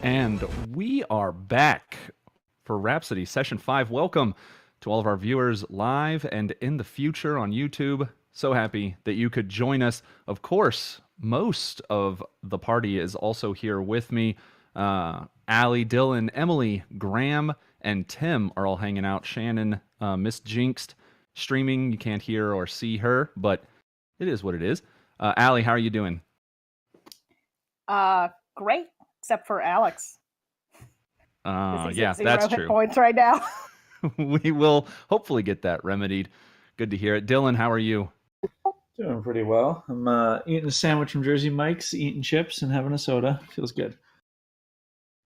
And we are back for Rhapsody Session 5. Welcome to all of our viewers live and in the future on YouTube. So happy that you could join us. Of course, most of the party is also here with me. Allie, Dylan, Emily, Graham, and Tim are all hanging out. Shannon, Miss Jinxed, streaming. You can't hear or see her, but it is what it is. Allie, how are you doing? Great, except for Alex. Yeah, zero that's hit true. points right now. We will hopefully get that remedied. Good to hear it. Dylan, how are you? Doing pretty well. I'm eating a sandwich from Jersey Mike's, eating chips, and having a soda. Feels good.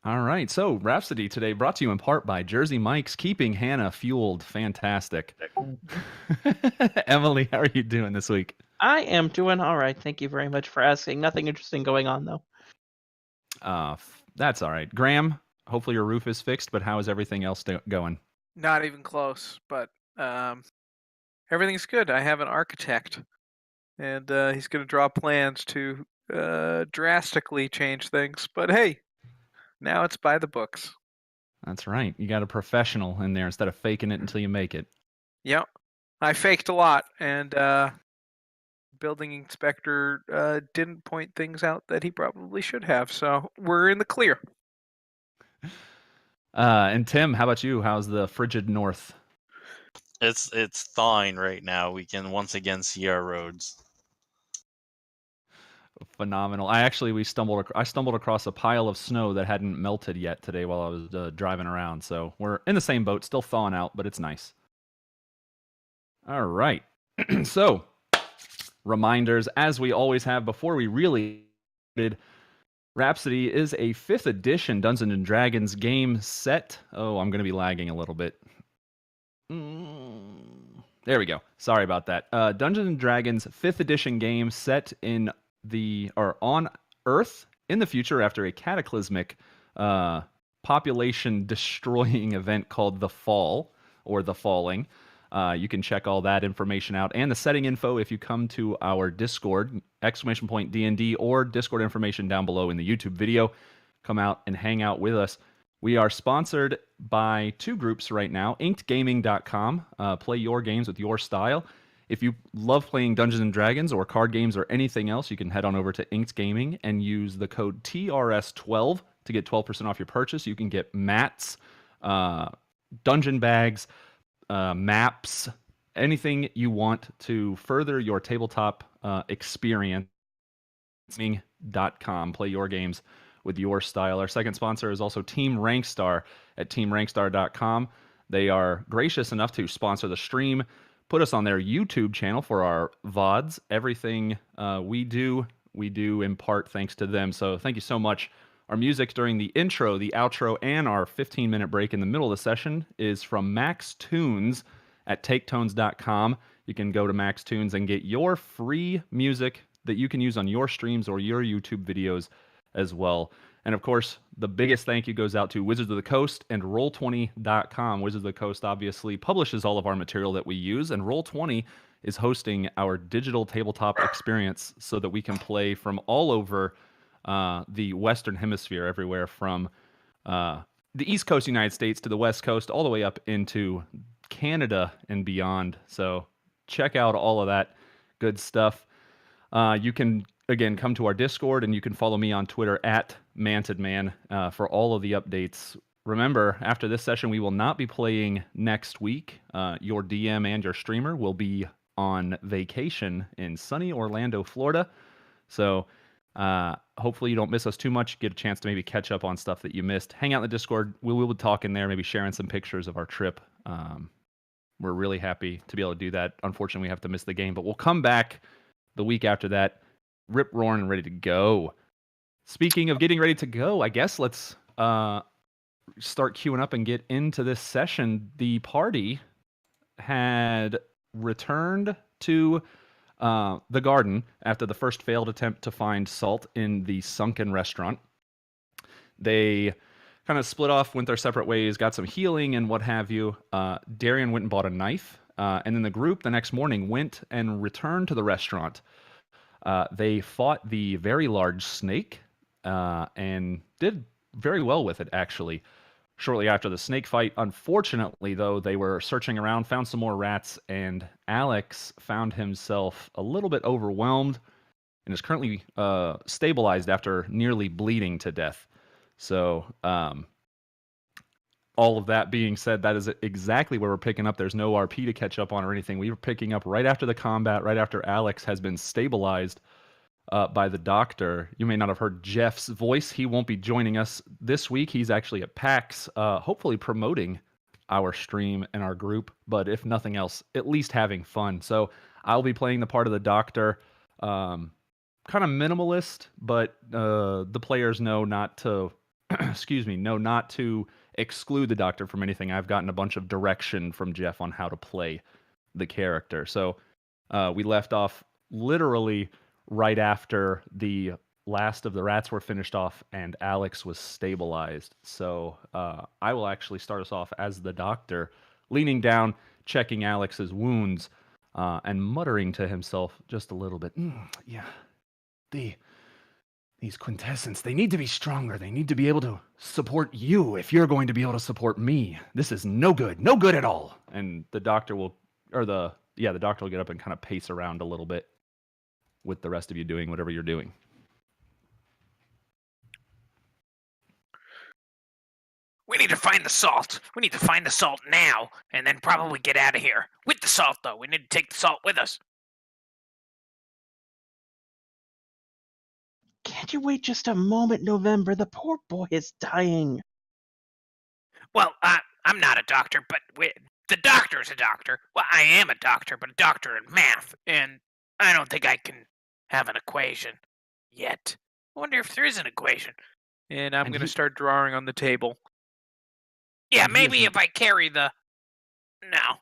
All right. So, Rhapsody today brought to you in part by Jersey Mike's, keeping Hannah fueled. Fantastic. Emily, how are you doing this week? I am doing all right. Thank you very much for asking. Nothing interesting going on, though. That's all right. Graham, hopefully your roof is fixed, but how is everything else going? Not even close, but everything's good. I have an architect, and he's going to draw plans to drastically change things. But hey, now it's by the books. That's right. You got a professional in there instead of faking it until you make it. Yep. I faked a lot, and building inspector didn't point things out that he probably should have, so we're in the clear. And Tim, how about you? How's the frigid north? It's thawing right now. We can once again see our roads. Phenomenal. I stumbled across a pile of snow that hadn't melted yet today while I was driving around. So we're in the same boat, still thawing out, but it's nice. All right. So, reminders, as we always have before we really did. Rhapsody is a 5th edition Dungeons & Dragons game set. Oh, I'm going to be lagging a little bit. There we go. Sorry about that. Dungeons & Dragons 5th edition game set on Earth in the future after a cataclysmic population-destroying event called the Fall, or the Falling. You can check all that information out and the setting info if you come to our Discord, !D&D, or Discord information down below in the YouTube video. Come out and hang out with us. We are sponsored by 2 groups right now, inkedgaming.com. Play your games with your style. If you love playing Dungeons & Dragons or card games or anything else, you can head on over to Inked Gaming and use the code TRS12 to get 12% off your purchase. You can get mats, dungeon bags, maps, anything you want to further your tabletop experience. .com. Play your games with your style. Our second sponsor is also Team Rankstar at teamrankstar.com. They are gracious enough to sponsor the stream, put us on their YouTube channel for our VODs. Everything we do in part thanks to them. So thank you so much. Our music during the intro, the outro, and our 15-minute break in the middle of the session is from Max Tunes at taketones.com. You can go to Max Tunes and get your free music that you can use on your streams or your YouTube videos as well. And of course, the biggest thank you goes out to Wizards of the Coast and Roll20.com. Wizards of the Coast obviously publishes all of our material that we use, and Roll20 is hosting our digital tabletop experience so that we can play from all over the Western Hemisphere, everywhere from the East Coast United States to the West Coast, all the way up into Canada and beyond. So check out all of that good stuff. You can, again, come to our Discord, and you can follow me on Twitter at MantedMan for all of the updates. Remember, after this session, we will not be playing next week. Your DM and your streamer will be on vacation in sunny Orlando, Florida. So hopefully you don't miss us too much. Get a chance to maybe catch up on stuff that you missed. Hang out in the Discord. We will talk in there, maybe sharing some pictures of our trip. We're really happy to be able to do that. Unfortunately, we have to miss the game, but we'll come back the week after that, rip roaring and ready to go. Speaking of getting ready to go, I guess let's start queuing up and get into this session. The party had returned to the garden after the first failed attempt to find salt in the sunken restaurant. They kind of split off, went their separate ways, got some healing and what have you. Darian went and bought a knife, and then the group the next morning went and returned to the restaurant. They fought the very large snake and did very well with it, actually. Shortly after the snake fight, unfortunately, though, they were searching around, found some more rats, and Alex found himself a little bit overwhelmed and is currently stabilized after nearly bleeding to death. So, all of that being said, that is exactly where we're picking up. There's no RP to catch up on or anything. We were picking up right after the combat, right after Alex has been stabilized by the doctor. You may not have heard Jeff's voice. He won't be joining us this week. He's actually at PAX, hopefully promoting our stream and our group, but if nothing else, at least having fun. So I'll be playing the part of the doctor. Kind of minimalist, but the players know not to, know not to exclude the doctor from anything. I've gotten a bunch of direction from Jeff on how to play the character. So we left off literally right after the last of the rats were finished off and Alex was stabilized. So I will actually start us off as the doctor, leaning down, checking Alex's wounds, and muttering to himself just a little bit. Yeah, these quintessence, they need to be stronger. They need to be able to support you if you're going to be able to support me. This is no good at all. And the doctor will, the doctor will get up and kind of pace around a little bit with the rest of you doing whatever you're doing. We need to find the salt. We need to find the salt now, and then probably get out of here. With the salt, though. We need to take the salt with us. Can't you wait just a moment, November? The poor boy is dying. Well, I'm not a doctor, but the doctor's a doctor. Well, I am a doctor, but a doctor in math, and I don't think I can have an equation yet. I wonder if there is an equation. And I'm going to start drawing on the table. Yeah, maybe if I carry the... No.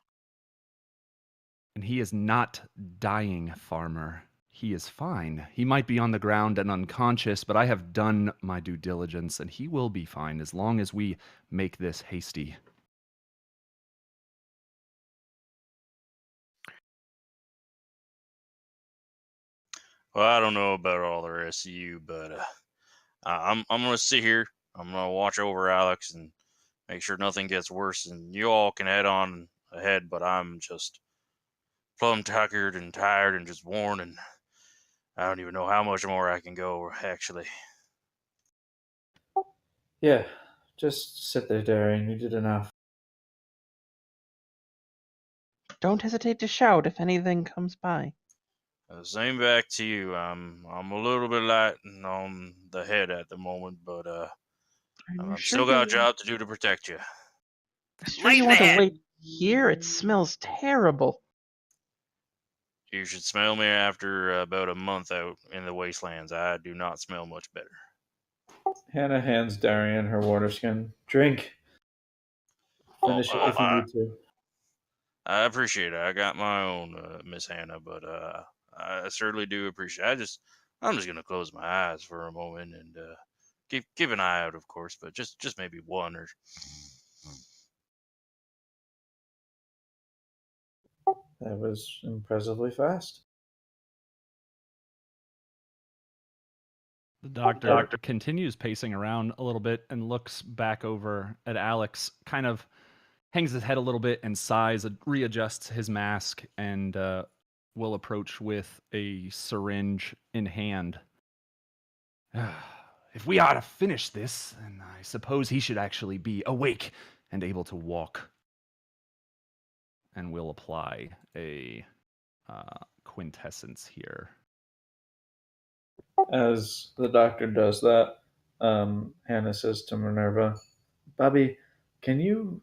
And he is not dying, farmer. He is fine. He might be on the ground and unconscious, but I have done my due diligence, and he will be fine as long as we make this hasty. Well, I don't know about all the rest of you, but I'm gonna sit here. I'm gonna watch over Alex and make sure nothing gets worse, and you all can head on ahead. But I'm just plumb tired and just worn, and I don't even know how much more I can go, actually. Yeah, just sit there, Darian. You did enough. Don't hesitate to shout if anything comes by. Same back to you. I'm a little bit light on the head at the moment, but I've still got a job to do to protect you. Sure you want to wait here? It smells terrible. You should smell me after about a month out in the wastelands. I do not smell much better. Hannah hands Darian her water skin. Drink. Finish it if you need to. I appreciate it. I got my own, Miss Hannah, but I certainly do appreciate it. I'm just gonna close my eyes for a moment and keep an eye out, of course, but just maybe one or. That was impressively fast. The doctor continues pacing around a little bit and looks back over at Alex, kind of hangs his head a little bit and sighs, readjusts his mask, and will approach with a syringe in hand. If we are to finish this, then I suppose he should actually be awake and able to walk. And we'll apply a quintessence here. As the doctor does that, Hannah says to Minerva, Bobby, can you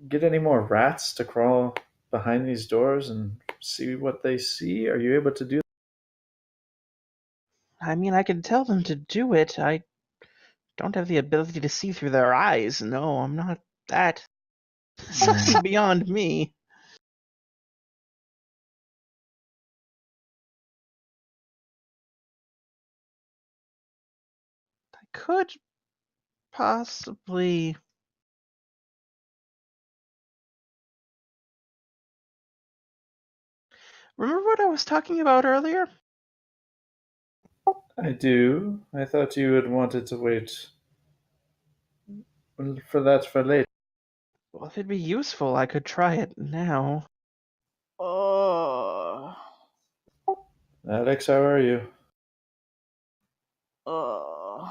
get any more rats to crawl behind these doors and see what they see? Are you able to do that? I mean, I can tell them to do it. I don't have the ability to see through their eyes. No, I'm not that. Something beyond me. I could possibly... Remember what I was talking about earlier? I do. I thought you had wanted to wait for later. Well, if it'd be useful, I could try it now. Uh, Alex, how are you? uh.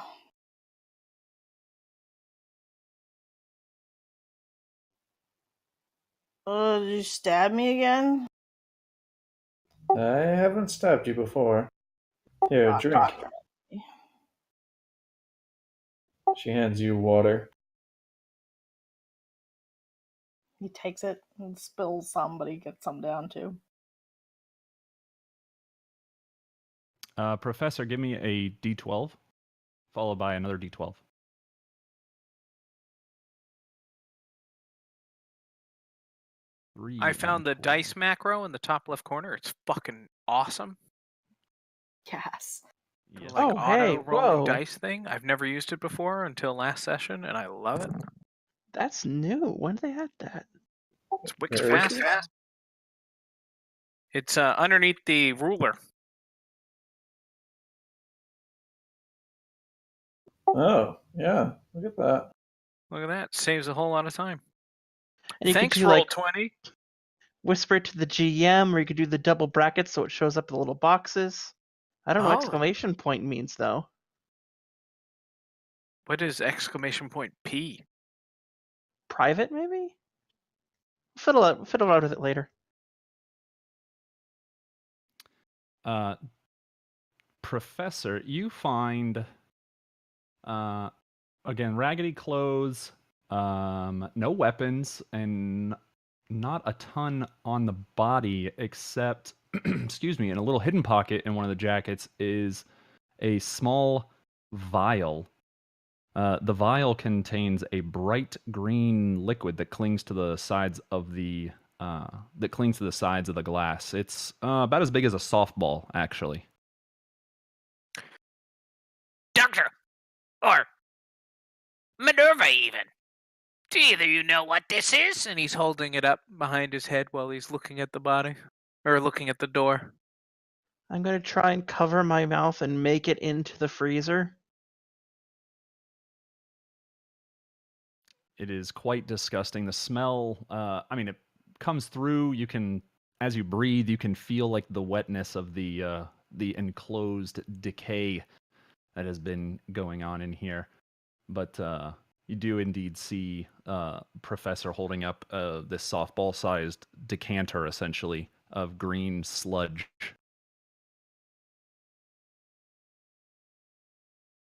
Did you stab me again? I haven't stabbed you before. Here, drink. Doctor. She hands you water. He takes it and spills some, but he gets some down too. Professor, give me a D12, followed by another D12. I found the dice macro in the top left corner. It's fucking awesome. Yes. The, Yes. like, Oh, hey, auto rolling whoa. dice thing. I've never used it before until last session, and I love it. That's new. When did they add that? It's wicked Very fast. It's underneath the ruler. Oh, yeah. Look at that. Look at that. Saves a whole lot of time. And you Thanks, could do Roll like 20. whisper it to the GM, or you could do the double brackets so it shows up in the little boxes. I don't know what Oh. exclamation point means though. What is exclamation point P? Private, maybe? Fiddle out with it later. Professor, you find again raggedy clothes, no weapons, and not a ton on the body except excuse me, in a little hidden pocket in one of the jackets is a small vial. The vial contains a bright green liquid that clings to the sides of the glass. It's about as big as a softball, actually. Doctor! Or Minerva, even. Do either of you know what this is? And he's holding it up behind his head while he's looking at the body. Or looking at the door. I'm going to try and cover my mouth and make it into the freezer. It is quite disgusting. The smell, it comes through. You can, as you breathe, you can feel like the wetness of the enclosed decay that has been going on in here. But you do indeed see Professor holding up this softball-sized decanter, essentially, of green sludge.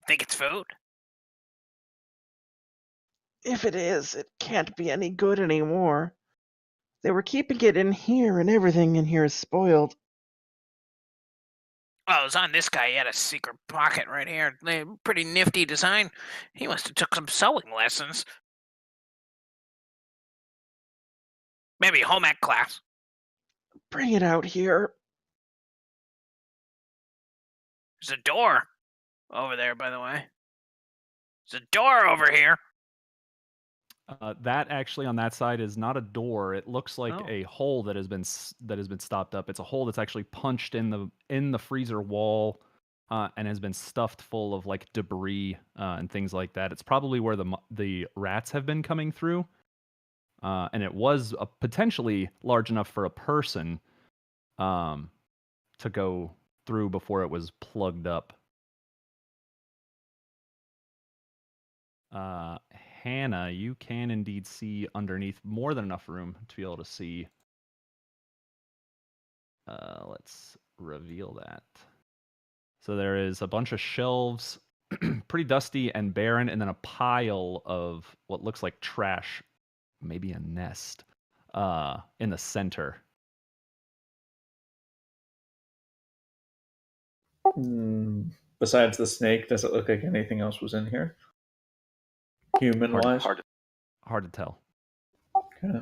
Think it's food? If it is, it can't be any good anymore. They were keeping it in here, and everything in here is spoiled. Oh, it was on this guy. He had a secret pocket right here. Pretty nifty design. He must have took some sewing lessons. Maybe home ec class. Bring it out here. There's a door over there, by the way. There's a door over here. That actually on that side is not a door. It looks like Oh. a hole that has been stopped up. It's a hole that's actually punched in the freezer wall and has been stuffed full of like debris and things like that. It's probably where the rats have been coming through. And it was potentially large enough for a person to go through before it was plugged up. Hannah, you can indeed see underneath more than enough room to be able to see. Let's reveal that. So there is a bunch of shelves, pretty dusty and barren, and then a pile of what looks like trash, maybe a nest, in the center. Besides the snake, does it look like anything else was in here? Human-wise? Hard to tell. Okay.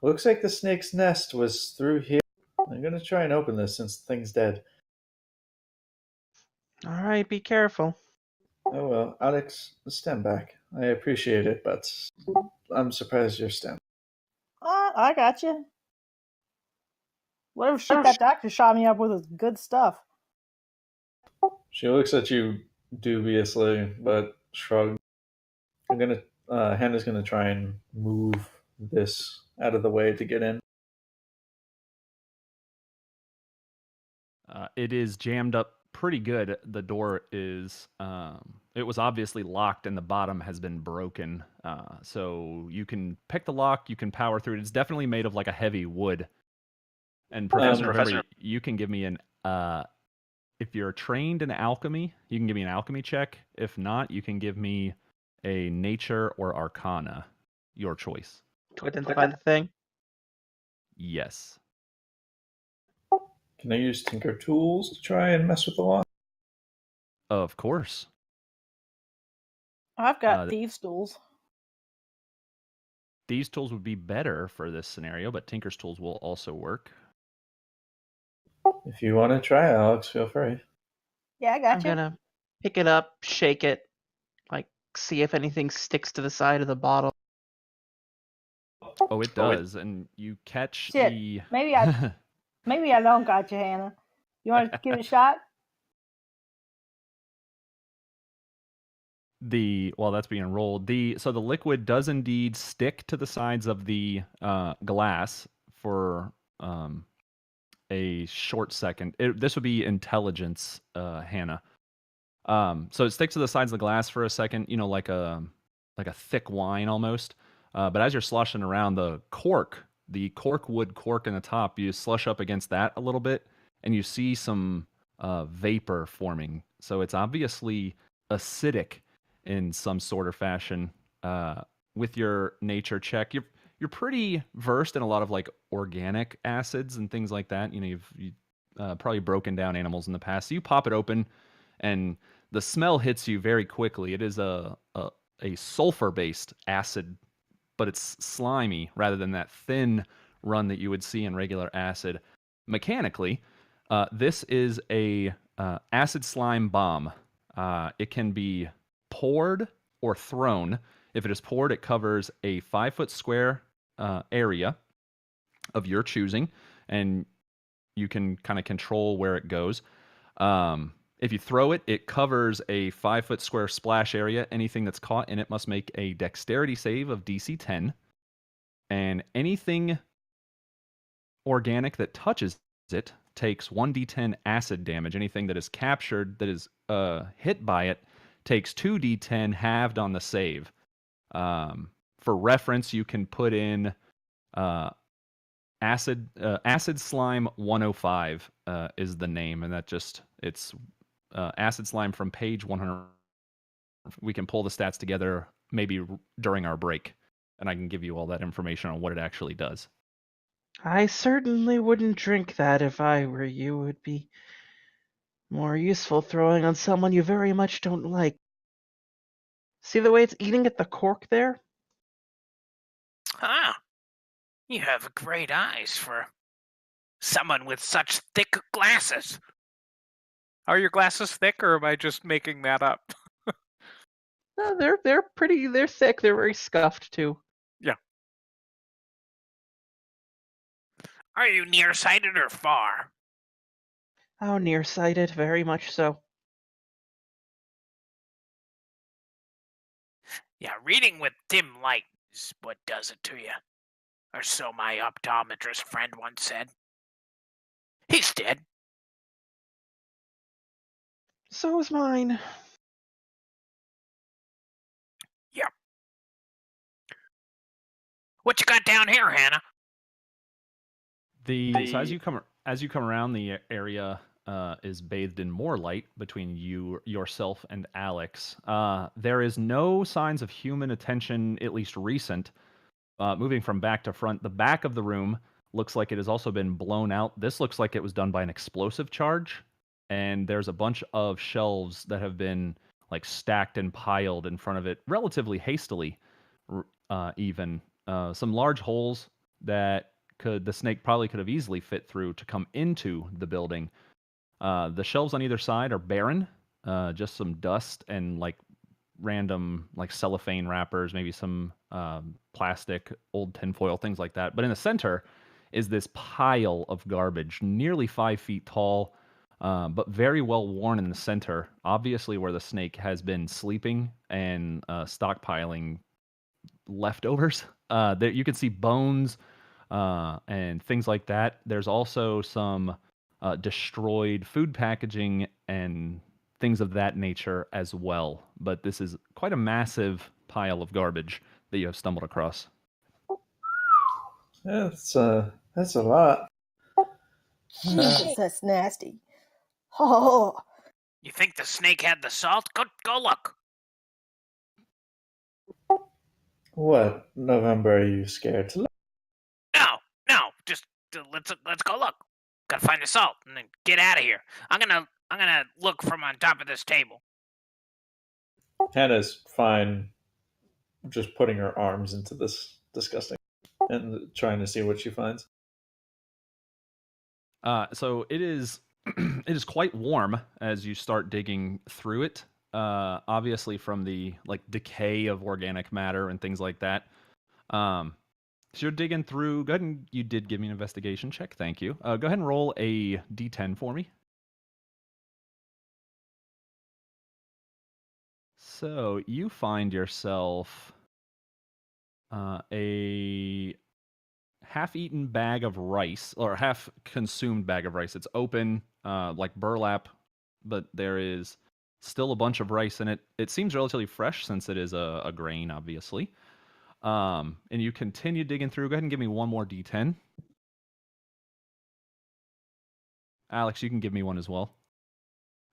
Looks like the snake's nest was through here. I'm gonna try and open this since the thing's dead. All right, be careful. Oh well, Alex, stand back. I appreciate it, but I'm surprised you're standing. I got you. Whatever shit that doctor shot me up with is good stuff. She looks at you dubiously, but shrug. Hannah's gonna try and move this out of the way to get in. It is jammed up pretty good. The door is, it was obviously locked and the bottom has been broken. So you can pick the lock, you can power through it. It's definitely made of like a heavy wood. And Professor November, you can give me an, if you're trained in alchemy, you can give me an alchemy check. If not, you can give me a nature or arcana. Your choice. To identify the thing? Yes. Can I use Tinker Tools to try and mess with the lock? Of course. I've got thieves' tools. These tools would be better for this scenario, but Tinker's tools will also work. If you want to try, Alex, feel free. Yeah, I got I'm you. gonna pick it up, shake it, like see if anything sticks to the side of the bottle. Oh, it does, and you catch Shit. the. Maybe I don't got you, Hannah. You want to give it a shot? While that's being rolled, so the liquid does indeed stick to the sides of the glass for a short second. This would be intelligence, Hannah. So it sticks to the sides of the glass for a second, like a thick wine almost. But as you're sloshing around, the corkwood cork in the top, you slush up against that a little bit, and you see some vapor forming. So it's obviously acidic in some sort or fashion. With your nature check, you're pretty versed in a lot of like organic acids and things like that. You've probably broken down animals in the past. So you pop it open, and the smell hits you very quickly. It is a sulfur-based acid, but it's slimy rather than that thin run that you would see in regular acid. Mechanically, this is a acid slime bomb. It can be poured or thrown. If it is poured, it covers a 5-foot square area of your choosing, and you can kind of control where it goes. If you throw it, it covers a 5-foot square splash area. Anything that's caught in it must make a dexterity save of DC 10. And anything organic that touches it takes 1d10 acid damage. Anything that is captured, that is hit by it, takes 2d10 halved on the save. For reference, you can put in acid slime 105 is the name, and it's acid slime from page 100. We can pull the stats together maybe during our break, and I can give you all that information on what it actually does. I certainly wouldn't drink that if I were you. It would be more useful throwing on someone you very much don't like. See the way it's eating at the cork there? Ah, you have great eyes for someone with such thick glasses. Are your glasses thick, or am I just making that up? No, they're thick. They're very scuffed too. Yeah. Are you nearsighted or far? Oh, nearsighted, very much so. Yeah, reading with dim light is what does it to you. Or so my optometrist friend once said. He's dead. So is mine. Yep. What you got down here, Hannah? So as you come around, the area is bathed in more light between yourself and Alex. There is no signs of human attention, at least recent. Moving from back to front, the back of the room looks like it has also been blown out. This looks like it was done by an explosive charge, and there's a bunch of shelves that have been like stacked and piled in front of it relatively hastily. Even some large holes that the snake probably could have easily fit through to come into the building. The shelves on either side are barren, just some dust and like random like cellophane wrappers, maybe some plastic, old tinfoil, things like that. But in the center is this pile of garbage, nearly 5 feet tall. but very well worn in the center, obviously where the snake has been sleeping and stockpiling leftovers. There you can see bones and things like that. There's also some destroyed food packaging and things of that nature as well. But this is quite a massive pile of garbage that you have stumbled across. That's a lot. Jesus, that's nasty. Oh, You think the snake had the salt? Go look. What November are you scared to look? No, just let's go look. Gotta find the salt and then get out of here. I'm gonna look from on top of this table. Hannah's fine just putting her arms into this disgusting and trying to see what she finds. So it is it is quite warm as you start digging through it. Obviously from the like decay of organic matter and things like that. So you're digging through. Go ahead and you did give me an investigation check. Thank you. Go ahead and roll a d10 for me. So you find yourself a half-eaten bag of rice, or half-consumed bag of rice. It's open, like burlap, but there is still a bunch of rice in it. It seems relatively fresh since it is a grain, obviously. And you continue digging through. Go ahead and give me one more d10. Alex, you can give me one as well,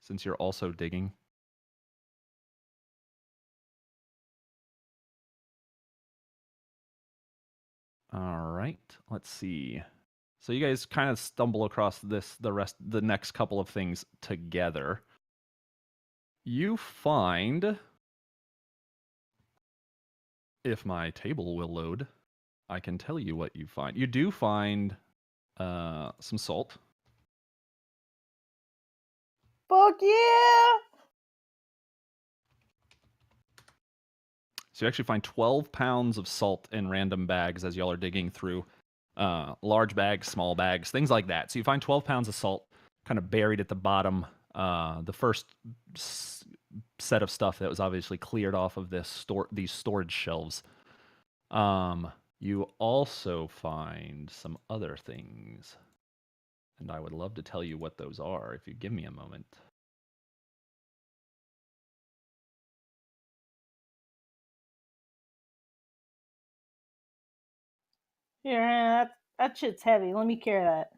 since you're also digging. All right, let's see. So you guys kind of stumble across the next couple of things together. You find, if my table will load, I can tell you what you find. You do find some salt. fuck yeah! So you actually find 12 pounds of salt in random bags as y'all are digging through large bags, small bags, things like that. So you find 12 pounds of salt kind of buried at the bottom. The first set of stuff that was obviously cleared off of these storage shelves. You also find some other things, and I would love to tell you what those are if you give me a moment. Here, Hannah, that shit's heavy. Let me carry that.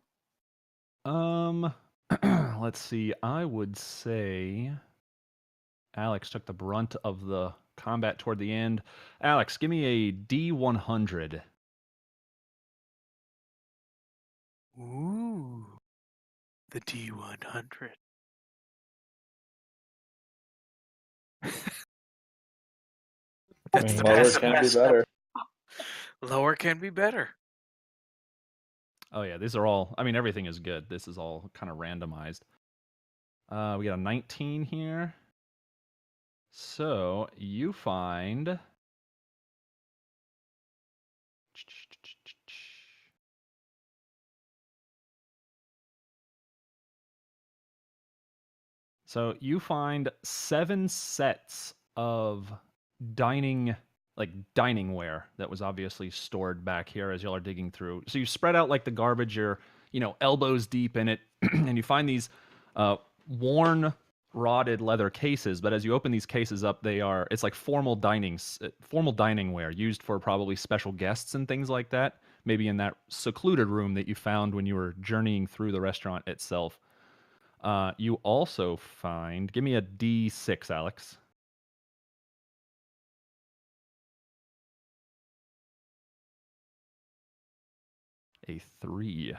Let's see. I would say Alex took the brunt of the combat toward the end. Alex, give me a D100. Ooh, the D100. I That's mean, the lower best. can be better. Lower can be better. Oh yeah, these are all. I mean, everything is good. This is all kind of randomized. We got a 19 here. So you find. So you find 7 sets of diningware that was obviously stored back here as y'all are digging through. So you spread out like the garbage, you're, elbows deep in it, and you find these worn, rotted leather cases. But as you open these cases up, it's like formal diningware used for probably special guests and things like that. Maybe in that secluded room that you found when you were journeying through the restaurant itself. You also find. Give me a D6, Alex. A 3.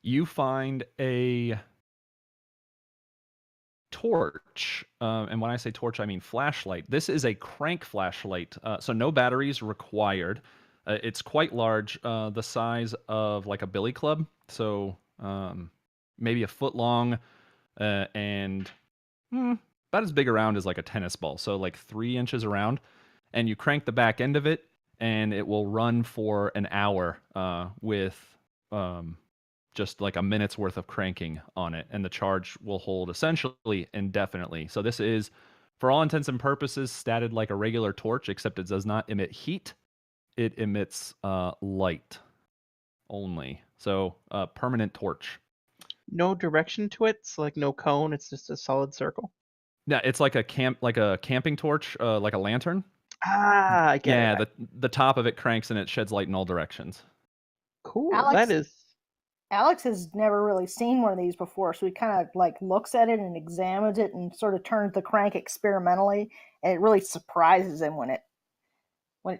You find a torch, and when I say torch, I mean flashlight. This is a crank flashlight, so no batteries required. It's quite large, the size of like a billy club, so maybe a foot long, and about as big around as like a tennis ball, so like 3 inches around. And you crank the back end of it, and it will run for an hour with just like a minute's worth of cranking on it, and the charge will hold essentially indefinitely. So this is, for all intents and purposes, statted like a regular torch, except it does not emit heat. It emits light only. So permanent torch. No direction to it. It's like no cone. It's just a solid circle. Yeah, it's like a camping torch, like a lantern. Ah, I get it. The top of it cranks and it sheds light in all directions. Cool. Alex- That is. Alex has never really seen one of these before, so he kind of like looks at it and examines it and sort of turns the crank experimentally, and it really surprises him when it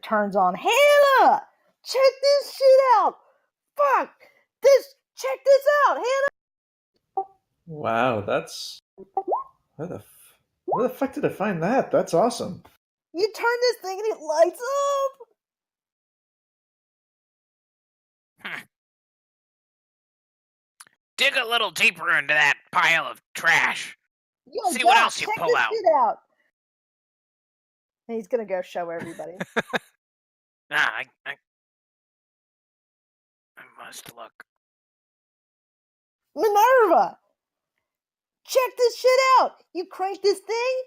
turns on. Hannah, check this shit out! Fuck this! Check this out, Hannah! Wow, that's where the fuck did I find that? That's awesome. You turn this thing and it lights up. Dig a little deeper into that pile of trash. Yo, See what Doc, else you check pull this out. shit out. And he's gonna go show everybody. I must look. Minerva, check this shit out. You crank this thing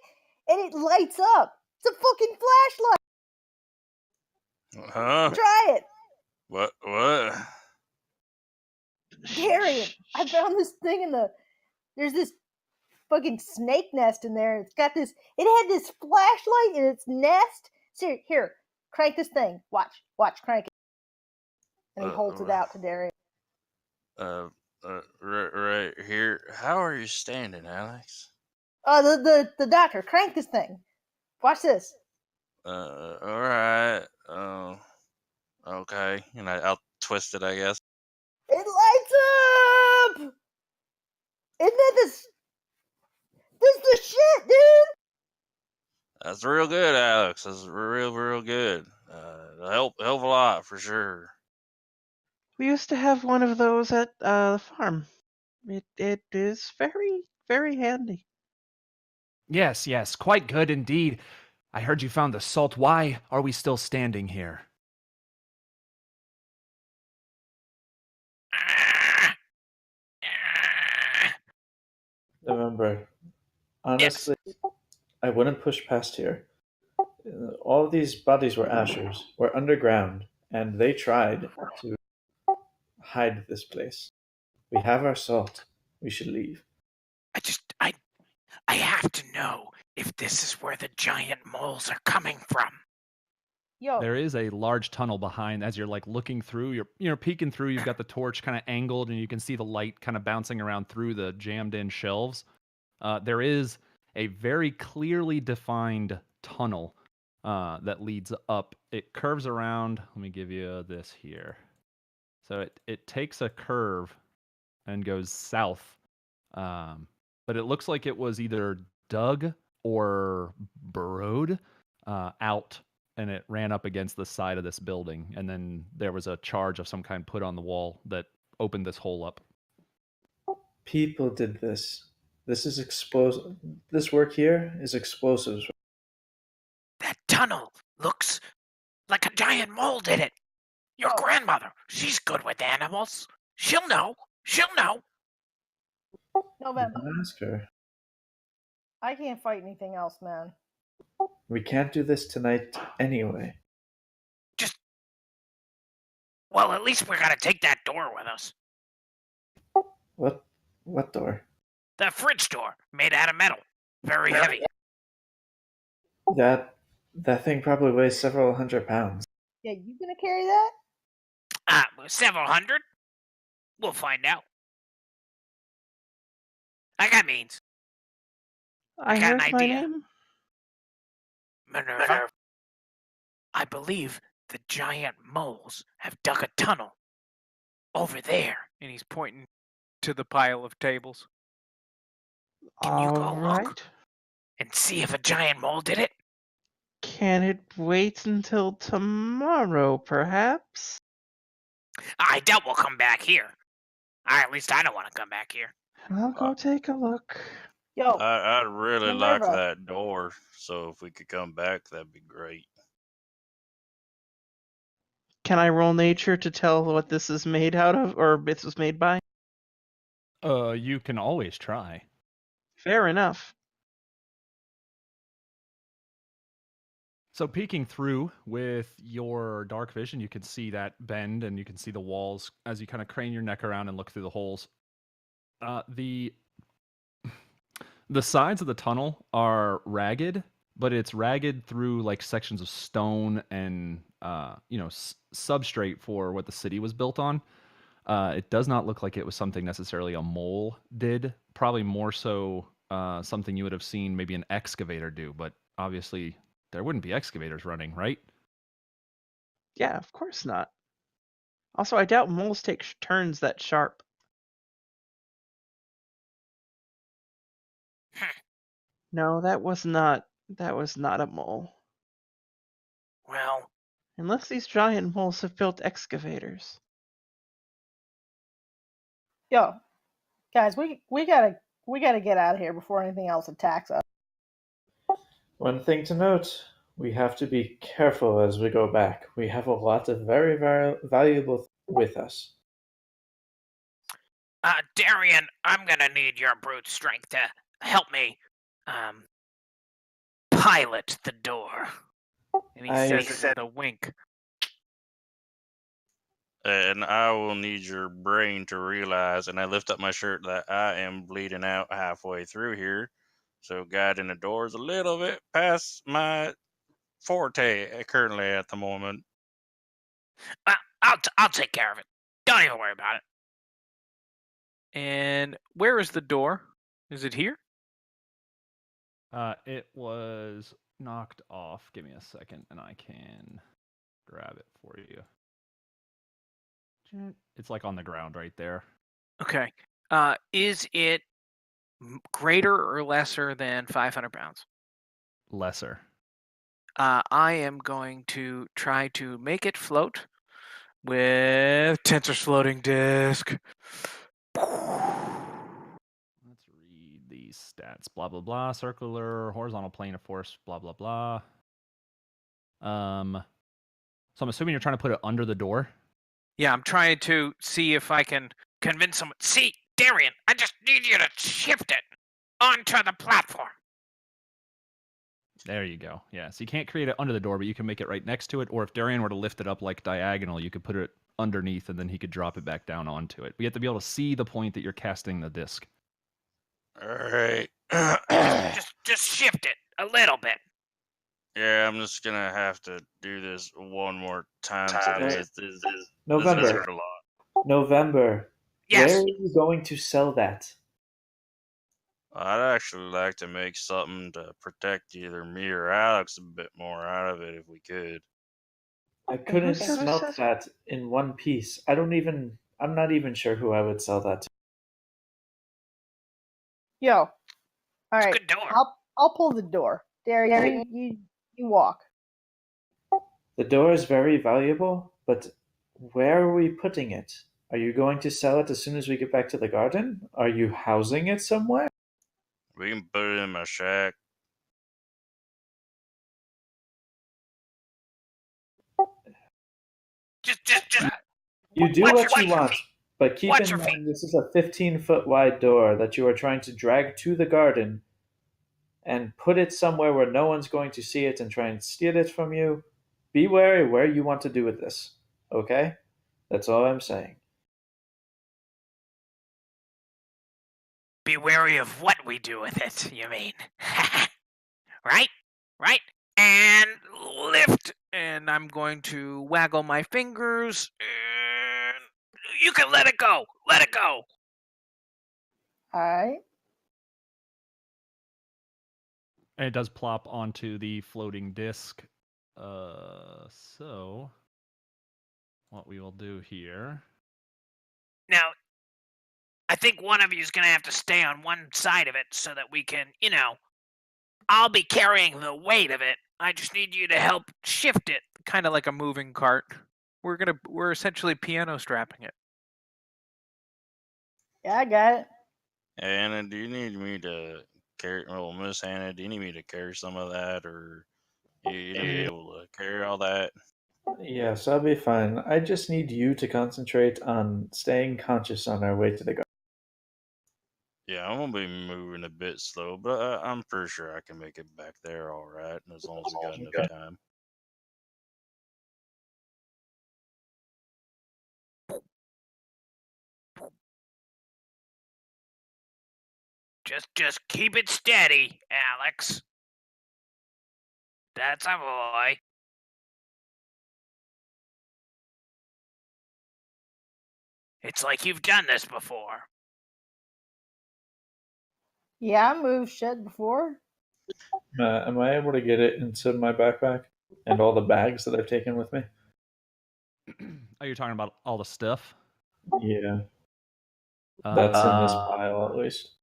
and it lights up. It's a fucking flashlight. Huh? Try it. What? Darian, I found this thing there's this fucking snake nest in there. It had this flashlight in its nest. So here, crank this thing. Watch, crank it. And he holds it out to Darian. Right here. How are you standing, Alex? The doctor, crank this thing. Watch this. Alright. Okay. And I'll twist it, I guess. It lights up! Isn't that this the shit, dude? That's real good, Alex. That's real good. Help a lot for sure. We used to have one of those at the farm. It is very, very handy. Yes, quite good indeed. I heard you found the salt. Why are we still standing here? Remember, honestly, I wouldn't push past here. All of these bodies were Ashers, were underground, and they tried to hide this place. We have our salt. We should leave. I have to know if this is where the giant moles are coming from. Yo, There is a large tunnel behind. As you're like looking through, you're peeking through. You've got the torch kind of angled, and you can see the light kind of bouncing around through the jammed-in shelves. There is a very clearly defined tunnel that leads up. It curves around. Let me give you this here. So it takes a curve and goes south. But it looks like it was either dug or burrowed out, and it ran up against the side of this building. And then there was a charge of some kind put on the wall that opened this hole up. People did this. This is explosive. This work here is explosives. That tunnel looks like a giant mole did it. Your grandmother, she's good with animals. She'll know. November, Ask her. I can't fight anything else, man. We can't do this tonight anyway. Well, at least we're gonna take that door with us. What door? The fridge door, made out of metal. Very heavy. That thing probably weighs several hundred pounds. Yeah, you gonna carry that? Several hundred? We'll find out. I got means. I got an heard my idea. name. Minerva, I believe the giant moles have dug a tunnel over there. And he's pointing to the pile of tables. Can you go All look? right. And see if a giant mole did it? Can it wait until tomorrow, perhaps? I doubt we'll come back here. At least I don't want to come back here. I'll go take a look. Yo, I'd really like Minerva. that door, so if we could come back, that'd be great. Can I roll nature to tell what this is made out of, or this was made by? You can always try. Fair enough. So peeking through with your dark vision, you can see that bend and you can see the walls as you kind of crane your neck around and look through the holes. The sides of the tunnel are ragged, but it's ragged through like sections of stone and substrate for what the city was built on. It does not look like it was something necessarily a mole did. Probably more so something you would have seen maybe an excavator do, but obviously there wouldn't be excavators running, right? Yeah, of course not. Also, I doubt moles take turns that sharp. No, that was not a mole. Well, Unless these giant moles have built excavators. Yo, guys, we gotta get out of here before anything else attacks us. One thing to note, we have to be careful as we go back. We have a lot of very, very valuable with us. Darian, I'm gonna need your brute strength to help me, pilot the door. And he I- says it with a wink. And I will need your brain to realize, and I lift up my shirt, that I am bleeding out halfway through here. So guiding the door is a little bit past my forte currently at the moment. I'll take care of it. Don't even worry about it. And where is the door? Is it here? It was knocked off. Give me a second and I can grab it for you. It's like on the ground right there. Okay. Is it greater or lesser than 500 pounds? Lesser. I am going to try to make it float with Tensor's floating disk. Let's read these stats. Blah blah blah. Circular, horizontal plane of force. Blah blah blah. So I'm assuming you're trying to put it under the door. Yeah, I'm trying to see if I can convince someone. See, Darian, I just need you to shift it onto the platform. There you go. Yeah, so you can't create it under the door, but you can make it right next to it. Or if Darian were to lift it up like diagonal, you could put it underneath and then he could drop it back down onto it. But you have to be able to see the point that you're casting the disc. All right. Just shift it a little bit. Yeah, I'm just gonna have to do this one more time today. This November. hurt a lot. November. Yes. Where are you going to sell that? I'd actually like to make something to protect either me or Alex a bit more out of it if we could. I couldn't who says smelt that? that in one piece. I'm not even sure who I would sell that to. Yo, all It's a right, good door. I'll pull the door. Darian, you walk. The door is very valuable, but where are we putting it? Are you going to sell it as soon as we get back to the garden? Are you housing it somewhere? We can put it in my shack. Just You do Watch what your you want, feet. but keep Watch in your mind this is a 15-foot wide door that you are trying to drag to the garden and put it somewhere where no one's going to see it and try and steal it from you. Be wary where you want to do with this, okay? That's all I'm saying. be wary of what we do with it, you mean? Right? Right? And lift. And I'm going to waggle my fingers. And You can let it go. Let it go. All right. And it does plop onto the floating disc. So what we will do here. Now, I think one of you is going to have to stay on one side of it so that we can, I'll be carrying the weight of it. I just need you to help shift it. kind of like a moving cart. We're essentially piano strapping it. Yeah, I got it. Anna, do you need me to carry? Well, Miss Hannah, do you need me to carry some of that, or you be able to carry all that? Yes, I'll be fine. I just need you to concentrate on staying conscious on our way to the garden. Yeah, I'm gonna be moving a bit slow, but I'm pretty sure I can make it back there all right, as long as we got enough time. Just keep it steady, Alex. That's a boy. It's like you've done this before. Yeah, I moved shit before. Am I able to get it into my backpack and all the bags that I've taken with me? Are you talking about all the stuff? Yeah, that's in this Uh, pile at least.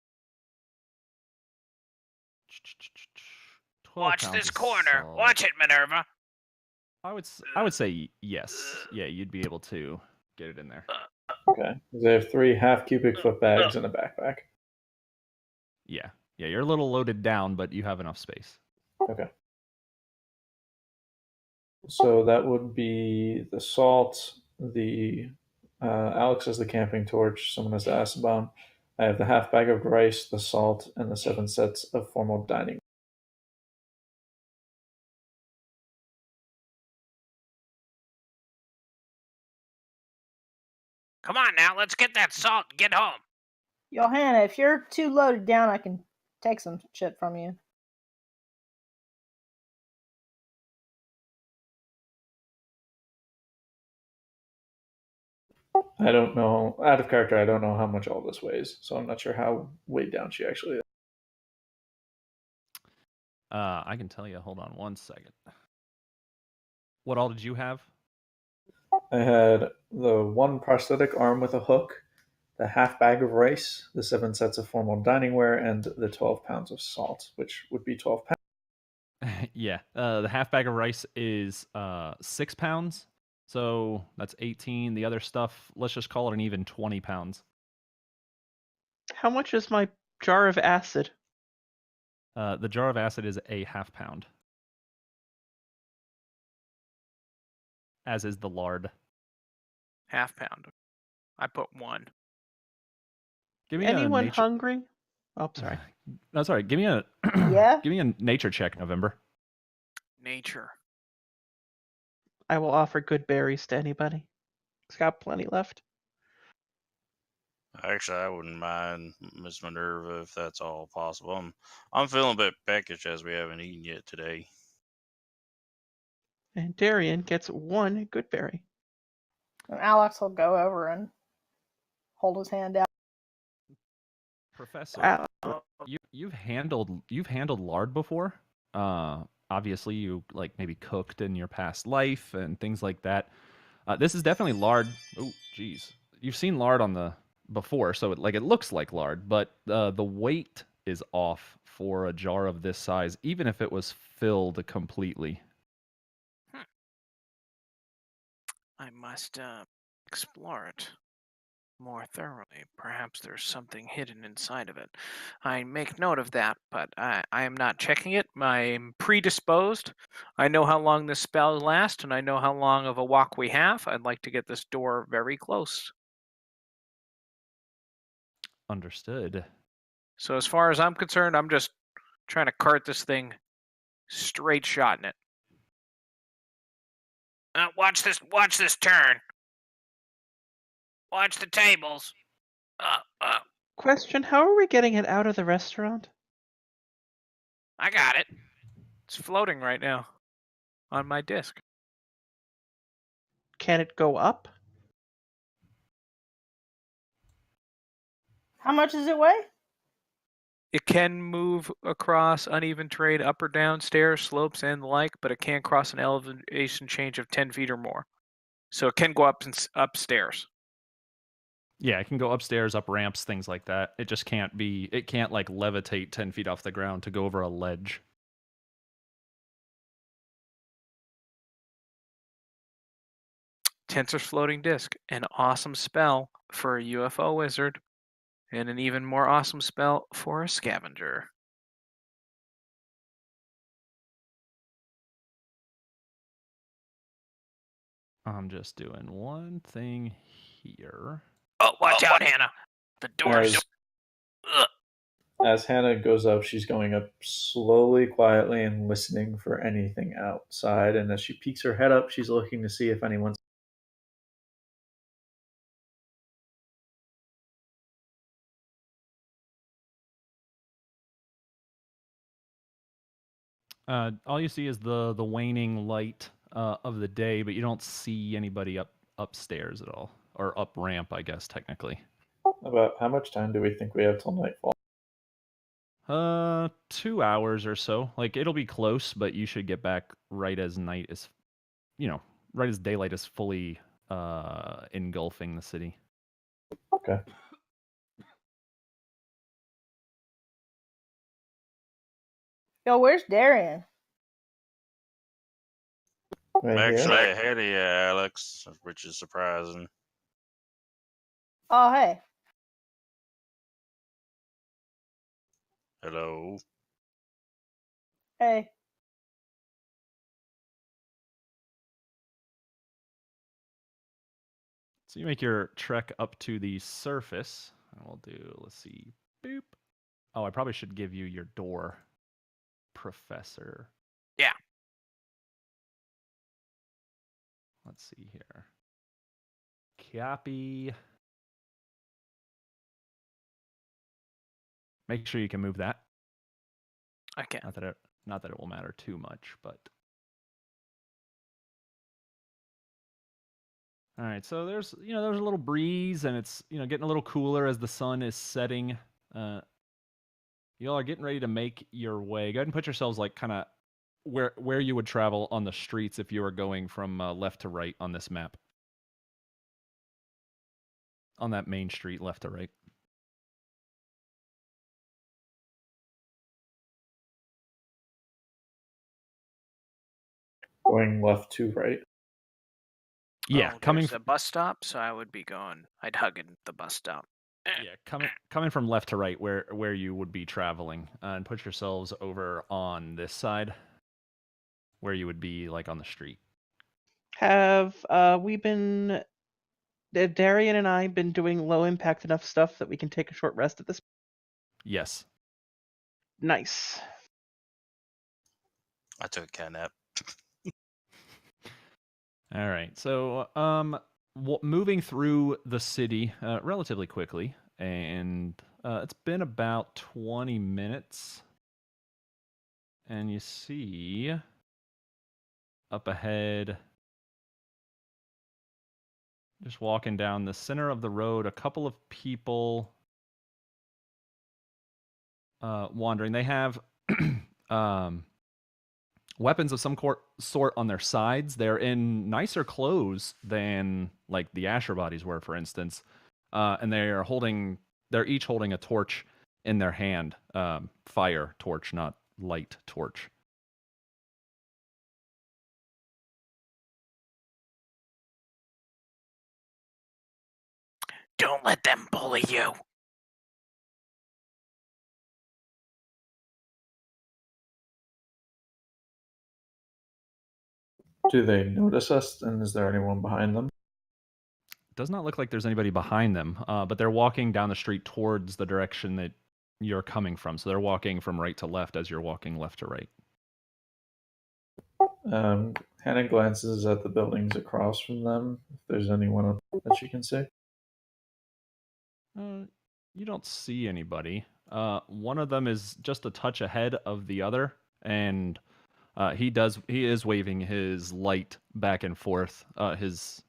12 Watch pounds this of corner. salt. Watch it, Minerva. I would say yes. Yeah, you'd be able to get it in there. Okay, 'cause I have 3 half cubic foot bags in a backpack. Yeah. Yeah, you're a little loaded down, but you have enough space. Okay. So that would be the salt, the Alex has the camping torch, someone has the acid bomb. I have the half bag of rice, the salt, and the 7 sets of formal dining. Come on now, let's get that salt and get home. Johanna, if you're too loaded down, I can take some shit from you. I don't know, out of character, I don't know how much all this weighs, so I'm not sure how weighed down she actually is. I can tell you. Hold on one second. What all did you have? I had the 1 prosthetic arm with a hook, the half bag of rice, the 7 sets of formal dining wear, and the 12 pounds of salt, which would be 12 pounds. Yeah. The half bag of rice is 6 pounds. So that's 18. The other stuff, let's just call it an even 20 pounds. How much is my jar of acid? The jar of acid is a half pound, as is the lard. Half pound. I put 1. Give me Anyone a nature. hungry? Oh, sorry. No, sorry. Give me a Yeah? give me a nature check, November. Nature. I will offer good berries to anybody. It's got plenty left. Actually, I wouldn't mind Miss Minerva if that's all possible. I'm feeling a bit peckish as we haven't eaten yet today. And Darian gets 1 good berry. And Alex will go over and hold his hand out. Professor, you've handled lard before. Obviously you like maybe cooked in your past life and things like that. This is definitely lard. Oh, geez, you've seen lard on the before, so it looks like lard, but the weight is off for a jar of this size, even if it was filled completely. I must explore it more thoroughly. Perhaps there's something hidden inside of it. I make note of that, but I am not checking it. I'm predisposed. I know how long this spell lasts, and I know how long of a walk we have. I'd like to get this door very close. Understood. So as far as I'm concerned, I'm just trying to cart this thing straight shot in it. Watch this turn. Watch the tables. Question, how are we getting it out of the restaurant? I got it. It's floating right now on my disc. Can it go up? How much does it weigh? It can move across uneven terrain, up or down, stairs, slopes, and the like, but it can't cross an elevation change of 10 feet or more. So it can go upstairs. Yeah, it can go upstairs, up ramps, things like that. It just can't like levitate 10 feet off the ground to go over a ledge. Tensor floating disc, an awesome spell for a UFO wizard. And an even more awesome spell for a scavenger. I'm just doing one thing here. Oh, watch out, Hannah. The door's. As, Ugh. as Hannah goes up, she's going up slowly, quietly, and listening for anything outside. And as she peeks her head up, she's looking to see if anyone's. All you see is the waning light of the day, but you don't see anybody upstairs at all, or up ramp, I guess technically. About how much time do we think we have till nightfall? 2 hours or so. Like it'll be close, but you should get back right as night is, right as daylight is fully engulfing the city. Okay. Yo, where's Darian? Right I'm actually here. ahead of you, Alex, which is surprising. Oh, hey. Hello. Hey. So you make your trek up to the surface, and we'll do, let's see, boop. Oh, I probably should give you your door, Professor. Yeah. Let's see here. Copy. Make sure you can move that. I can. Not that it will matter too much, but. All right, so there's a little breeze, and it's getting a little cooler as the sun is setting. You all are getting ready to make your way. Go ahead and put yourselves like kind of where you would travel on the streets if you were going from left to right on this map. On that main street, left to right. Going left to right. Yeah, There's a bus stop, so I would be going. I'd hug the bus stop. Yeah, coming from left to right, where you would be traveling, and put yourselves over on this side, where you would be like on the street. Have we been, Darian and I, been doing low impact enough stuff that we can take a short rest at this? Yes. Nice. I took a cat nap. All right. So, moving through the city relatively quickly, and it's been about 20 minutes, and you see up ahead, just walking down the center of the road, a couple of people wandering. They have weapons of some sort on their sides. They're in nicer clothes than like the Asher bodies were, for instance, and they're each holding a torch in their hand, fire torch, not light torch. Don't let them bully you. Do they notice us? And is there anyone behind them? Does not look like there's anybody behind them, but they're walking down the street towards the direction that you're coming from. So they're walking from right to left as you're walking left to right. Hannah glances at the buildings across from them, if there's anyone that she can see. You don't see anybody. One of them is just a touch ahead of the other, and he is waving his light back and forth, his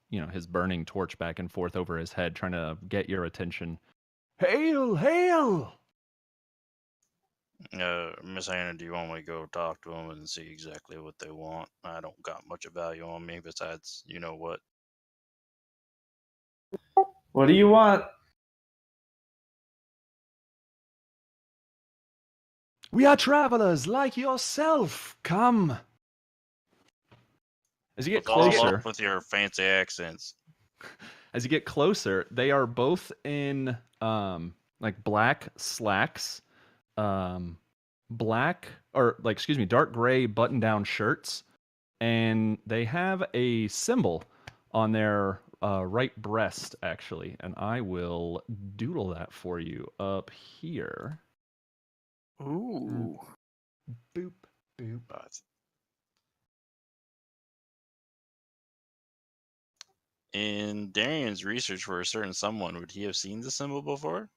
burning torch back and forth over his head, trying to get your attention. Hail, hail! Miss Hannah, do you want me to go talk to them and see exactly what they want? I don't got much of value on me besides, you know what. What do you want? We are travelers like yourself. Come. As you get closer, with your fancy accents. As you get closer, they are both in like black slacks, dark gray button-down shirts, and they have a symbol on their right breast, actually. And I will doodle that for you up here. Ooh. Boop, boop. In Darian's research for a certain someone, would he have seen the symbol before?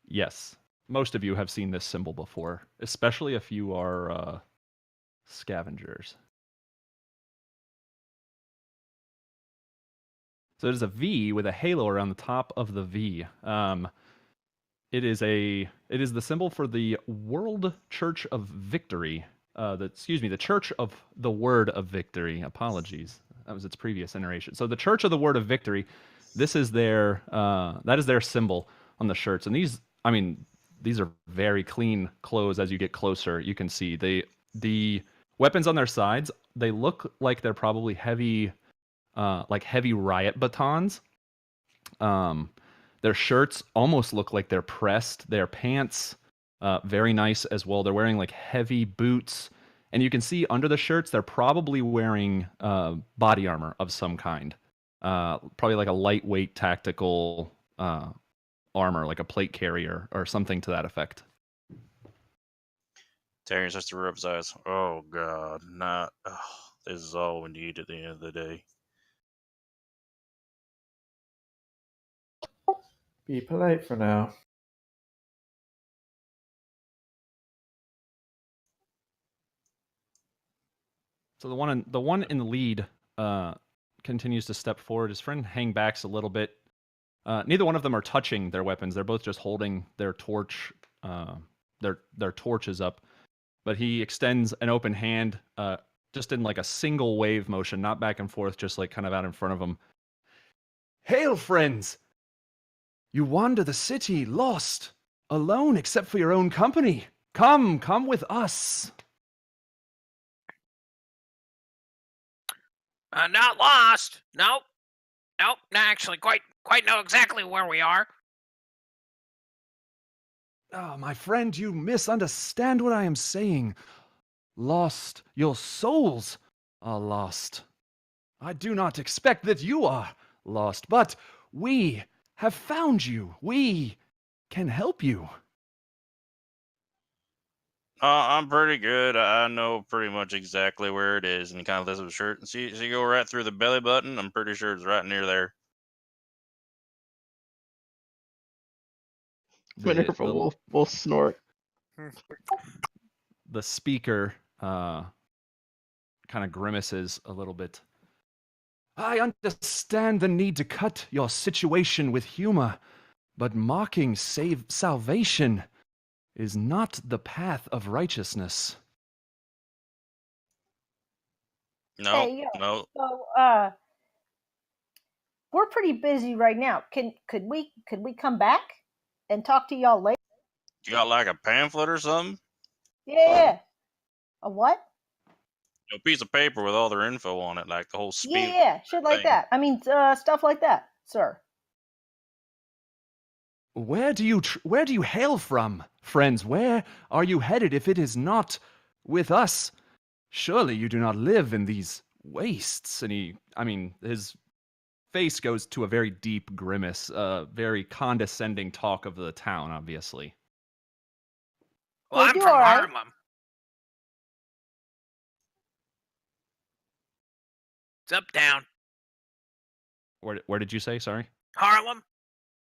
Yes, most of you have seen this symbol before, especially if you are scavengers. So it is a V with a halo around the top of the V. It is the symbol for the World Church of Victory. The Church of the Word of Victory. Apologies, that was its previous iteration. So the Church of the Word of Victory. That is their symbol on the shirts. And these are very clean clothes. As you get closer, you can see the weapons on their sides. They look like they're probably heavy riot batons. Their shirts almost look like they're pressed. Their pants, very nice as well. They're wearing like heavy boots, and you can see under the shirts they're probably wearing body armor of some kind. Probably like a lightweight tactical armor, like a plate carrier or something to that effect. Darian starts to rub his eyes. Oh God, this is all we need at the end of the day. Be polite for now. So the one in the lead continues to step forward. His friend hang backs a little bit. Neither one of them are touching their weapons. They're both just holding their torch, their torches up. But he extends an open hand, just in like a single wave motion, not back and forth, just like kind of out in front of him. Hail, friends! You wander the city, lost, alone except for your own company. Come with us. Not lost. Nope. Not actually quite know exactly where we are. Ah, my friend, you misunderstand what I am saying. Lost. Your souls are lost. I do not expect that you are lost, but we have found you. We can help you. I'm pretty good. I know pretty much exactly where it is. And he kind of lifts up his shirt and see you go right through the belly button. I'm pretty sure it's right near there. Minerva will snort. The speaker kind of grimaces a little bit. I understand the need to cut your situation with humor, but mocking salvation is not the path of righteousness. No, Hey, no. So, we're pretty busy right now. Could we come back and talk to y'all later? You got like a pamphlet or something? Yeah. A what? A piece of paper with all their info on it, like the whole spiel. Yeah, shit like thing. that. I mean, stuff like that, sir. Where do you hail from, friends? Where are you headed if it is not with us? Surely you do not live in these wastes. And his face goes to a very deep grimace, very condescending talk of the town, obviously. Well, We I'm do from all right. Harlem. It's uptown. Where did you say? Sorry. Harlem?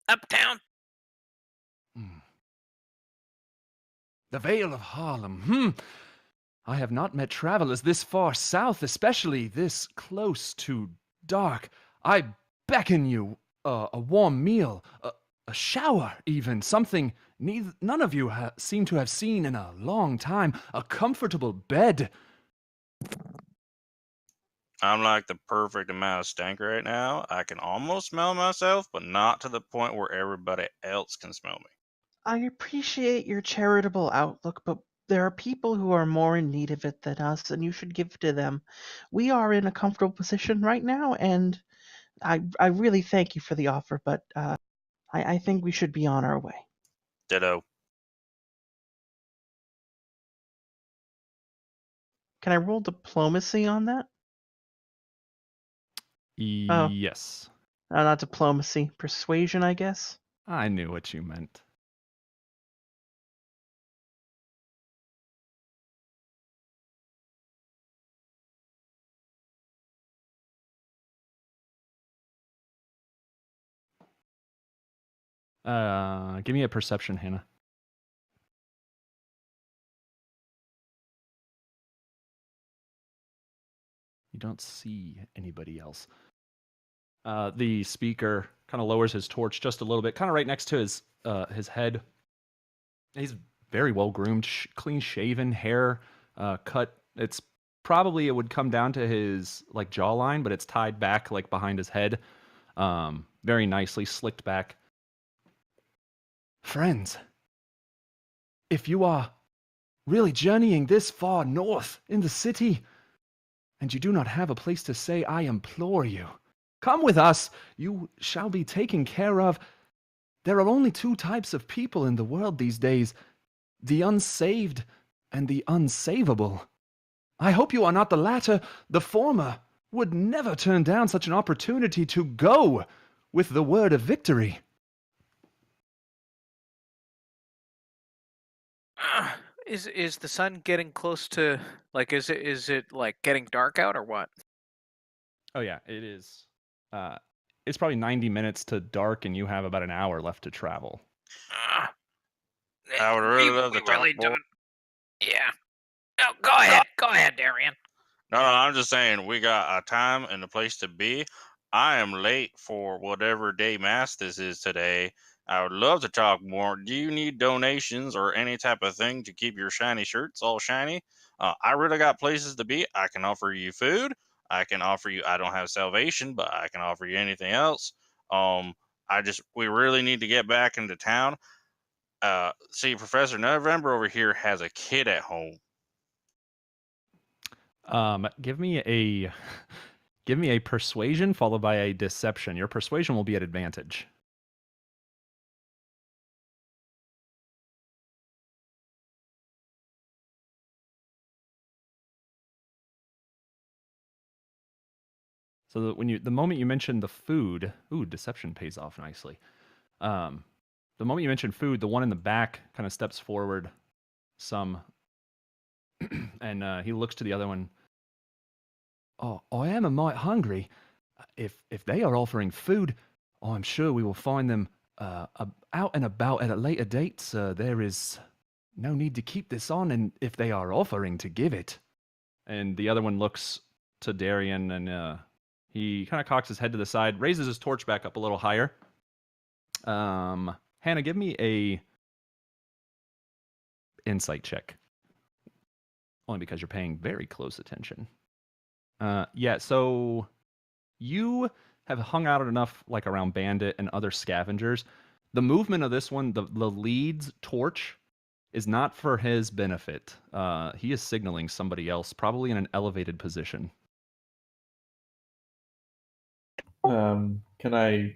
Uptown? The Vale of Harlem. I have not met travelers this far south, especially this close to dark. I beckon you a warm meal, a shower even, something none of you seem to have seen in a long time, a comfortable bed. I'm like the perfect amount of stank right now. I can almost smell myself, but not to the point where everybody else can smell me. I appreciate your charitable outlook, but there are people who are more in need of it than us, and you should give to them. We are in a comfortable position right now, and I really thank you for the offer, but I think we should be on our way. Ditto. Can I roll diplomacy on that? Oh. Yes. Not diplomacy. Persuasion, I guess? I knew what you meant. Give me a perception, Hannah. You don't see anybody else. The speaker kind of lowers his torch just a little bit, kind of right next to his head. He's very well groomed, clean shaven, hair cut. It's probably, it would come down to his like jawline, but it's tied back like behind his head, very nicely slicked back. Friends, if you are really journeying this far north in the city, and you do not have a place to stay, I implore you, come with us. You shall be taken care of. There are only two types of people in the world these days, the unsaved and the unsavable. I hope you are not the latter. The former would never turn down such an opportunity to go with the word of victory. Is the sun getting close to, like, is it like getting dark out or what? Oh yeah, it is. It's probably 90 minutes to dark, and you have about an hour left to travel. I would really love to we talk really more. don't. Yeah. No, go ahead, Darian. No, I'm just saying we got a time and a place to be. I am late for whatever day mass this is today. I would love to talk more. Do you need donations or any type of thing to keep your shiny shirts all shiny? I really got places to be. I can offer you food. I can offer you. I don't have salvation, but I can offer you anything else. We really need to get back into town. See, Professor November over here has a kid at home. Give me a persuasion followed by a deception. Your persuasion will be at advantage. So that the moment you mentioned the food, deception pays off nicely. The moment you mentioned food, the one in the back kind of steps forward some, and he looks to the other one. Oh, I am a mite hungry. If they are offering food, I'm sure we will find them out and about at a later date. There is no need to keep this on, and if they are offering to give it. And the other one looks to Darian, and he kind of cocks his head to the side, raises his torch back up a little higher. Hannah, give me a insight check. Only because you're paying very close attention. Yeah, so you have hung out enough like around Bandit and other scavengers. The movement of this one, the lead's torch, is not for his benefit. He is signaling somebody else, probably in an elevated position. Can I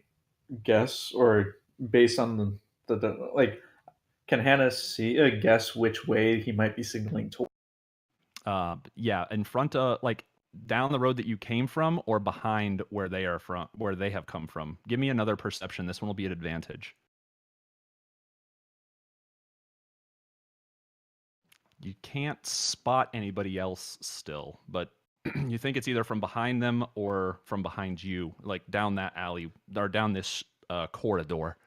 guess, or based on the like, can Hannah guess which way he might be signaling to? Yeah, in front of, like, down the road that you came from, or behind where they are from, where they have come from. Give me another perception. This one will be at advantage. You can't spot anybody else still, but you think it's either from behind them or from behind you, like down that alley or down this corridor.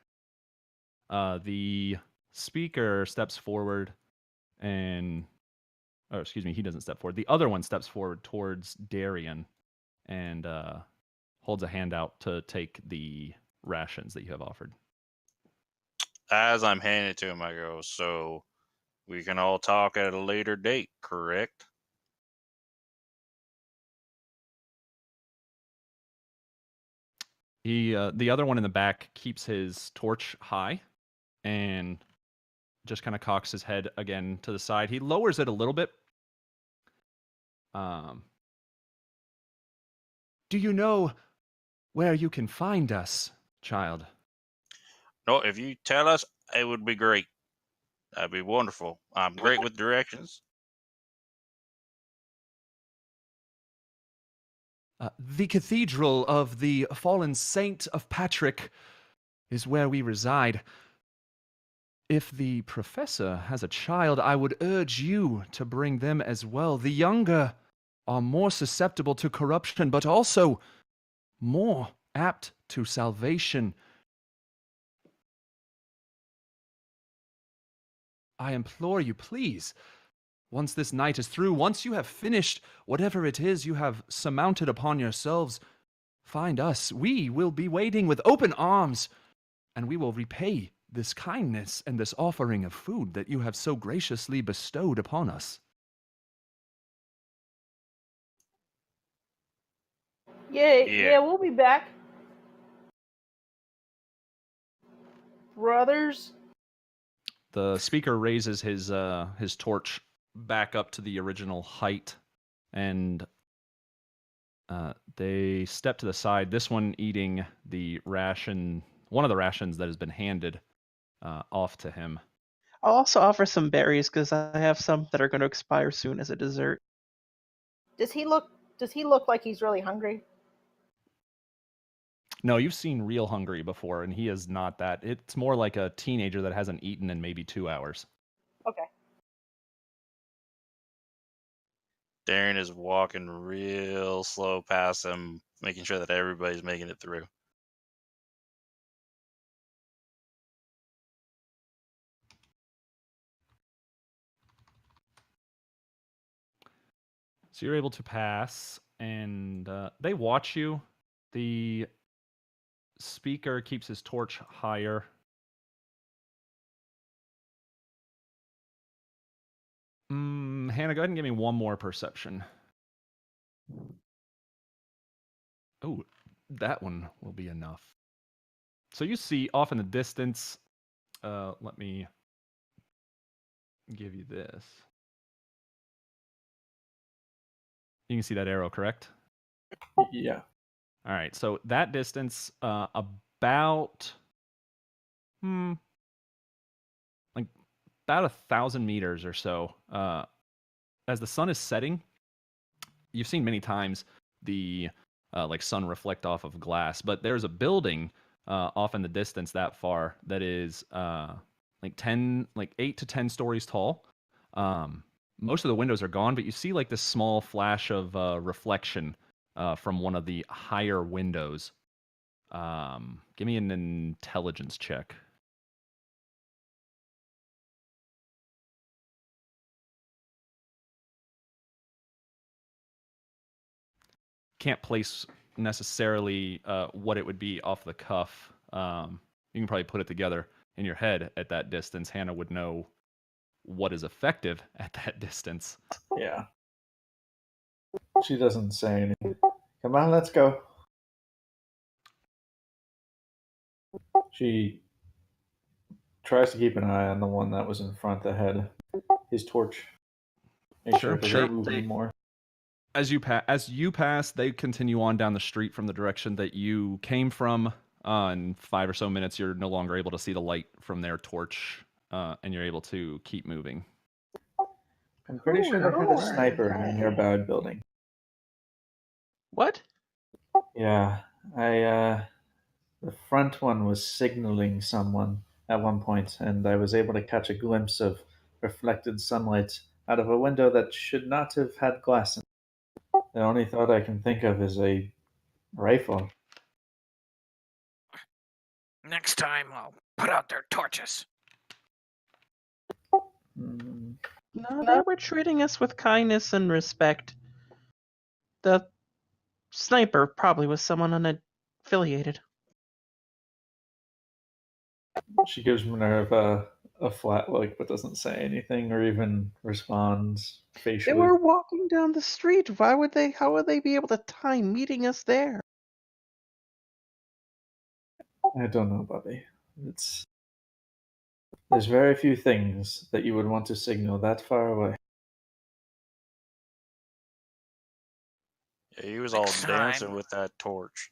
The speaker steps forward and, oh, excuse me, he doesn't step forward. The other one steps forward towards Darian and holds a hand out to take the rations that you have offered. As I'm handing it to him, I go, so we can all talk at a later date, correct? The other one in the back keeps his torch high and just kind of cocks his head again to the side. He lowers it a little bit. Do you know where you can find us, child? No, if you tell us, it would be great. That'd be wonderful. I'm great with directions. The Cathedral of the Fallen Saint of Patrick is where we reside. If the professor has a child, I would urge you to bring them as well. The younger are more susceptible to corruption, but also more apt to salvation. I implore you, please, once this night is through, once you have finished whatever it is you have surmounted upon yourselves, find us. We will be waiting with open arms, and we will repay this kindness and this offering of food that you have so graciously bestowed upon us. Yeah, we'll be back. Brothers. The speaker raises his torch back up to the original height, and they step to the side. This one eating the ration, one of the rations that has been handed off to him. I'll also offer some berries because I have some that are going to expire soon as a dessert. Does he look like he's really hungry? No, you've seen real hungry before, and he is not that. It's more like a teenager that hasn't eaten in maybe 2 hours. Okay. Darren is walking real slow past him, making sure that everybody's making it through. So you're able to pass, and they watch you. The speaker keeps his torch higher. Hannah, go ahead and give me one more perception. Oh, that one will be enough. So you see off in the distance, let me give you this. You can see that arrow, correct? Yeah. All right, so that distance, about, like about 1,000 meters or so. As the sun is setting, you've seen many times the like sun reflect off of glass, but there's a building off in the distance that far that is like 8 to 10 stories tall. Most of the windows are gone, but you see like this small flash of reflection from one of the higher windows. Give me an intelligence check. Can't place necessarily what it would be off the cuff. You can probably put it together in your head at that distance. Hannah would know what is effective at that distance. Yeah. She doesn't say anything. Come on, let's go. She tries to keep an eye on the one that was in front that had his torch. Make sure it doesn't move anymore. As you pass, they continue on down the street from the direction that you came from. In 5 or so minutes, you're no longer able to see the light from their torch, and you're able to keep moving. I'm pretty sure they had a sniper in a nearby building. What? Yeah, the front one was signaling someone at one point, and I was able to catch a glimpse of reflected sunlight out of a window that should not have had glass in it. The only thought I can think of is a rifle. Next time, I'll put out their torches. Mm, No, they were treating us with kindness and respect. The sniper probably was someone unaffiliated. She gives Minerva a flat look, but doesn't say anything or even responds They facially. were walking down the street. How would they be able to time meeting us there? I don't know, Bobby. There's very few things that you would want to signal that far away. Yeah, he was all Next dancing time. with that torch.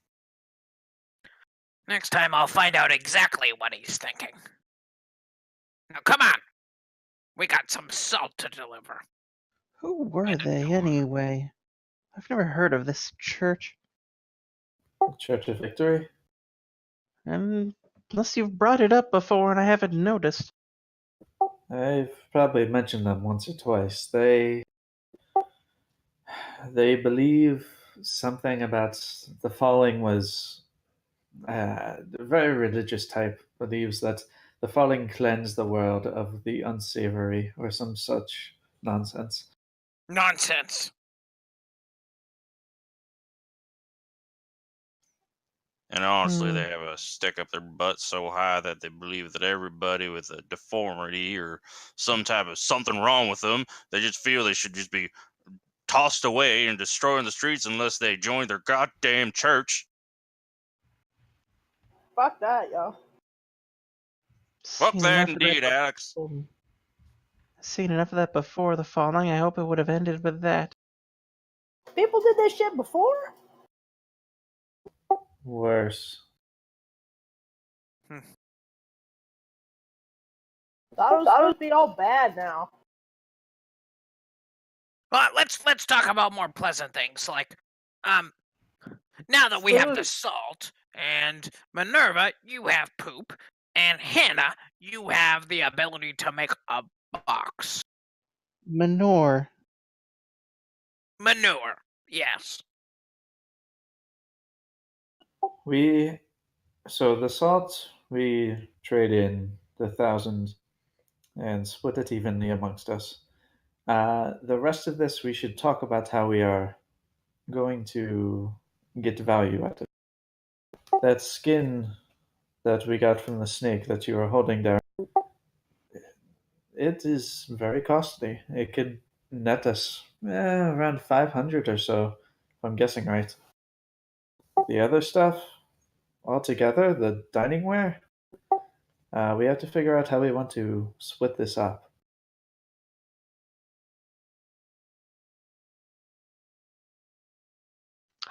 Next time, I'll find out exactly what he's thinking. Now, come on. We got some salt to deliver. Who were And a they, door. anyway? I've never heard of this church. Church of Victory? Unless you've brought it up before and I haven't noticed. I've probably mentioned them once or twice. They believe something about the falling was a very religious type believes that the falling cleansed the world of the unsavory or some such nonsense. Nonsense. And honestly, Hmm. they have a stick up their butt so high that they believe that everybody with a deformity or some type of something wrong with them, they just feel they should just be tossed away and destroyed in the streets unless they join their goddamn church. Fuck that, yo. Fuck Seen that enough of that. indeed, Alex. Seen enough of that before the falling. I hope it would have ended with that. People did this shit before? Worse. Thought it was supposed to be all bad now. Well, let's talk about more pleasant things like now that we have the Food. salt and Minerva, you have poop, and Hannah, you have the ability to make a box. Manure. Manure. Yes. So the salt we trade in the 1,000 and split it evenly amongst us. The rest of this, we should talk about how we are going to get value out of it. That skin that we got from the snake that you are holding there, it is very costly. It could net us around 500 or so, if I'm guessing right. The other stuff, altogether, the dining ware, we have to figure out how we want to split this up.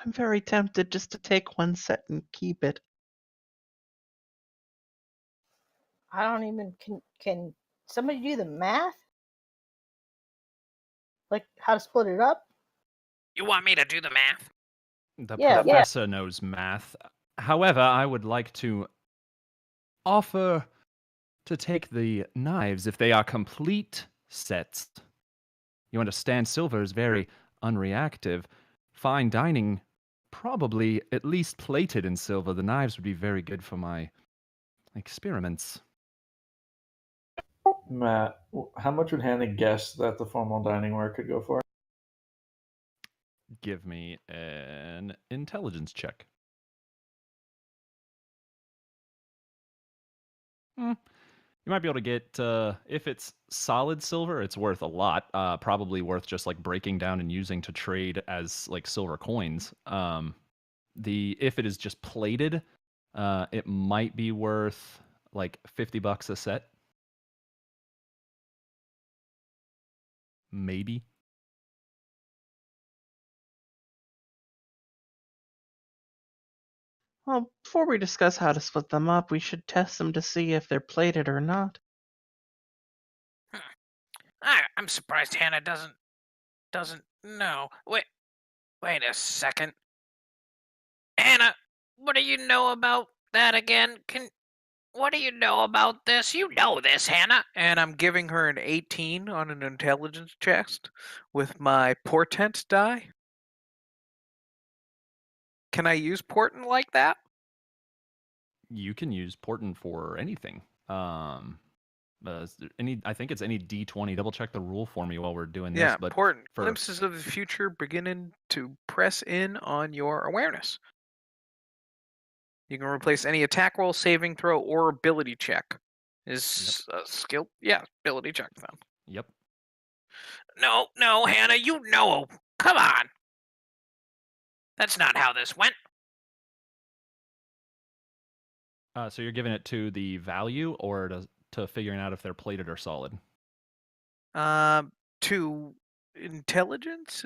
I'm very tempted just to take one set and keep it. I don't even can somebody do the math? Like how to split it up? You want me to do the math? The Yeah. professor knows math. However, I would like to offer to take the knives if they are complete sets. You understand, silver is very unreactive. Fine dining, probably at least plated in silver. The knives would be very good for my experiments. Matt, how much would Hannah guess that the formal dining ware could go for? Give me an intelligence check. You might be able to get, if it's solid silver, it's worth a lot. Probably worth just like breaking down and using to trade as like silver coins. If it is just plated, it might be worth like $50 a set. Maybe. Well, before we discuss how to split them up, we should test them to see if they're plated or not. I'm surprised Hannah doesn't know. Wait a second. Hannah, what do you know about that again? What do you know about this? You know this, Hannah. And I'm giving her an 18 on an intelligence check with my portent die. Can I use portent like that? You can use portent for anything. I think it's any D20. Double check the rule for me while we're doing Yeah, this. But portent. Glimpses of the future beginning to press in on your awareness. You can replace any attack roll, saving throw, or ability check. Is a skill? Yeah, ability check then. Yep. No, Hannah, you know. Come on. That's not how this went. So you're giving it to the value or to figuring out if they're plated or solid? To intelligence,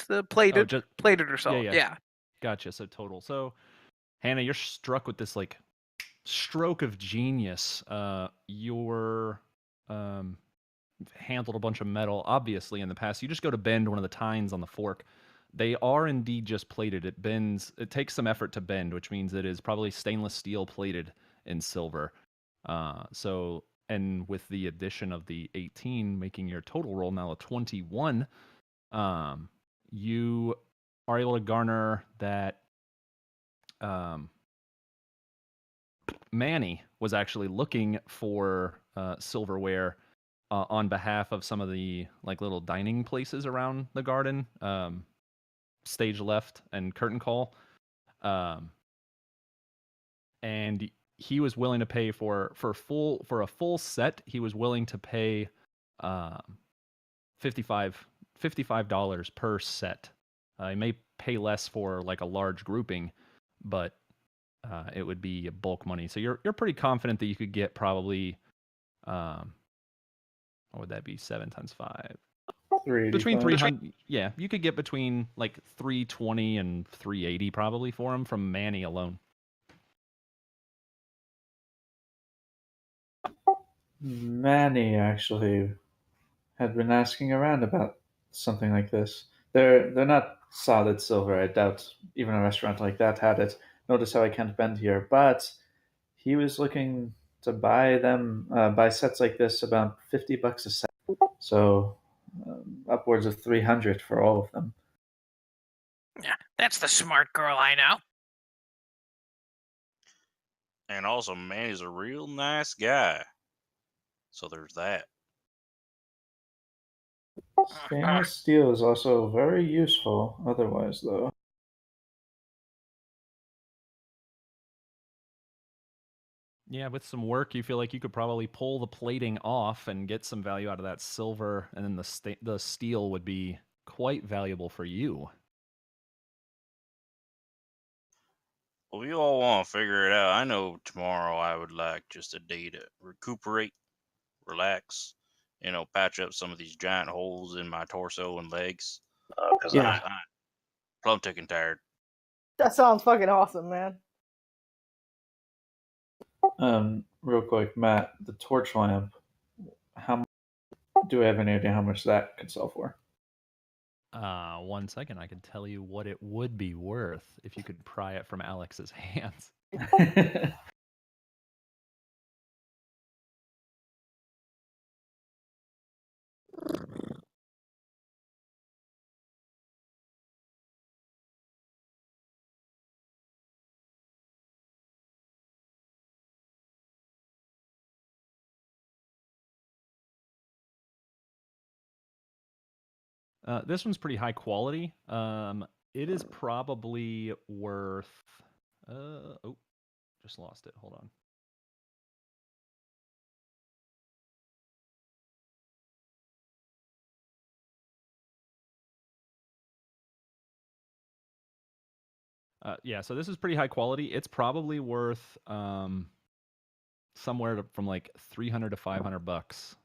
the plated, plated or solid. Yeah. Gotcha. So total. So Hannah, you're struck with this like stroke of genius. Your handled a bunch of metal, obviously, in the past. You just go to bend one of the tines on the fork. They are indeed just plated. It bends. It takes some effort to bend, which means it is probably stainless steel plated in silver. And with the addition of the 18, making your total roll now a 21, you are able to garner that. Manny was actually looking for silverware on behalf of some of the like little dining places around the garden, stage left and curtain call, and he was willing to pay for a full set. He was willing to pay $55 per set. He may pay less for like a large grouping, but it would be bulk money. So you're pretty confident that you could get probably what would that be? 7 times 5. Between 300. Yeah, you could get between like 320 and 380 probably for him from Manny alone. Manny actually had been asking around about something like this. They're not solid silver. I doubt even a restaurant like that had it. Notice how I can't bend here, but he was looking to buy them, buy sets like this about $50 a set. So upwards of 300 for all of them. Yeah, that's the smart girl I know. And also, Manny's a real nice guy. So there's that. Stainless steel is also very useful otherwise, though. Yeah, with some work, you feel like you could probably pull the plating off and get some value out of that silver, and then the steel would be quite valuable for you. Well, you all want to figure it out. I know tomorrow I would like just a day to recuperate, relax, patch up some of these giant holes in my torso and legs. Because Yeah. I'm plumb ticking tired. That sounds fucking awesome, man. Real quick, Matt, the torch lamp. How do I have any idea how much that could sell for? 1 second, I could tell you what it would be worth if you could pry it from Alex's hands. This one's pretty high quality. It is probably worth. Oh, just lost it. Hold on. Yeah, so this is pretty high quality. It's probably worth somewhere from like 300 to $500.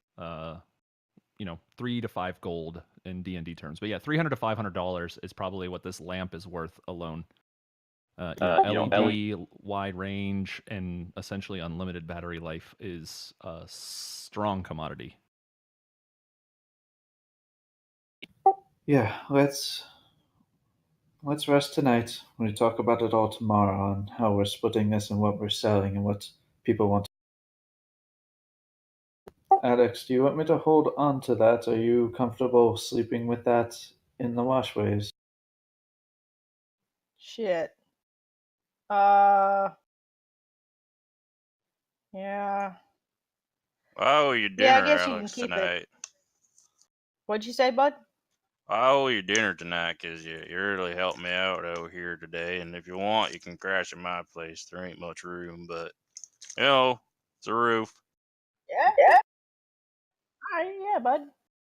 3 to 5 gold in D&D terms. But yeah, $300 to $500 is probably what this lamp is worth alone. LED, wide range, and essentially unlimited battery life is a strong commodity. Yeah, let's rest tonight. We'll talk about it all tomorrow on how we're splitting this and what we're selling and what people want. Alex, do you want me to hold on to that? Are you comfortable sleeping with that in the washways? Shit. Yeah. I owe you dinner, Yeah, I guess you can Alex, keep tonight. it. What'd you say, bud? I owe you dinner tonight because you really helped me out over here today. And if you want, you can crash at my place. There ain't much room, but, it's a roof. Yeah. Yeah. All right, yeah, bud.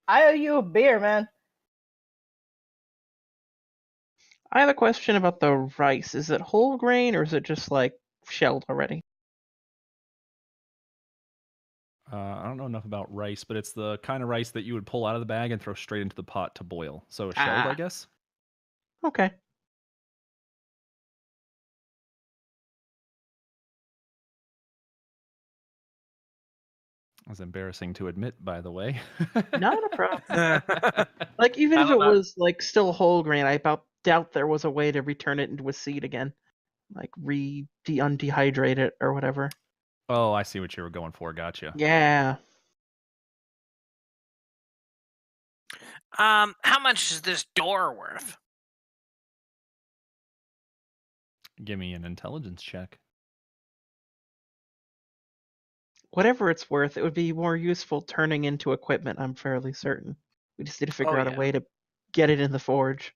I owe you a beer, man. I have a question about the rice. Is it whole grain or is it just like shelled already? I don't know enough about rice, but it's the kind of rice that you would pull out of the bag and throw straight into the pot to boil. So shelled, I guess. Okay. was embarrassing to admit, by the way. Not a problem. Like, even I if it don't know. was, like, still whole grain, I about doubt there was a way to return it into a seed again. Like, undehydrate it or whatever. Oh, I see what you were going for. Gotcha. Yeah. How much is this door worth? Give me an intelligence check. Whatever it's worth, it would be more useful turning into equipment, I'm fairly certain. We just need to figure out a yeah. way to get it in the forge.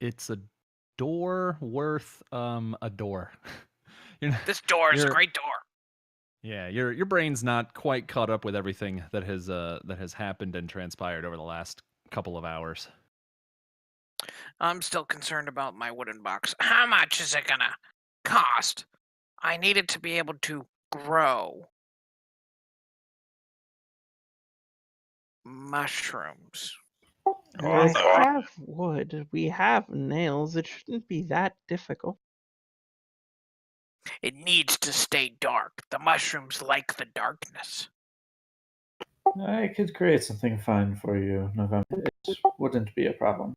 It's a door worth a door. This door is a you're- great door. Yeah, your brain's not quite caught up with everything that has happened and transpired over the last couple of hours. I'm still concerned about my wooden box. How much is it gonna cost? I need it to be able to grow mushrooms. We have wood. We have nails. It shouldn't be that difficult. It needs to stay dark. The mushrooms like the darkness. I could create something fine for you, November. It wouldn't be a problem.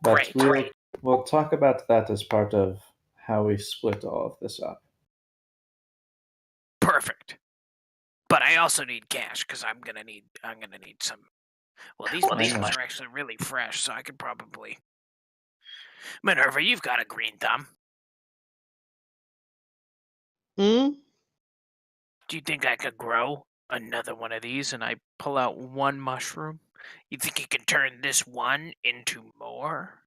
But Great. we'll talk about that as part of how we split all of this up. Perfect. But I also need cash because I'm gonna need some. Well, these mushrooms are actually really fresh, so I could probably. Minerva, you've got a green thumb. Hmm? Do you think I could grow another one of these? And I pull out one mushroom. You think you can turn this one into more?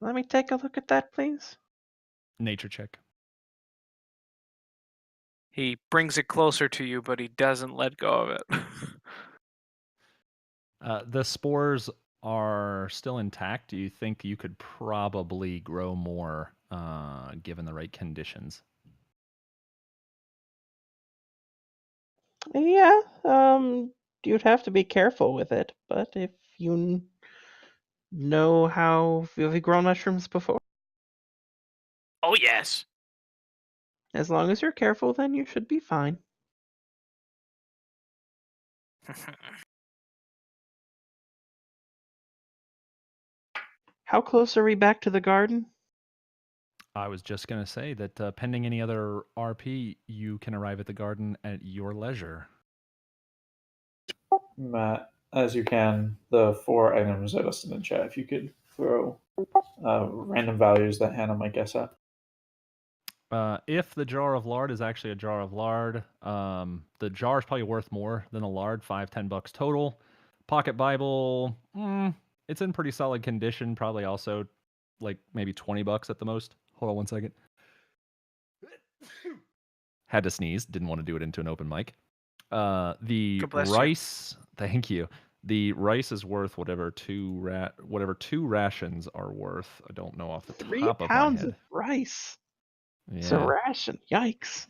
Let me take a look at that, please. Nature check. He brings it closer to you, but he doesn't let go of it. The spores are still intact. Do you think you could probably grow more given the right conditions? Yeah, you'd have to be careful with it, but if you know have you grown mushrooms before? Oh, yes. As long as you're careful, then you should be fine. How close are we back to the garden? I was just going to say that pending any other RP, you can arrive at the garden at your leisure. Matt, as you can, the 4 items I listed in chat, if you could throw random values that Hannah might guess at. If the jar of lard is actually a jar of lard, the jar is probably worth more than the lard, $5-10 total. Pocket Bible, it's in pretty solid condition, probably also like maybe $20 at the most. Hold on one second. Had to sneeze, didn't want to do it into an open mic. The God bless you. rice, thank you. The rice is worth whatever two rations are worth. I don't know off the 3 top of my pounds head. of rice. Yeah. It's a ration. Yikes.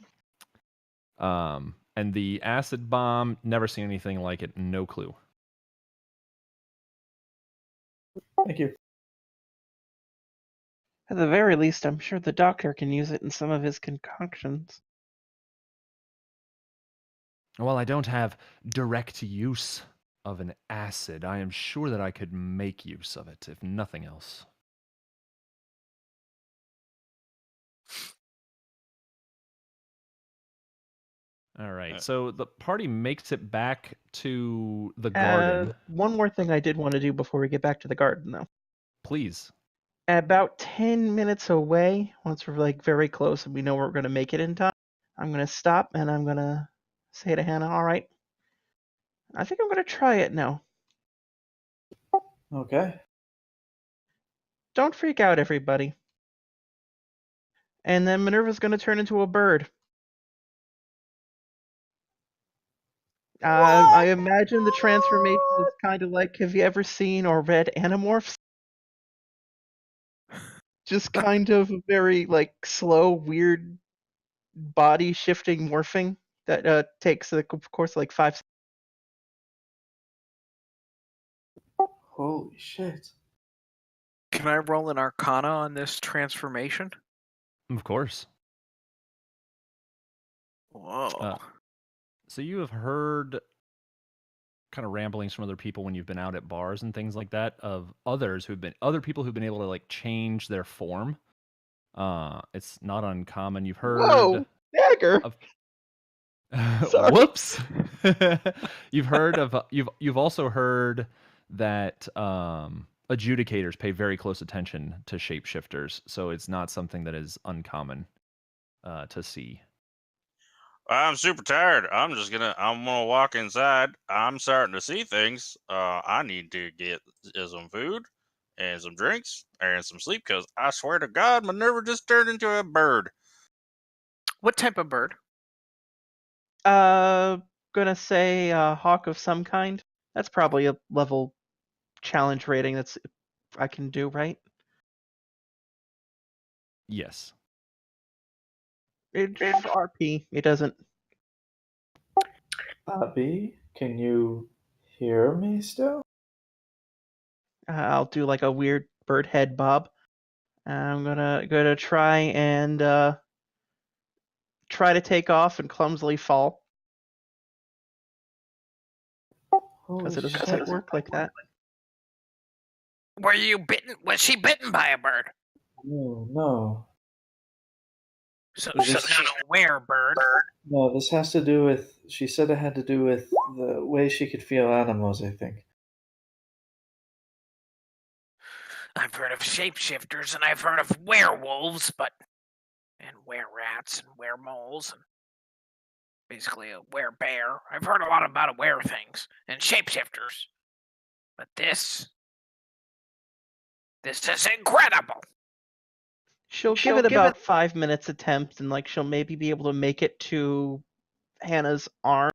And the acid bomb, never seen anything like it. No clue. Thank you. At the very least, I'm sure the doctor can use it in some of his concoctions. Well, I don't have direct use of an acid. I am sure that I could make use of it, if nothing else. All right, so the party makes it back to the garden. One more thing I did want to do before we get back to the garden, though. Please. About 10 minutes away, once we're like very close and we know we're going to make it in time, I'm going to stop and I'm going to say to Hannah, all right, I think I'm going to try it now. Okay. Don't freak out, everybody. And then Minerva's going to turn into a bird. I imagine the transformation is kind of like, have you ever seen or read Animorphs? Just kind of very like slow, weird body shifting morphing that takes, of course, like 5 seconds. Holy shit. Can I roll an Arcana on this transformation? Of course. Whoa. So you have heard kind of ramblings from other people when you've been out at bars and things like that of other people who've been able to like change their form. It's not uncommon. You've heard Whoa, dagger. of Sorry. whoops. You've also heard that adjudicators pay very close attention to shapeshifters, so it's not something that is uncommon to see. I'm super tired. I'm gonna walk inside. I'm starting to see things. I need to get some food and some drinks and some sleep because I swear to God, Minerva just turned into a bird. What type of bird? Gonna say hawk of some kind. That's probably a level challenge rating that's I can do, right? Yes. It's RP. It doesn't. Bobby, can you hear me still? I'll do like a weird bird head bob. I'm gonna try and try to take off and clumsily fall because Holy it doesn't shit. quite work like that. Were you bitten? Was she bitten by a bird? No. So Was she's this- not a werebird. No, this has to do with. She said it had to do with the way she could feel animals, I think. I've heard of shapeshifters and I've heard of werewolves, and were-rats and were-moles and basically a were-bear. I've heard a lot about things and shapeshifters. But this is incredible. She'll give it about 5 minutes attempt, and like she'll maybe be able to make it to Hannah's arm,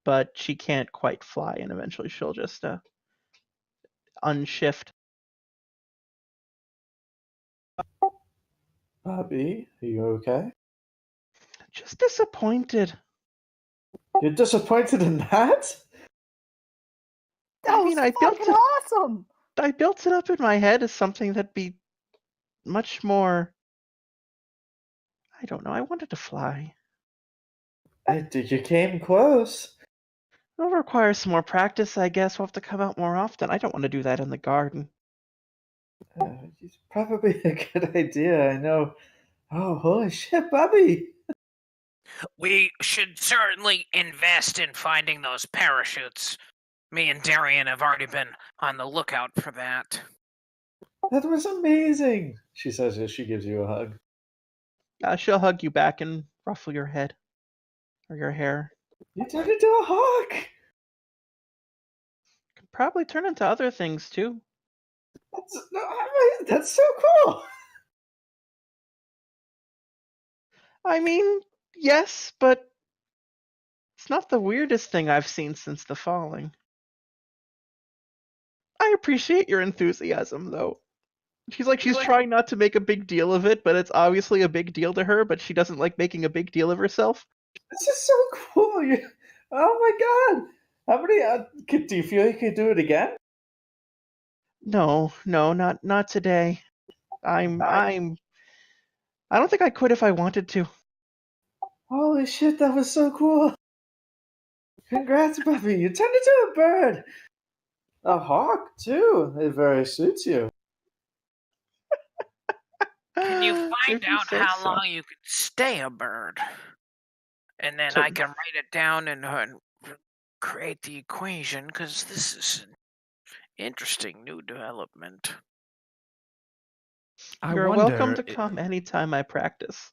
but she can't quite fly, and eventually she'll just unshift. Bobby, are you okay? Just disappointed. You're disappointed in that? That I mean, was I built fucking it- awesome. I built it up in my head as something that'd be much more. I don't know. I wanted to fly. You came close. It'll require some more practice, I guess. We'll have to come out more often. I don't want to do that in the garden. It's probably a good idea, I know. Oh, holy shit, Bobby! We should certainly invest in finding those parachutes. Me and Darian have already been on the lookout for that. That was amazing, she says as she gives you a hug. She'll hug you back and ruffle your head or your hair. You turned into a hawk! Could probably turn into other things too. That's so cool! I mean, yes, but it's not the weirdest thing I've seen since the falling. I appreciate your enthusiasm, though. She's trying not to make a big deal of it, but it's obviously a big deal to her, but she doesn't like making a big deal of herself. This is so cool! Oh my god! How many? Do you feel you could do it again? No, not today. I don't think I could if I wanted to. Holy shit, that was so cool! Congrats, Buffy! You turned into a bird! A hawk, too! It very suits you. Can you find If you out say how so. long you can stay a bird? And then So- I can write it down and create the equation, because this is an interesting new development. You're welcome to come anytime I practice.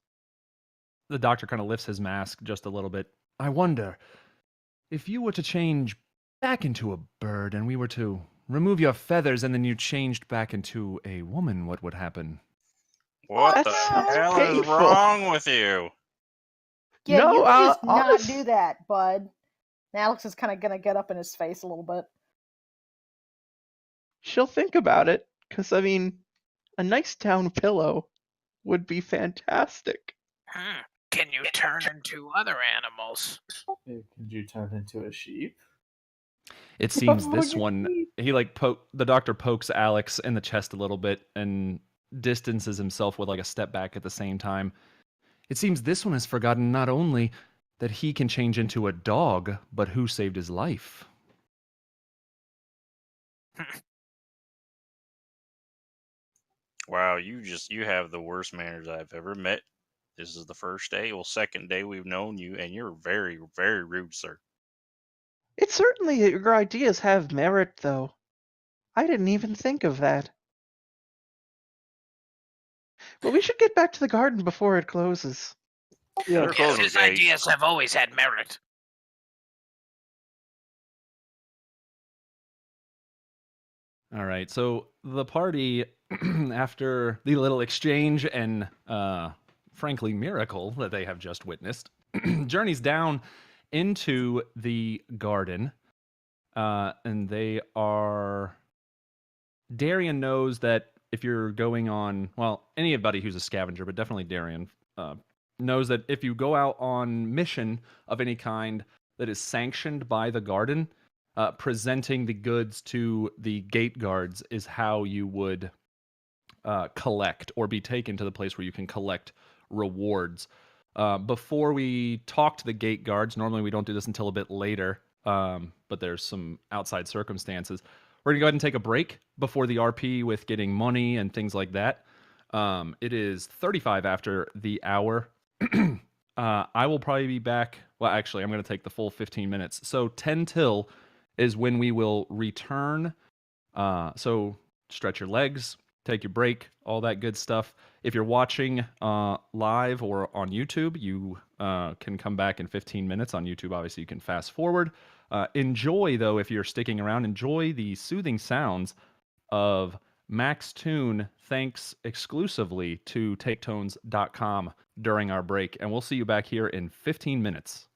The doctor kind of lifts his mask just a little bit. I wonder if you were to change back into a bird and we were to remove your feathers and then you changed back into a woman, what would happen? What That the sounds hell painful. is wrong with you? Yeah, No, you can just not honest- do that, bud. And Alex is kind of going to get up in his face a little bit. She'll think about it, because, I mean, a nice down pillow would be fantastic. Can you turn into other animals? Could you turn into a sheep? It seems Oh, this you one, see? he like the doctor pokes Alex in the chest a little bit and distances himself with like a step back at the same time. It seems this one has forgotten not only that he can change into a dog, but who saved his life. Wow, you have the worst manners I've ever met. This is the first day, well, second day we've known you, and you're very, very rude, sir. It's certainly your ideas have merit, though. I didn't even think of that. But we should get back to the garden before it closes. Yeah. They're Yes, closing his the gates. ideas have always had merit. All right, so the party, after the little exchange and, frankly, miracle that they have just witnessed, journeys down into the garden, and they are. Darian knows that if you're going on, well, anybody who's a scavenger, but definitely Darian, knows that if you go out on mission of any kind that is sanctioned by the garden, presenting the goods to the gate guards is how you would collect or be taken to the place where you can collect rewards. Before we talk to the gate guards, normally we don't do this until a bit later, but there's some outside circumstances. We're gonna go ahead and take a break before the RP with getting money and things like that. It is 35 after the hour. I will probably be back. Well, actually, I'm going to take the full 15 minutes. So 10 till is when we will return. So stretch your legs, take your break, all that good stuff. If you're watching live or on YouTube, you can come back in 15 minutes. On YouTube, obviously, you can fast forward. Enjoy, though, if you're sticking around, enjoy the soothing sounds of Max Tune, thanks exclusively to taketones.com during our break. And we'll see you back here in 15 minutes.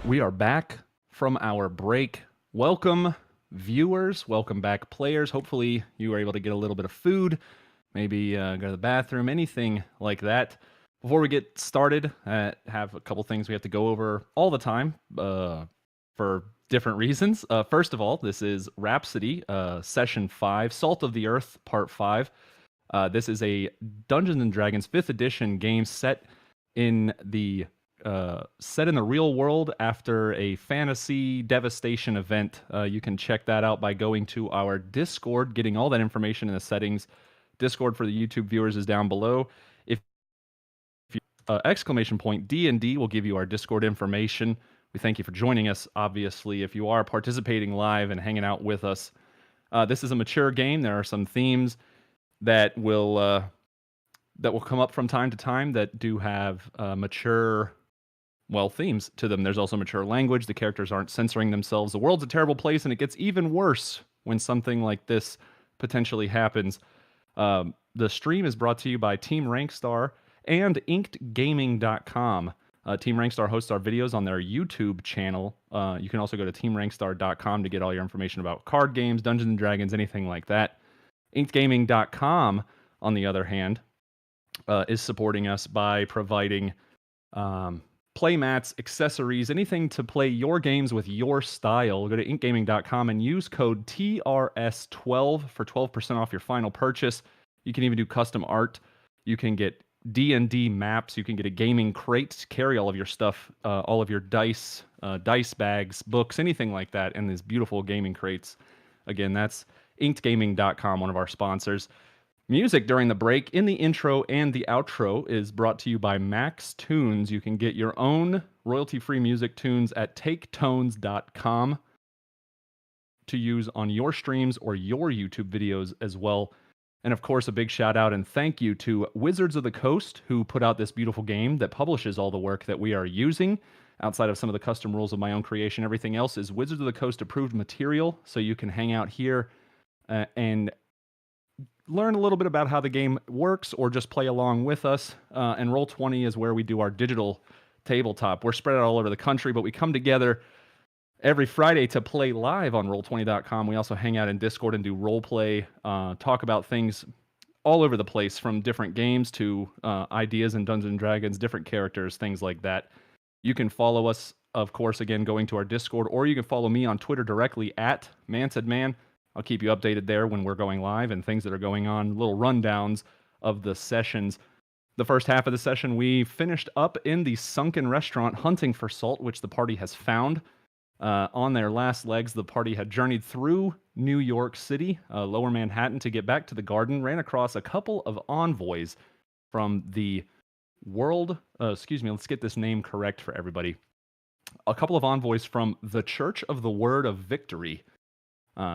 We are back from our break. Welcome, viewers. Welcome back, players. Hopefully, you were able to get a little bit of food, maybe go to the bathroom, anything like that. Before we get started, I have a couple things we have to go over all the time for different reasons. First of all, this is Rhapsody, Session 5, Salt of the Earth, Part 5. This is a Dungeons & Dragons 5th edition game set in the real world after a fantasy devastation event. You can check that out by going to our Discord, getting all that information in the settings. Discord for the YouTube viewers is down below. If you exclamation point D&D will give you our Discord information. We thank you for joining us, obviously, if you are participating live and hanging out with us. This is a mature game. There are some themes that will come up from time to time that do have mature themes to them. There's also mature language. The characters aren't censoring themselves. The world's a terrible place, and it gets even worse when something like this potentially happens. The stream is brought to you by Team Rankstar and inkedgaming.com. Team Rankstar hosts our videos on their YouTube channel. You can also go to teamrankstar.com to get all your information about card games, Dungeons & Dragons, anything like that. inkedgaming.com, on the other hand, is supporting us by providing playmats, accessories, anything to play your games with your style. Go to inkgaming.com and use code TRS12 for 12% off your final purchase. You can even do custom art. You can get D&D maps. You can get a gaming crate to carry all of your stuff, all of your dice bags, books, anything like that in these beautiful gaming crates. Again, that's inkedgaming.com, one of our sponsors. Music during the break, in the intro and the outro, is brought to you by Max Tunes. You can get your own royalty-free music tunes at taketones.com to use on your streams or your YouTube videos as well. And of course, a big shout out and thank you to Wizards of the Coast, who put out this beautiful game that publishes all the work that we are using. Outside of some of the custom rules of my own creation, everything else is Wizards of the Coast approved material, so you can hang out here and learn a little bit about how the game works or just play along with us. And Roll20 is where we do our digital tabletop. We're spread out all over the country, but we come together every Friday to play live on Roll20.com. We also hang out in Discord and do role play, talk about things all over the place, from different games to ideas in Dungeons & Dragons, different characters, things like that. You can follow us, of course, again, going to our Discord, or you can follow me on Twitter directly at ManSaidMan. I'll keep you updated there when we're going live and things that are going on, little rundowns of the sessions. The first half of the session, we finished up in the sunken restaurant hunting for salt, which the party has found. On their last legs, the party had journeyed through New York City, Lower Manhattan, to get back to the garden, ran across a couple of envoys from the let's get this name correct for everybody. A couple of envoys from the Church of the Word of Victory.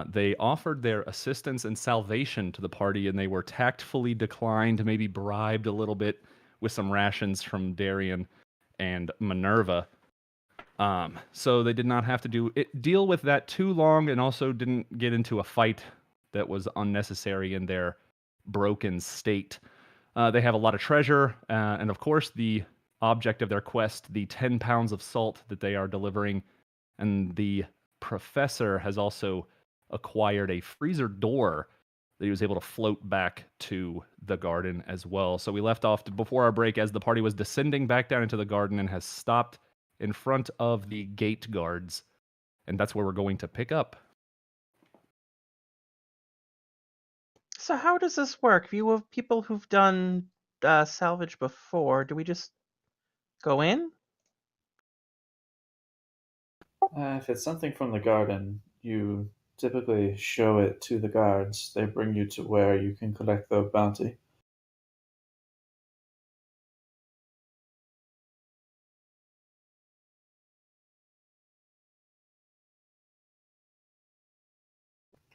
They offered their assistance and salvation to the party, and they were tactfully declined, maybe bribed a little bit with some rations from Darian and Minerva. So they did not have to deal with that too long, and also didn't get into a fight that was unnecessary in their broken state. They have a lot of treasure, and of course the object of their quest, the 10 pounds of salt that they are delivering, and the professor has also acquired a freezer door that he was able to float back to the garden as well. So we left off before our break as the party was descending back down into the garden and has stopped in front of the gate guards. And that's where we're going to pick up. So how does this work? You have people who've done salvage before. Do we just go in? If it's something from the garden, you typically show it to the guards. They bring you to where you can collect the bounty.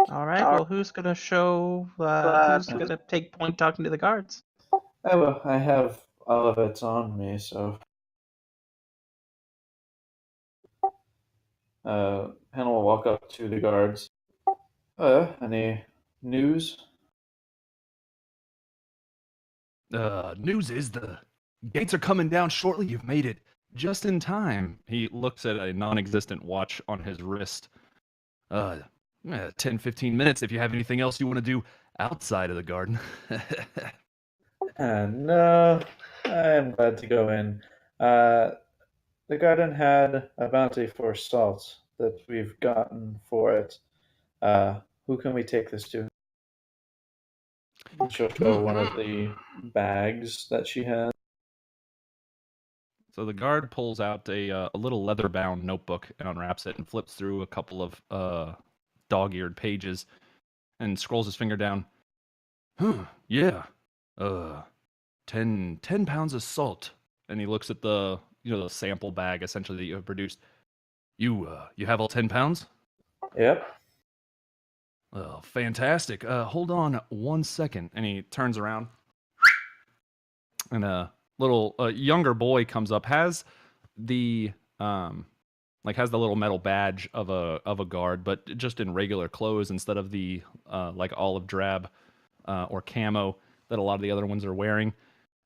All right. Well, who's gonna show? Who's gonna take point talking to the guards? Well, I have all of it on me, so Hannah will walk up to the guards. Any news? News is the gates are coming down shortly. You've made it just in time. He looks at a non-existent watch on his wrist. 10, 15 minutes if you have anything else you want to do outside of the garden. No, I am glad to go in. The garden had a bounty for salt that we've gotten for it. Who can we take this to? She'll show one of the bags that she has. So the guard pulls out a little leather-bound notebook and unwraps it and flips through a couple of dog-eared pages and scrolls his finger down. Yeah. 10 pounds of salt. And he looks at the sample bag essentially that you have produced. You have all 10 pounds? Yep. Oh, fantastic. Hold on 1 second. And he turns around. And a little younger boy comes up, has the little metal badge of a guard, but just in regular clothes instead of the like olive drab or camo that a lot of the other ones are wearing.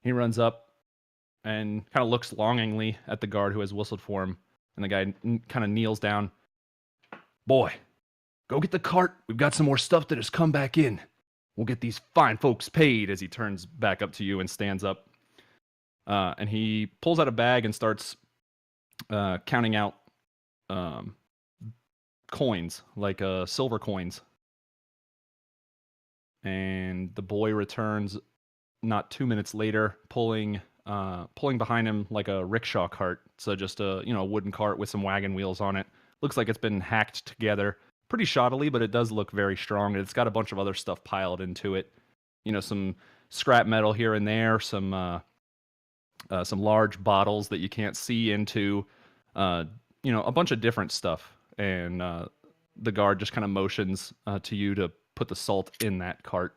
He runs up and kind of looks longingly at the guard who has whistled for him, and the guy kind of kneels down. Boy, go get the cart. We've got some more stuff that has come back in. We'll get these fine folks paid. As he turns back up to you and stands up. And he pulls out a bag and starts counting out coins, like silver coins. And the boy returns not 2 minutes later, pulling behind him like a rickshaw cart. So just a wooden cart with some wagon wheels on it. Looks like it's been hacked together pretty shoddily, but it does look very strong. And it's got a bunch of other stuff piled into it. Some scrap metal here and there, some large bottles that you can't see into, a bunch of different stuff. And the guard just kind of motions to you to put the salt in that cart.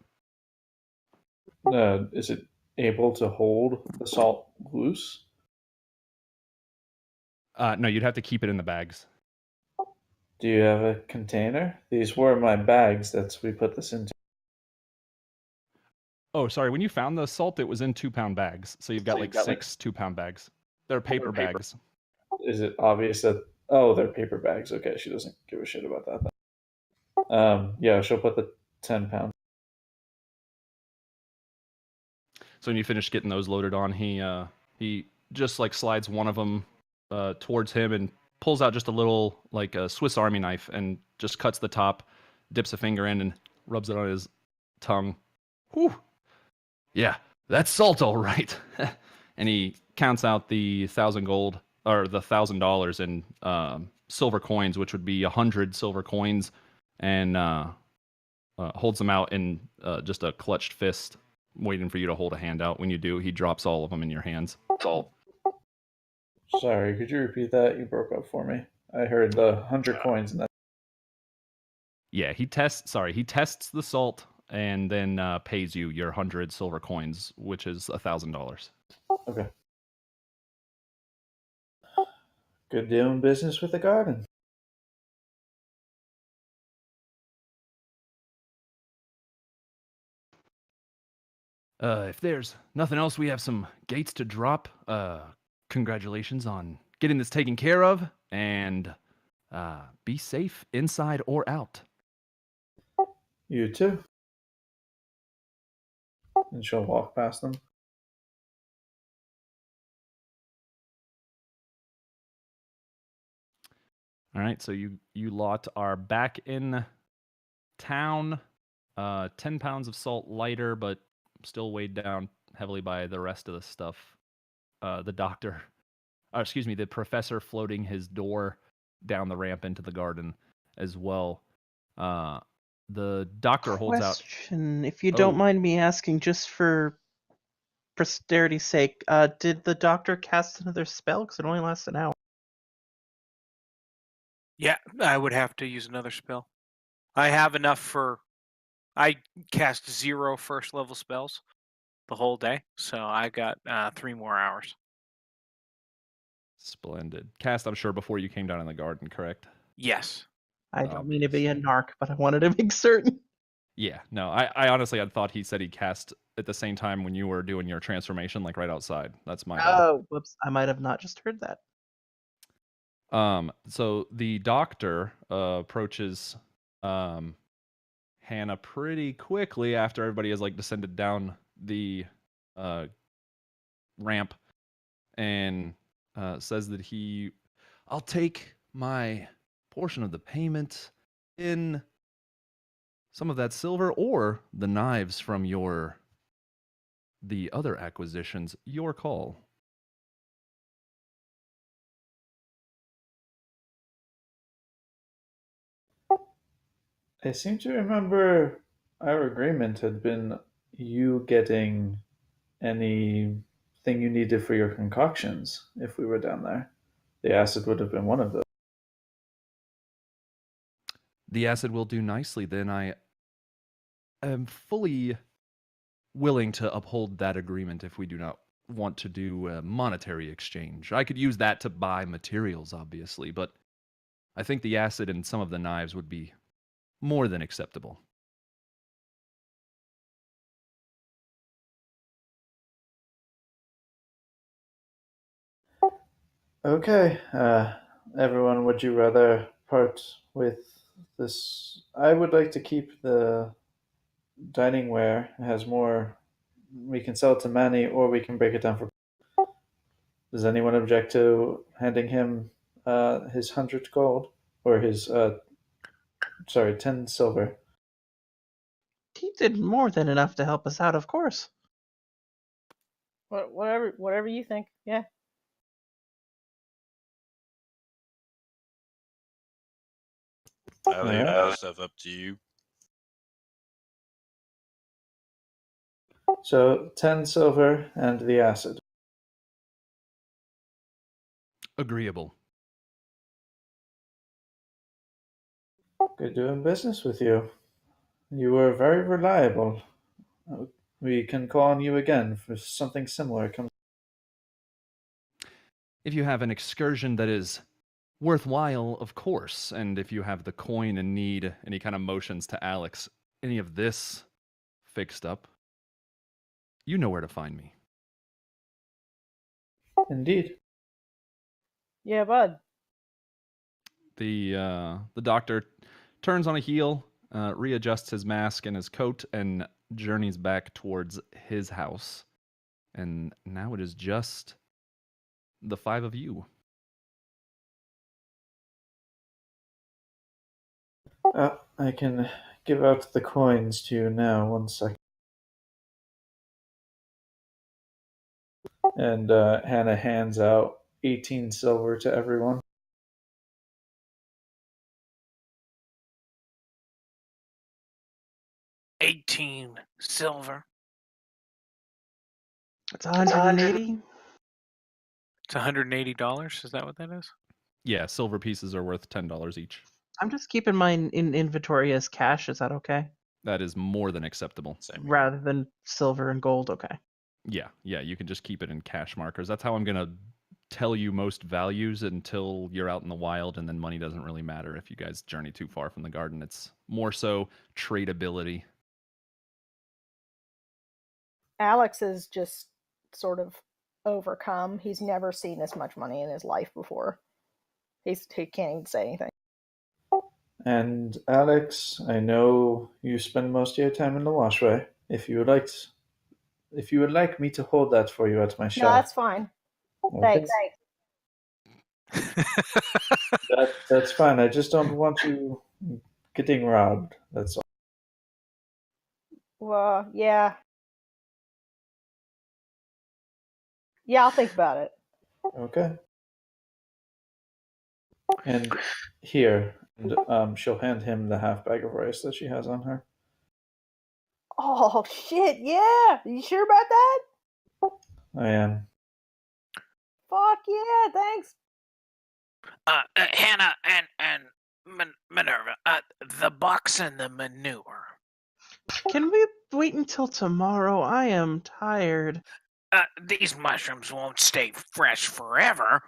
Is it able to hold the salt loose? No, you'd have to keep it in the bags. Do you have a container? These were my bags that we put this into. Oh, sorry. When you found the salt, it was in 2-pound bags. So you've got six 2-pound bags. They're paper bags. Is it obvious that... Oh, they're paper bags. Okay, she doesn't give a shit about that then. Yeah, she'll put the 10 pounds. So when you finish getting those loaded on, he just like slides one of them towards him and pulls out just a little like a Swiss Army knife and just cuts the top, dips a finger in and rubs it on his tongue. Whew. Yeah, that's salt all right. And he counts out the 1,000 gold or the $1,000 in silver coins, which would be 100 silver coins, and holds them out in just a clutched fist, waiting for you to hold a hand out. When you do, he drops all of them in your hands. Sorry, could you repeat that? You broke up for me. I heard the 100 coins in that. Yeah, he tests the salt and then pays you your 100 silver coins, which is $1,000. Okay. Good doing business with the garden. If there's nothing else, we have some gates to drop. Congratulations on getting this taken care of, and be safe inside or out. You too. And she'll walk past them. All right, so you lot are back in town. 10 pounds of salt lighter, but still weighed down heavily by the rest of the stuff. The professor floating his door down the ramp into the garden as well. The doctor holds out. Question, if you don't mind me asking, just for posterity's sake, did the doctor cast another spell? Because it only lasts an hour. Yeah, I would have to use another spell. I have enough for... I cast 0 first level spells the whole day, so I got 3 more hours. Splendid. Cast, I'm sure, before you came down in the garden, correct? Yes. I don't mean to be a narc, but I wanted to make certain. Yeah, no, I honestly had thought he said he cast at the same time when you were doing your transformation, like right outside. That's my bad. Oh, whoops! I might have not just heard that. So the doctor approaches Hannah pretty quickly after everybody has like descended down the ramp, and says that I'll take my portion of the payment in some of that silver or the knives from the other acquisitions. Your call. I seem to remember our agreement had been you getting anything you needed for your concoctions if we were down there. The acid would have been one of those. The acid will do nicely. Then I am fully willing to uphold that agreement if we do not want to do a monetary exchange. I could use that to buy materials, obviously, but I think the acid and some of the knives would be more than acceptable. Okay, everyone, would you rather part with this? I would like to keep the dining ware. It has more. We can sell it to Manny, or we can break it down for. Does anyone object to handing him his 100 gold or his 10 silver? He did more than enough to help us out, of course. Whatever you think. Yeah. I leave Alright. that stuff up to you. So 10 silver and the acid. Agreeable. Good doing business with you. You were very reliable. We can call on you again for something similar comes. If you have an excursion that is worthwhile, of course, and if you have the coin and need any kind of motions to Alex, any of this fixed up, you know where to find me. Indeed. Yeah, bud. The doctor turns on a heel, readjusts his mask and his coat, and journeys back towards his house. And now it is just the five of you. I can give out the coins to you now. 1 second. And Hannah hands out 18 silver to everyone. $18 silver. It's 180. It's $180. Is that what that is? Yeah, silver pieces are worth $10 each. I'm just keeping mine in inventory as cash. Is that okay? That is more than acceptable. Same here. Rather than silver and gold. Okay. Yeah, you can just keep it in cash markers. That's how I'm going to tell you most values until you're out in the wild, and then money doesn't really matter if you guys journey too far from the garden. It's more so tradability. Alex is just sort of overcome. He's never seen this much money in his life before. He can't even say anything. And Alex, I know you spend most of your time in the washway. If you would like me to hold that for you at my No, shop. that's fine. Okay. Thanks. That's fine. I just don't want you getting robbed. That's all. Well, yeah. Yeah, I'll think about it. Okay. And here, and she'll hand him the half bag of rice that she has on her. Oh shit! Yeah, you sure about that? I am. Fuck yeah! Thanks. Hannah and Minerva, the box and the manure. Can we wait until tomorrow? I am tired. These mushrooms won't stay fresh forever.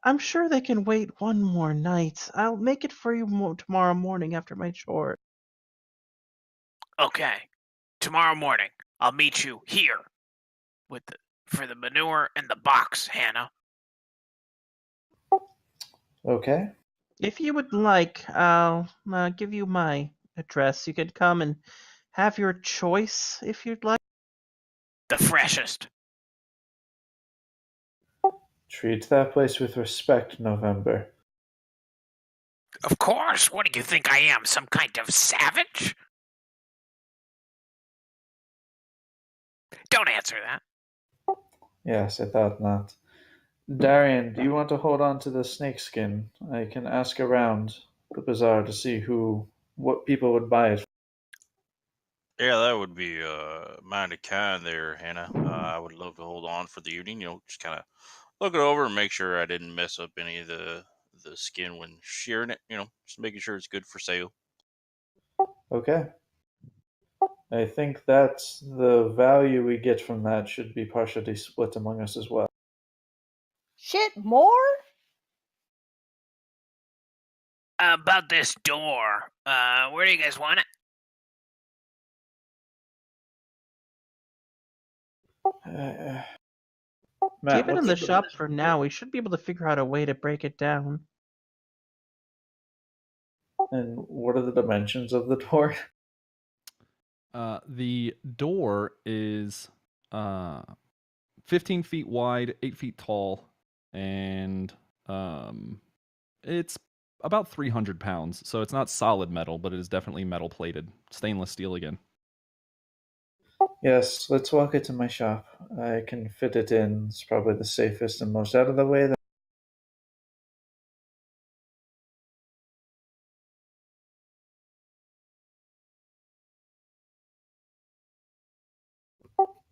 I'm sure they can wait one more night. I'll make it for you tomorrow morning after my chore. Okay. Tomorrow morning, I'll meet you here for the manure and the box, Hannah. Okay. If you would like, I'll give you my address. You could come and have your choice if you'd like. The freshest. Treat that place with respect, November. Of course. What do you think I am? Some kind of savage? Don't answer that. Yes, I thought not. Darian, do you want to hold on to the snakeskin? I can ask around the bazaar to see what people would buy it. Yeah, that would be mighty kind there, Hannah. I would love to hold on for the evening. Just kind of look it over and make sure I didn't mess up any of the skin when shearing it. Just making sure it's good for sale. Okay. I think that the value we get from that should be partially split among us as well. Shit, more? About this door. Where do you guys want it? Matt, Keep it in what's the shop for now. We should be able to figure out a way to break it down. And what are the dimensions of the door? The door is 15 feet wide, 8 feet tall, and it's about 300 pounds. So it's not solid metal, but it is definitely metal plated, stainless steel again. Yes, let's walk it to my shop. I can fit it in. It's probably the safest and most out of the way.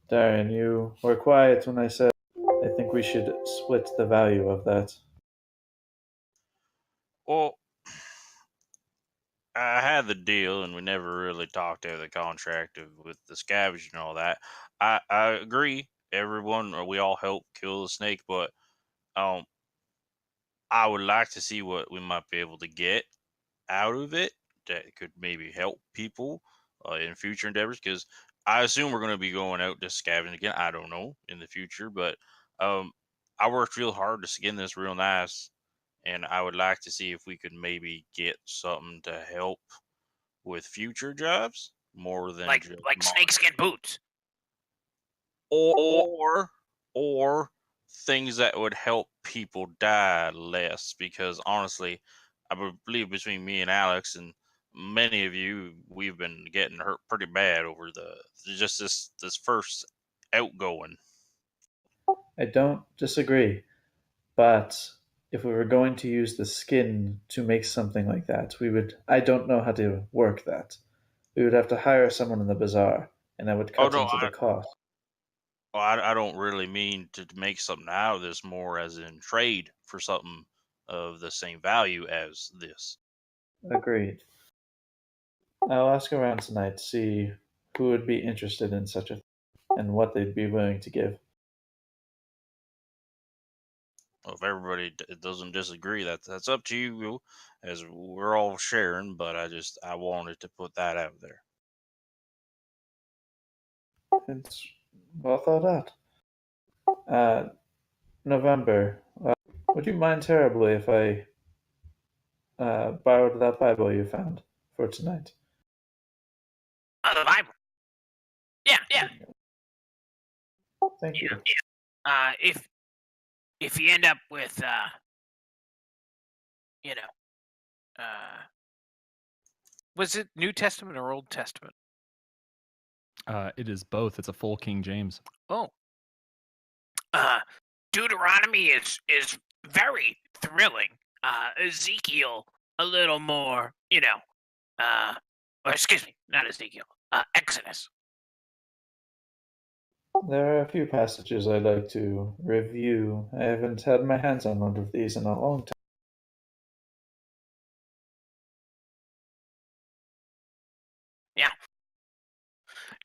Darian, you were quiet when I said I think we should split the value of that. Well, I had the deal, and we never really talked over the contract with the scavenging and all that. I agree. Everyone, or we all help kill the snake, but um, I would like to see what we might be able to get out of it that could maybe help people in future endeavors. Because I assume we're going to be going out to scavenging again. I don't know in the future, but um, I worked real hard to skin this real nice, and I would like to see if we could maybe get something to help with future jobs more than Like just snakeskin boots. or or things that would help people die less, because honestly I believe between me and Alex and many of you, we've been getting hurt pretty bad over just this first outgoing. I don't disagree, but if we were going to use the skin to make something like that, I don't know how to work that. We would have to hire someone in the bazaar, and that would Oh cut no, into the cost. I don't really mean to make something out of this, more as in trade for something of the same value as this. Agreed. I'll ask around tonight to see who would be interested in such a thing and what they'd be willing to give. Well, if everybody doesn't disagree, that's up to you, as we're all sharing. But I wanted to put that out there. It's well thought out. November, would you mind terribly if I borrowed that Bible you found for tonight? Oh, the Bible. Yeah. Thank you. If you end up with you know, was it New Testament or Old Testament? It is both. It's a full King James. Oh. Deuteronomy is very thrilling. Ezekiel a little more, or excuse me, not Ezekiel. Exodus. There are a few passages I'd like to review. I haven't had my hands on one of these in a long time. Yeah.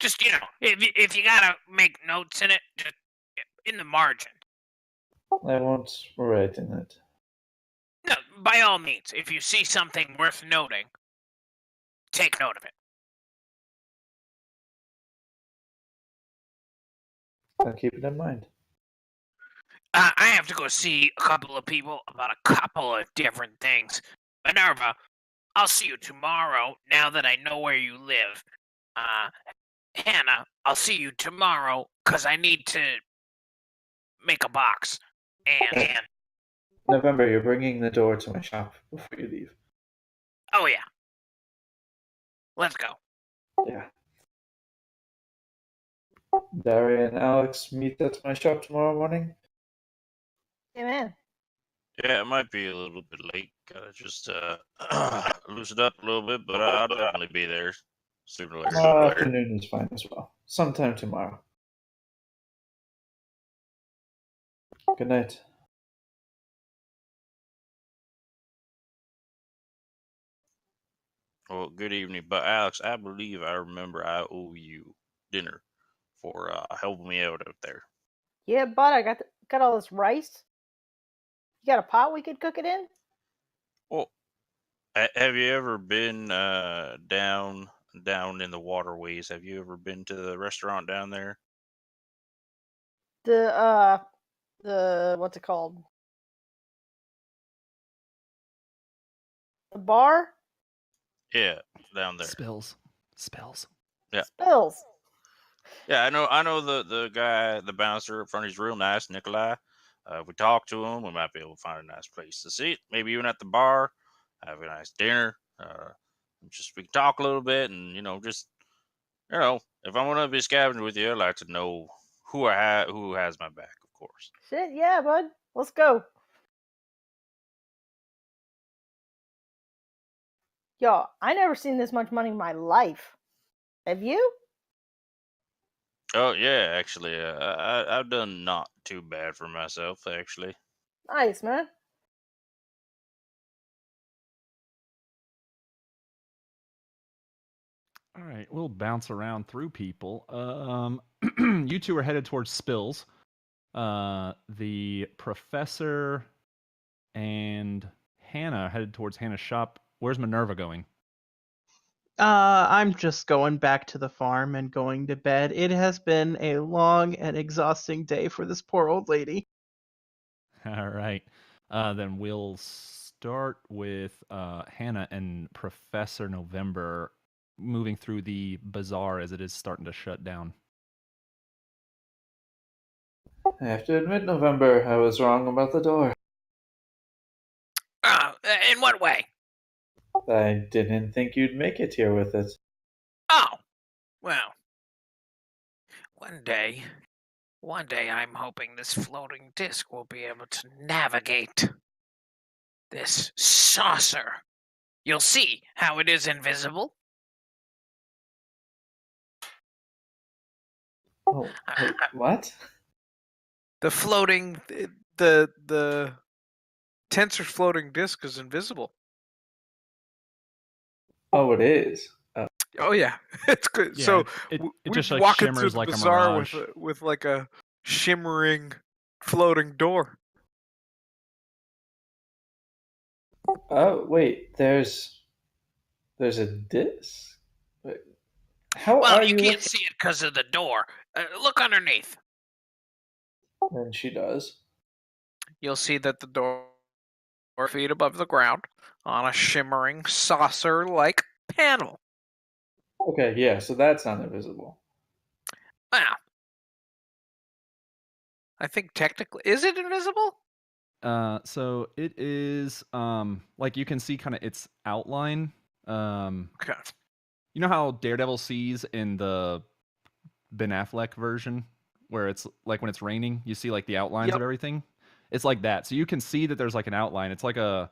Just if you gotta make notes in it, just in the margin. I won't write in it. No, by all means, if you see something worth noting, take note of it. I'll keep it in mind. I have to go see a couple of people about a couple of different things. Minerva, I'll see you tomorrow now that I know where you live. Hannah, I'll see you tomorrow because I need to make a box. And November, you're bringing the door to my shop before you leave. oh yeah, let's go. Yeah. Barry and Alex meet at my shop tomorrow morning. Amen. Yeah, it might be a little bit late. Gotta just loosen up a little bit, but I'll definitely be there sooner or later. Tomorrow afternoon is fine as well. Sometime tomorrow. Good night. Well, good evening. But Alex, I believe I remember I owe you dinner for helping me out there. Yeah, bud, I got all this rice. You got a pot we could cook it in? Well, have you ever been down in the waterways? Have you ever been to the restaurant down there? The what's it called? The bar? Yeah, down there. Spills. Yeah. Spills. Yeah, I know the guy, the bouncer up front. He's real nice, Nikolai. If we talk to him, we might be able to find a nice place to sit. Maybe even at the bar, have a nice dinner. Just we can talk a little bit, and just if I'm gonna be scavenging with you, I'd like to know who has my back, of course. Shit, yeah, bud. Let's go. Yo, I never seen this much money in my life. Have you? Oh yeah, actually, I've done not too bad for myself, actually. Nice, man. All right, we'll bounce around through people. You two are headed towards Spills. The professor and Hannah headed towards Hannah's shop. Where's Minerva going? I'm just going back to the farm and going to bed. It has been a long and exhausting day for this poor old lady. All right. Then we'll start with Hannah and Professor November moving through the bazaar as it is starting to shut down. I have to admit, November, I was wrong about the door. In what way? I didn't think you'd make it here with it. Oh, well, one day I'm hoping this floating disc will be able to navigate this saucer. You'll see how it is invisible. Oh, wait, what? The floating, the tensor floating disc is invisible. Oh, it is. Oh yeah, it's good. Yeah, so it we just like walking through shimmers the like a bazaar mirage. with like a shimmering floating door. Oh, wait, there's a disc? Wait, how Well, are you you can't see it because of the door. Look underneath. And she does. You'll see that the door 4 feet above the ground on a shimmering saucer-like panel. Okay, yeah, so that's not invisible. Wow. I think technically, is it invisible? So it is like you can see kind of its outline. Okay. You know how Daredevil sees in the Ben Affleck version where it's like when it's raining, you see like the outlines of Yep. everything. It's like that. So you can see that there's like an outline. It's like a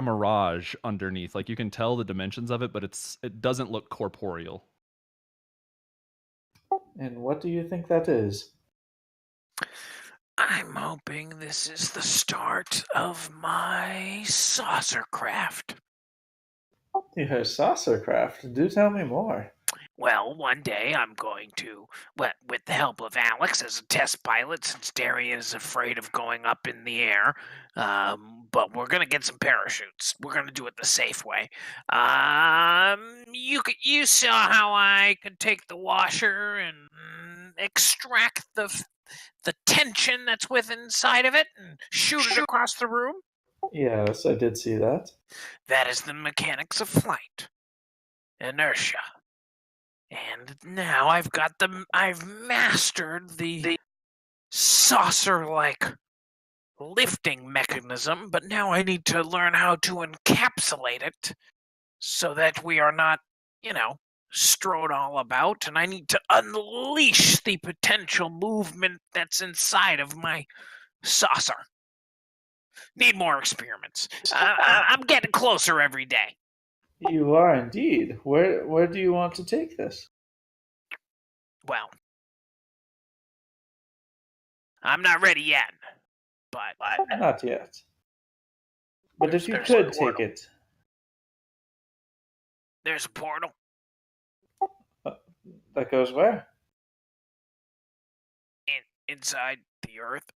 mirage underneath. Like you can tell the dimensions of it, but it doesn't look corporeal. And what do you think that is? I'm hoping this is the start of my saucer craft. Your saucer craft. Do tell me more. Well, one day I'm going to, with the help of Alex as a test pilot, since Darian is afraid of going up in the air, but we're going to get some parachutes. We're going to do it the safe way. You saw how I could take the washer and extract the tension that's within inside of it and shoot it across the room? Yes, I did see that. That is the mechanics of flight. Inertia. And now I've mastered the saucer-like lifting mechanism, but now I need to learn how to encapsulate it so that we are not, strewn all about, and I need to unleash the potential movement that's inside of my saucer. Need more experiments. I'm getting closer every day. You are indeed. Where do you want to take this? Well, I'm not ready yet, but Not yet. But if you there's could a take portal. it, There's a portal. that goes where? Inside the Earth.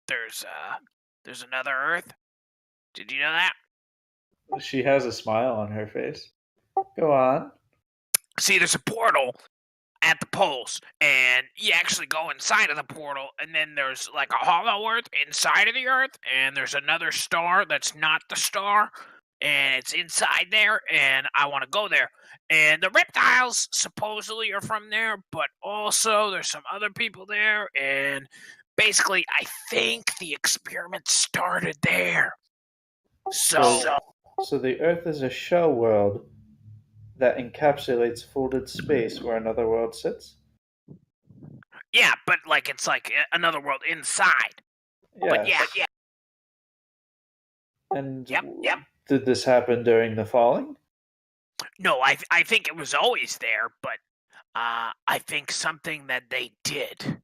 There's another Earth. Did you know that? She has a smile on her face. Go on. See, there's a portal at the poles, and you actually go inside of the portal, and then there's like a hollow Earth inside of the Earth, and there's another star that's not the star, and it's inside there, and I want to go there. And the reptiles supposedly are from there, but also there's some other people there, and basically I think the experiment started there. So the Earth is a shell world that encapsulates folded space where another world sits? yeah, but like it's like another world inside. But yeah. And Yep. did this happen during the falling? No, I think it was always there, but I think something that they did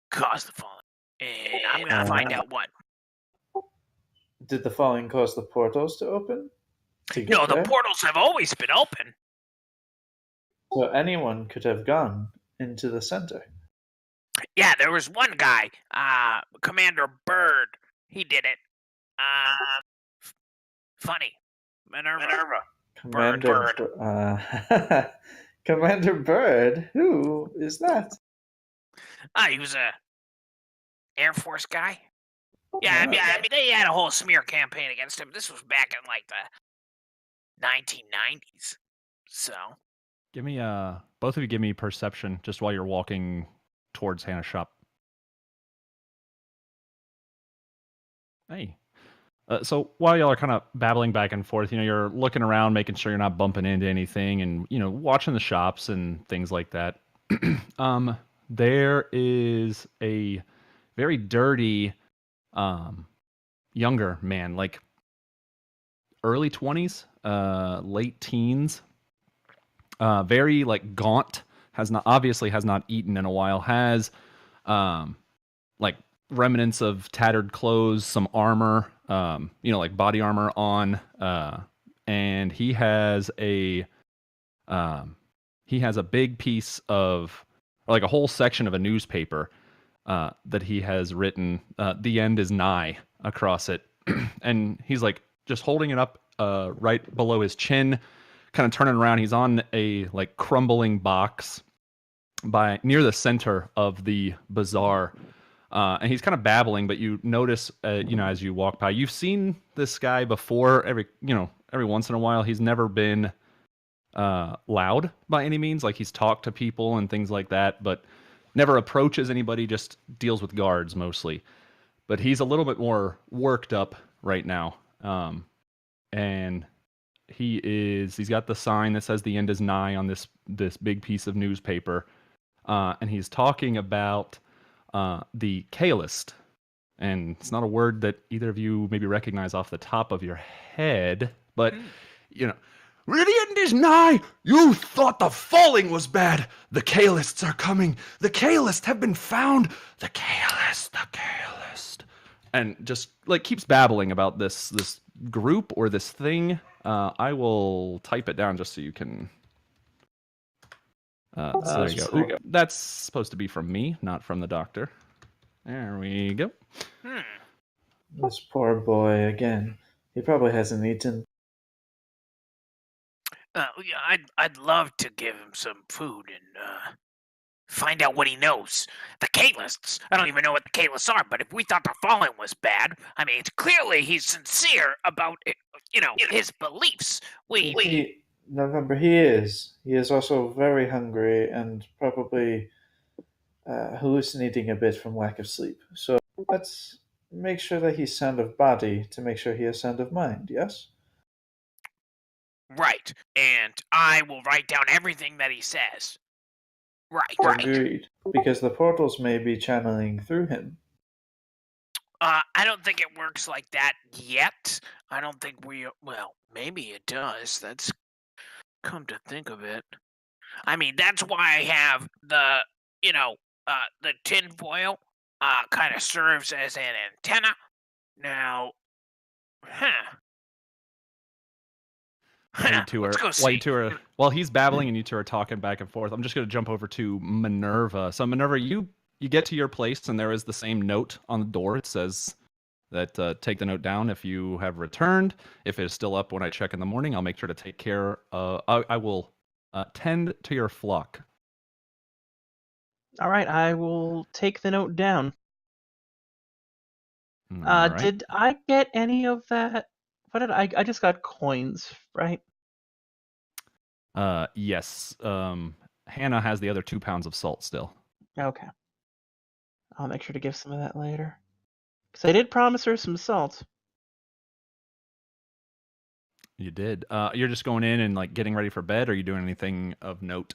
caused the falling. And I'm gonna find out what. Did the falling cause the portals to open? No, the portals have always been open. So anyone could have gone into the center. Yeah, there was one guy, Commander Bird. He did it. Funny. Minerva. Commander Bird? Who is that? He was a Air Force guy. Yeah, I mean, they had a whole smear campaign against him. This was back in like the 1990s. So, Give me both of you give me perception just while you're walking towards Hannah's shop. Hey. So while y'all are kind of babbling back and forth, you're looking around, making sure you're not bumping into anything, and watching the shops and things like that. There is a very dirty, younger man, like early 20s, late teens. Very like gaunt. Has not eaten in a while. Has like remnants of tattered clothes, some armor, like body armor on, and he has a big piece of, or like a whole section of a newspaper that he has written, "The end is nigh" across it, and he's like just holding it up right below his chin, kind of turning around. He's on a like crumbling box near the center of the bazaar. And he's kind of babbling, but you notice, as you walk by, you've seen this guy before. Every once in a while, he's never been loud by any means. Like he's talked to people and things like that, but never approaches anybody. Just deals with guards mostly. But he's a little bit more worked up right now, and he's got the sign that says "The end is nigh" on this big piece of newspaper, and he's talking about the Kaelist, and it's not a word that either of you maybe recognize off the top of your head, but the end is nigh. You thought the falling was bad. The Kaelists are coming. The Kaelist have been found. The Kaelist, and just like keeps babbling about this group or this thing. I will type it down just so you can. So there you go. Ooh, that's supposed to be from me, not from the doctor. There we go. This poor boy again. He probably hasn't eaten. Yeah, I'd love to give him some food and find out what he knows. The K-lists. I don't even know what the K-lists are, but if we thought the Fallen was bad, I mean, it's clearly he's sincere about his beliefs. November, he is. He is also very hungry and probably hallucinating a bit from lack of sleep. So let's make sure that he's sound of body to make sure he is sound of mind, yes? Right, and I will write down everything that he says. Right. Agreed. Because the portals may be channeling through him. I don't think it works like that yet. I don't think well, maybe it does. That's come to think of it. I mean, that's why I have the tinfoil kind of serves as an antenna. Now, You two are, let's go while you see. two are, while he's babbling and you two are talking back and forth, I'm just going to jump over to Minerva. So Minerva, you get to your place and there is the same note on the door. It says that take the note down if you have returned. If it is still up when I check in the morning, I'll make sure to take care. I will tend to your flock. All right, I will take the note down. All right. Did I get any of that? What did I just got coins, right? Yes. Hannah has the other 2 pounds of salt still. Okay. I'll make sure to give some of that later. Because I did promise her some salt. You did. You're just going in and like getting ready for bed, or are you doing anything of note?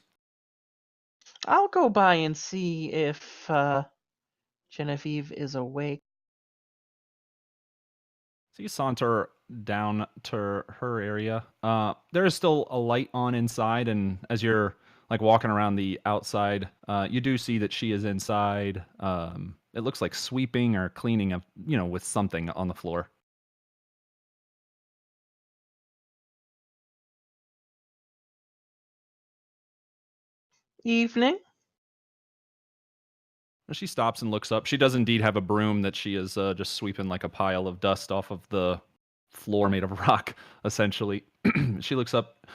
I'll go by and see if Genevieve is awake. So you saunter down to her area. There is still a light on inside, and as you're like walking around the outside, you do see that she is inside. It looks like sweeping or cleaning up, with something on the floor. Evening. She stops and looks up. She does indeed have a broom that she is just sweeping like a pile of dust off of the floor made of rock, essentially. She looks up.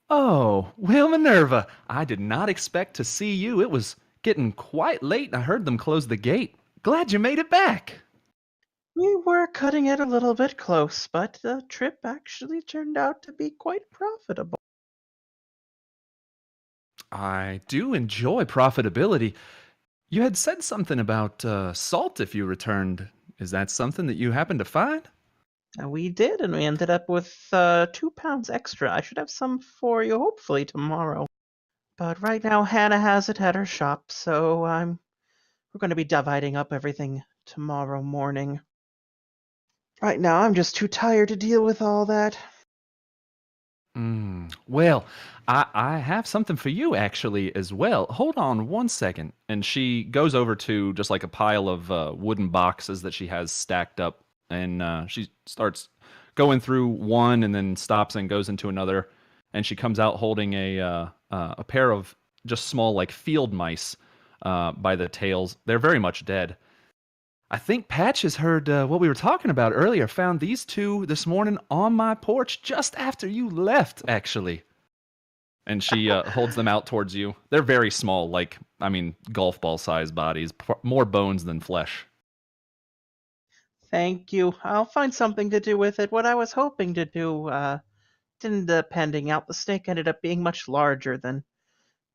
Oh, well, Minerva, I did not expect to see you. It was getting quite late, and I heard them close the gate. Glad you made it back. We were cutting it a little bit close, but the trip actually turned out to be quite profitable. I do enjoy profitability. You had said something about salt if you returned. Is that something that you happened to find? And we did, and we ended up with 2 pounds extra. I should have some for you, hopefully, tomorrow. But right now, Hannah has it at her shop, so we're going to be dividing up everything tomorrow morning. Right now, I'm just too tired to deal with all that. Well, I have something for you actually as well. Hold on one second. And she goes over to just like a pile of wooden boxes that she has stacked up, and she starts going through one and then stops and goes into another. And she comes out holding a pair of just small like field mice by the tails. They're very much dead. I think Patch has heard what we were talking about earlier. Found these 2 this morning on my porch just after you left, actually. And she holds them out towards you. They're very small, golf ball sized bodies, more bones than flesh. Thank you. I'll find something to do with it. What I was hoping to do didn't end up pending out. The snake ended up being much larger than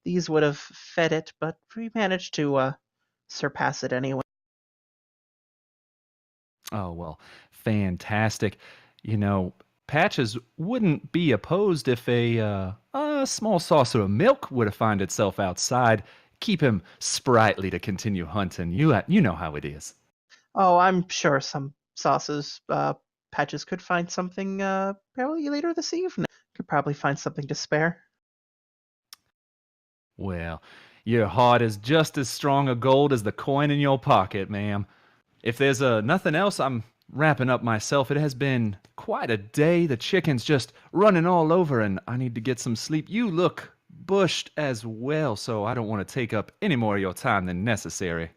these would have fed it, but we managed to surpass it anyway. Oh, well, fantastic. Patches wouldn't be opposed if a small saucer of milk were to find itself outside. Keep him sprightly to continue hunting. You know how it is. Oh, I'm sure some sauces, Patches could find something probably later this evening. Could probably find something to spare. Well, your heart is just as strong a gold as the coin in your pocket, ma'am. If there's nothing else, I'm wrapping up myself. It has been quite a day. The chicken's just running all over, and I need to get some sleep. You look bushed as well, so I don't want to take up any more of your time than necessary.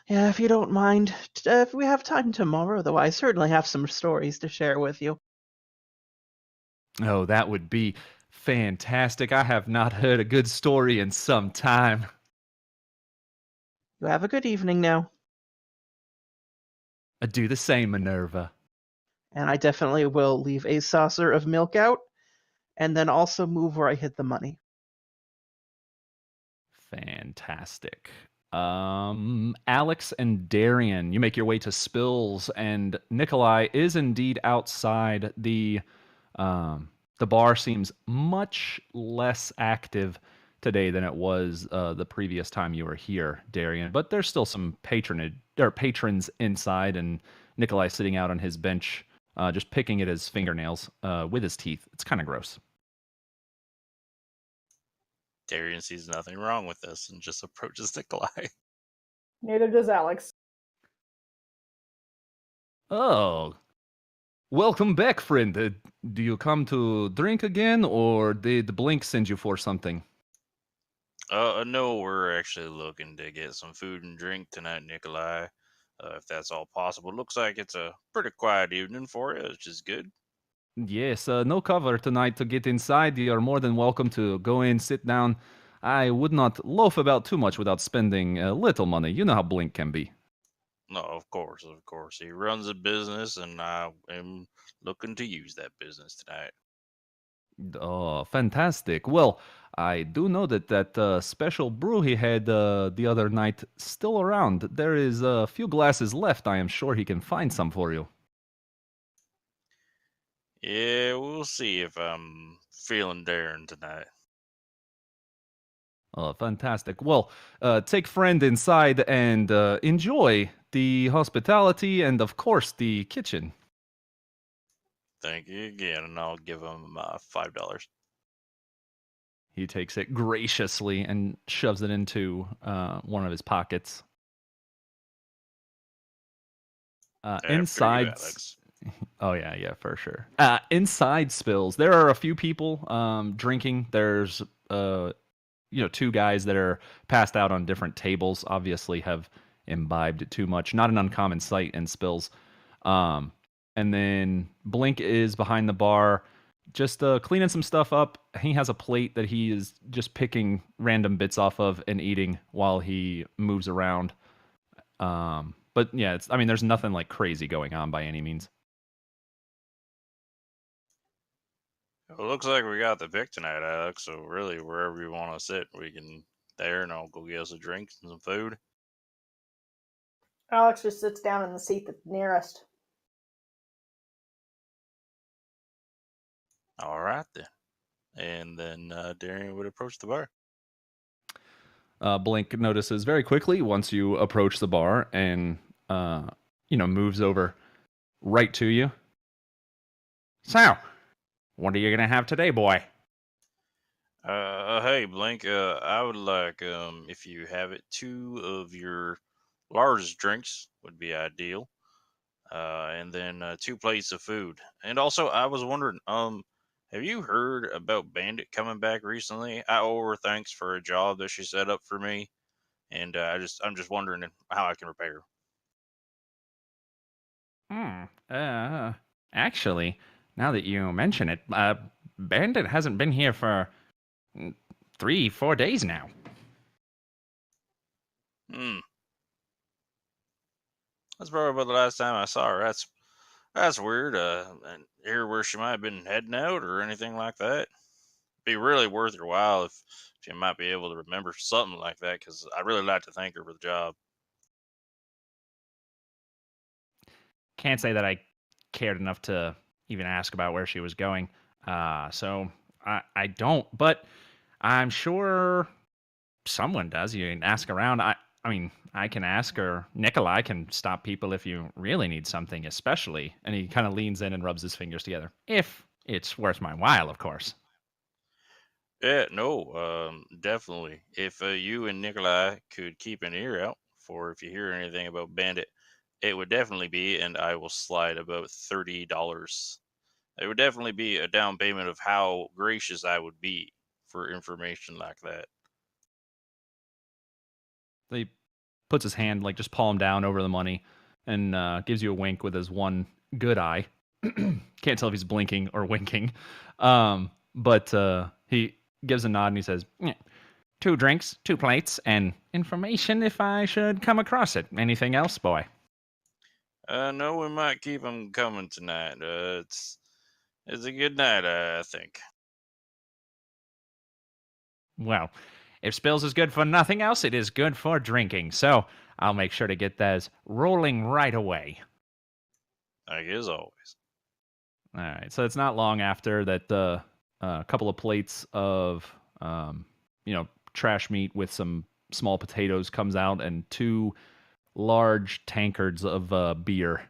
Yeah, if you don't mind, if we have time tomorrow, though, I certainly have some stories to share with you. Oh, that would be fantastic. I have not heard a good story in some time. You have a good evening now. Do the same, Minerva. And I definitely will leave a saucer of milk out, and then also move where I hid the money. Fantastic. Alex and Darian, you make your way to Spills, and Nikolai is indeed outside. The bar seems much less active today than it was the previous time you were here, Darian. But there's still some patronage or patrons inside, and Nikolai sitting out on his bench, just picking at his fingernails with his teeth. It's kind of gross. Darian sees nothing wrong with this and just approaches Nikolai. Neither does Alex. Oh, welcome back, friend. Do you come to drink again, or did Blink send you for something? No, we're actually looking to get some food and drink tonight, Nikolai. If that's all possible. Looks like it's a pretty quiet evening for you, which is good. Yes, no cover tonight to get inside. You are more than welcome to go in, sit down. I would not loaf about too much without spending a little money. You know how Blink can be. No, of course, of course. He runs a business, and I am looking to use that business tonight. Oh, fantastic. Well, I do know that special brew he had the other night still around. There is a few glasses left. I am sure he can find some for you. Yeah, we'll see if I'm feeling daring tonight. Oh, fantastic. Well, take friend inside and enjoy the hospitality and, of course, the kitchen. Thank you again, and I'll give him $5. He takes it graciously and shoves it into one of his pockets. After you, Inside. Alex. Oh yeah, for sure. Inside Spills, there are a few people drinking. There's two guys that are passed out on different tables. Obviously, have imbibed too much. Not an uncommon sight in Spills. Um, and then Blink is behind the bar, just cleaning some stuff up. He has a plate that he is just picking random bits off of and eating while he moves around. But yeah, there's nothing like crazy going on by any means. It looks like we got the pick tonight, Alex. So really, wherever you want to sit, we can there, and I'll go get us a drink and some food. Alex just sits down in the seat that's nearest. All right then. And then Darian would approach the bar. Blink notices very quickly once you approach the bar and moves over right to you. So, what are you gonna have today, boy? Hey Blink. I would like, if you have it, 2 of your largest drinks would be ideal. And then 2 plates of food. And also, I was wondering, have you heard about Bandit coming back recently? I owe her thanks for a job that she set up for me, and I'm just wondering how I can repay her. Actually, now that you mention it, Bandit hasn't been here for 3-4 days now. Hmm. That's probably about the last time I saw her. That's weird. And hear where she might have been heading out or anything like that. Be really worth your while if you might be able to remember something like that, because I really like to thank her for the job. Can't say that I cared enough to even ask about where she was going. So I don't, but I'm sure someone does. You can ask around. I can ask, or Nikolai can stop people if you really need something, especially. And he kind of leans in and rubs his fingers together. If it's worth my while, of course. Yeah, no, definitely. If you and Nikolai could keep an ear out for if you hear anything about Bandit, it would definitely be, and I will slide about $30. It would definitely be a down payment of how gracious I would be for information like that. They puts his hand, like, just palm down over the money and gives you a wink with his one good eye. Can't tell if he's blinking or winking. But he gives a nod and he says, "Yeah, 2 drinks, 2 plates, and information if I should come across it. Anything else, boy?" No, we might keep them coming tonight. It's a good night, I think. Well, if Spills is good for nothing else, it is good for drinking. So I'll make sure to get those rolling right away. Like as always. All right. So it's not long after that the couple of plates of trash meat with some small potatoes comes out, and 2 large tankards of beer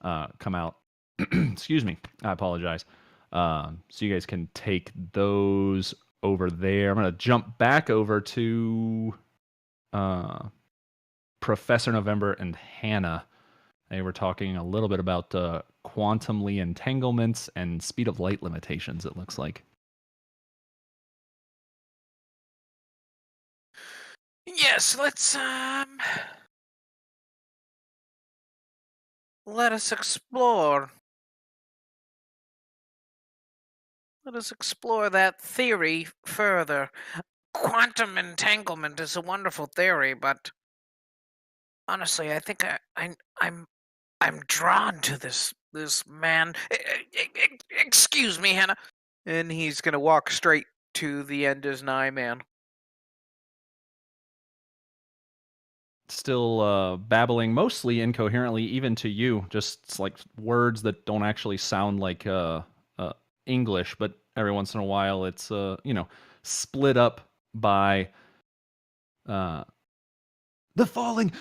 come out. Excuse me. I apologize. So you guys can take those over there. I'm going to jump back over to Professor November and Hannah. They were talking a little bit about quantum Lee entanglements and speed of light limitations, it looks like. Yes, let us explore. Let us explore that theory further. Quantum entanglement is a wonderful theory, but honestly, I think I'm drawn to this man. Excuse me, Hannah. And he's gonna walk straight to the end as nigh man. Still babbling mostly incoherently, even to you, just like words that don't actually sound like English, but every once in a while it's split up by the falling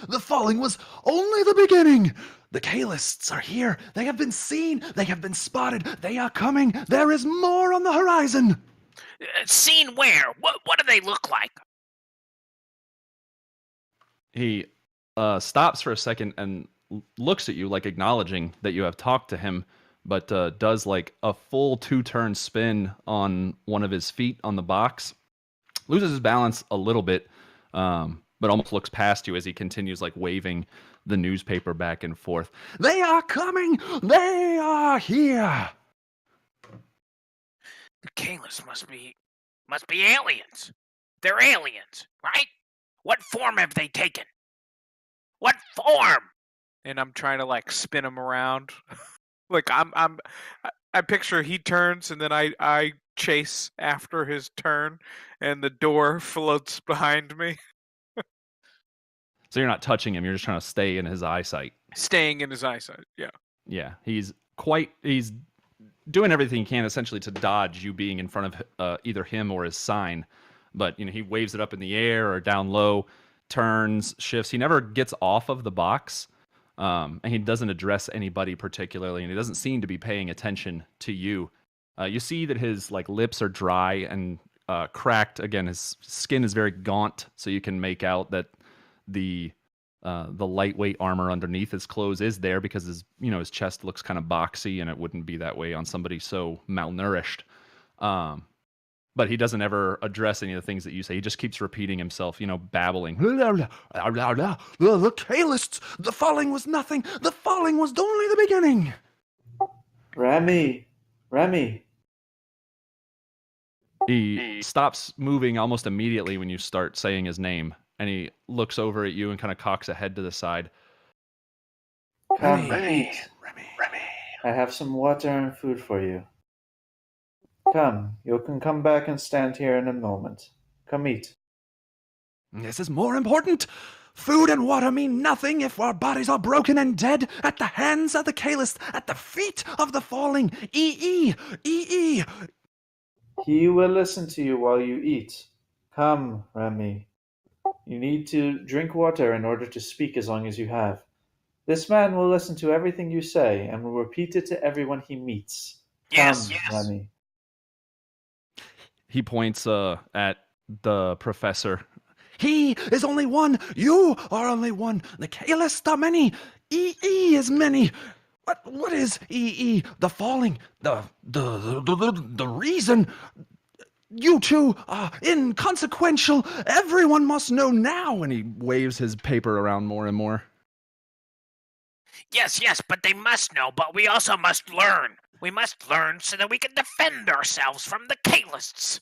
was only the beginning. The Kalists are here. They have been seen. They have been spotted. They are coming. There is more on the horizon. Seen where? What do they look like? He stops for a second and looks at you, like acknowledging that you have talked to him, but does like a full 2-turn spin on one of his feet on the box, loses his balance a little bit, but almost looks past you as he continues like waving the newspaper back and forth. They are coming! They are here! The Kalis must be aliens. They're aliens, right? What form have they taken? What form? And I'm trying to like spin him around. Like I picture he turns and then I chase after his turn and the door floats behind me. So you're not touching him, you're just trying to stay in his eyesight. Staying in his eyesight, yeah. Yeah, he's doing everything he can essentially to dodge you being in front of either him or his sign. But he waves it up in the air or down low, turns, shifts. He never gets off of the box, and he doesn't address anybody particularly, and he doesn't seem to be paying attention to you. You see that his lips are dry and cracked. Again, his skin is very gaunt, so you can make out that the lightweight armor underneath his clothes is there because his chest looks kind of boxy, and it wouldn't be that way on somebody so malnourished. But he doesn't ever address any of the things that you say. He just keeps repeating himself, babbling. The Kalists, the falling was nothing. The falling was only the beginning. Remy. He stops moving almost immediately when you start saying his name, and he looks over at you and kind of cocks a head to the side. Come, Remy. eat. I have some water and food for you. Come, you can come back and stand here in a moment. Come eat. This is more important. Food and water mean nothing if our bodies are broken and dead at the hands of the Kalist, at the feet of the falling. Ee. He will listen to you while you eat. Come, Remy. You need to drink water in order to speak as long as you have. This man will listen to everything you say and will repeat it to everyone he meets. Yes. Remy. He points at the professor. He is only one. You are only one. The Kalist are many. Ee is many. What is Ee? The falling. The reason. You two are inconsequential. Everyone must know now. And he waves his paper around more and more. Yes, but they must know, but we also must learn. We must learn so that we can defend ourselves from the Kaelists.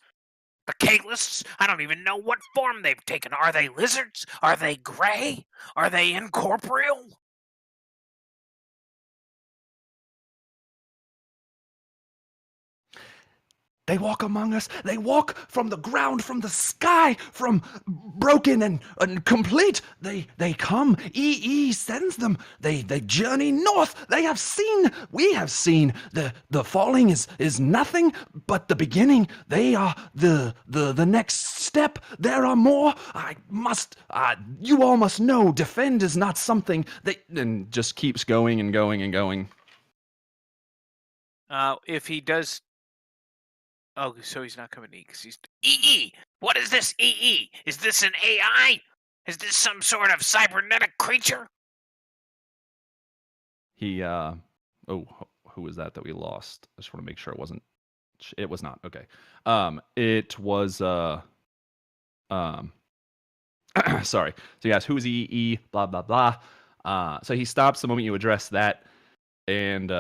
The Kaelists? I don't even know what form they've taken. Are they lizards? Are they gray? Are they incorporeal? They walk among us. They walk from the ground, from the sky, from broken and complete. They come. EE sends them. They journey north. We have seen. The falling is nothing but the beginning. They are the next step. There are more. You all must know, defend is not something and just keeps going and going and going. If he does. Oh, so he's not coming to eat because he's. EE! What is this EE? Is this an AI? Is this some sort of cybernetic creature? He, who was that we lost? I just want to make sure it wasn't. It was not. Okay. It was, sorry. So you asked, who's EE? Blah, blah, blah. So he stops the moment you address that, and,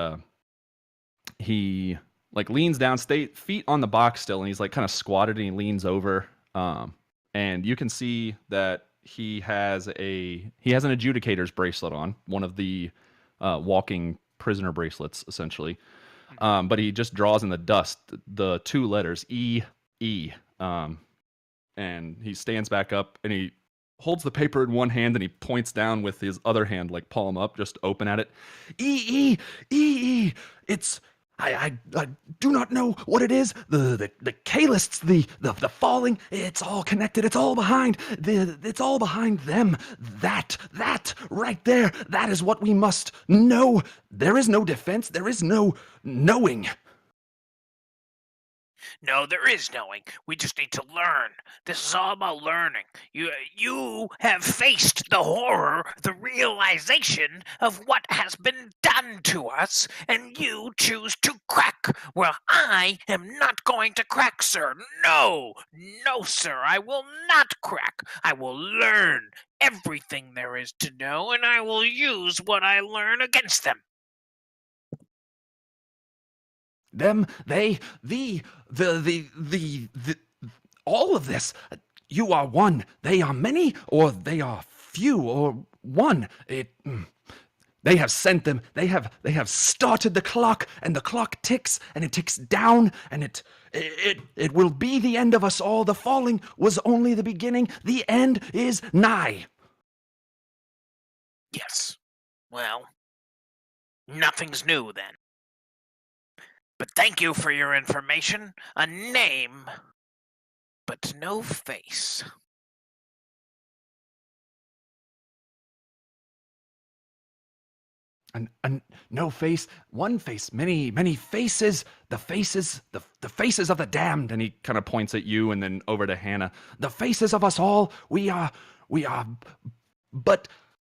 he like leans down, feet on the box still, and he's like kind of squatted and he leans over. And you can see that he has an adjudicator's bracelet on, one of the walking prisoner bracelets, essentially. But he just draws in the dust the two letters E. And he stands back up and he holds the paper in one hand and he points down with his other hand, like palm up, just open at it. E. It's. I do not know what it is. The Kaelists, the falling, it's all connected. It's all behind. It's all behind them. That right there, that is what we must know. There is no defense. There is no knowing. No, there is knowing. We just need to learn. This is all about learning. You have faced the horror, the realization of what has been done to us, and you choose to crack. Well, I am not going to crack, sir. No, sir, I will not crack. I will learn everything there is to know, and I will use what I learn against them. Them, they, all of this. You are one. They are many, or they are few, or one. They have sent them. They have started the clock, and the clock ticks, and it ticks down, and it will be the end of us all. The falling was only the beginning. The end is nigh. Yes. Well, nothing's new then. But thank you for your information. A name, but no face. And no face, one face, many faces. The faces of the damned. And he kind of points at you and then over to Hannah. The faces of us all. We are but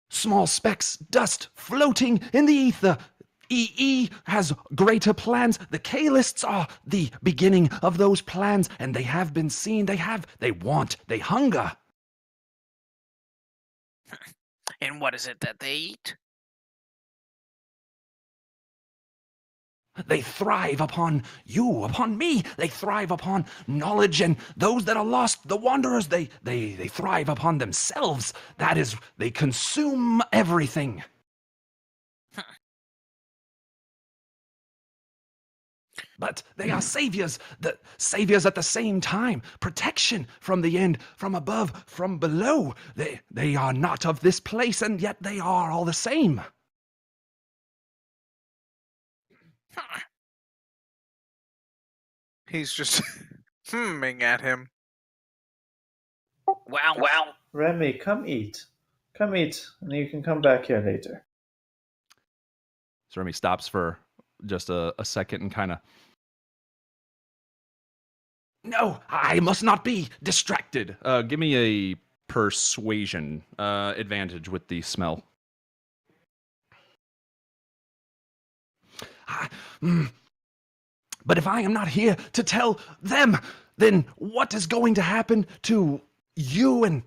small specks, dust floating in the ether. EE has greater plans. The Kaelists are the beginning of those plans, and they have been seen. They want, they hunger. And what is it that they eat? They thrive upon you, upon me. They thrive upon knowledge, and those that are lost, the wanderers, they thrive upon themselves. That is, they consume everything. But they are saviors, the saviors at the same time. Protection from the end, from above, from below. They are not of this place, and yet they are all the same. He's just humming at him. Well. Remy, come eat. Come eat, and you can come back here later. So Remy stops for just a second and kind of... No, I must not be distracted. Give me a persuasion advantage with the smell. But if I am not here to tell them, then what is going to happen to you? And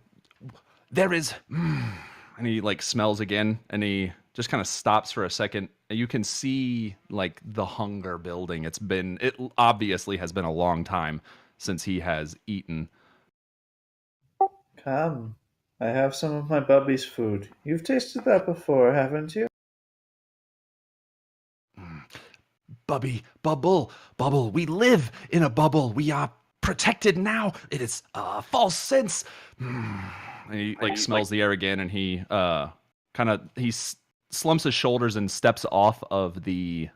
there is, and he like smells again, and he just kind of stops for a second. And you can see like the hunger building. It obviously has been a long time since he has eaten. Come, I have some of my bubby's food. You've tasted that before, haven't you? Bubble, we live in a bubble. We are protected now. It is a false sense. And he like smells the air again, and he slumps his shoulders and steps off of the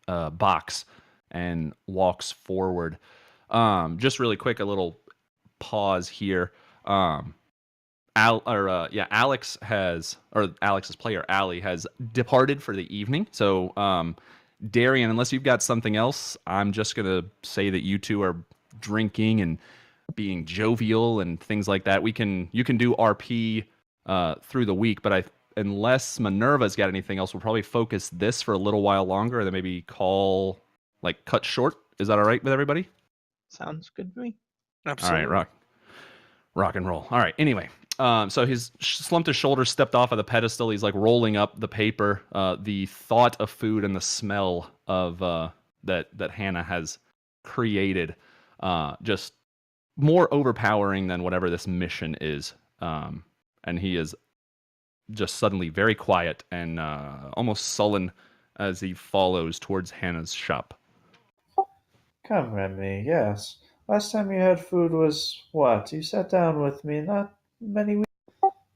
box and walks forward. Just really quick, a little pause here. Alex's player Allie has departed for the evening. So, Darian, unless you've got something else, I'm just gonna say that you two are drinking and being jovial and things like that. You can do RP through the week, but unless Minerva's got anything else, we'll probably focus this for a little while longer, and then maybe cut short. Is that all right with everybody? Sounds good to me. Absolutely. All right, rock and roll. All right. Anyway, so he's slumped his shoulders, stepped off of the pedestal. He's like rolling up the paper. The thought of food and the smell of that Hannah has created, just more overpowering than whatever this mission is. And he is just suddenly very quiet and almost sullen as he follows towards Hannah's shop. Come, Remy, yes. Last time you had food was what? You sat down with me not many weeks.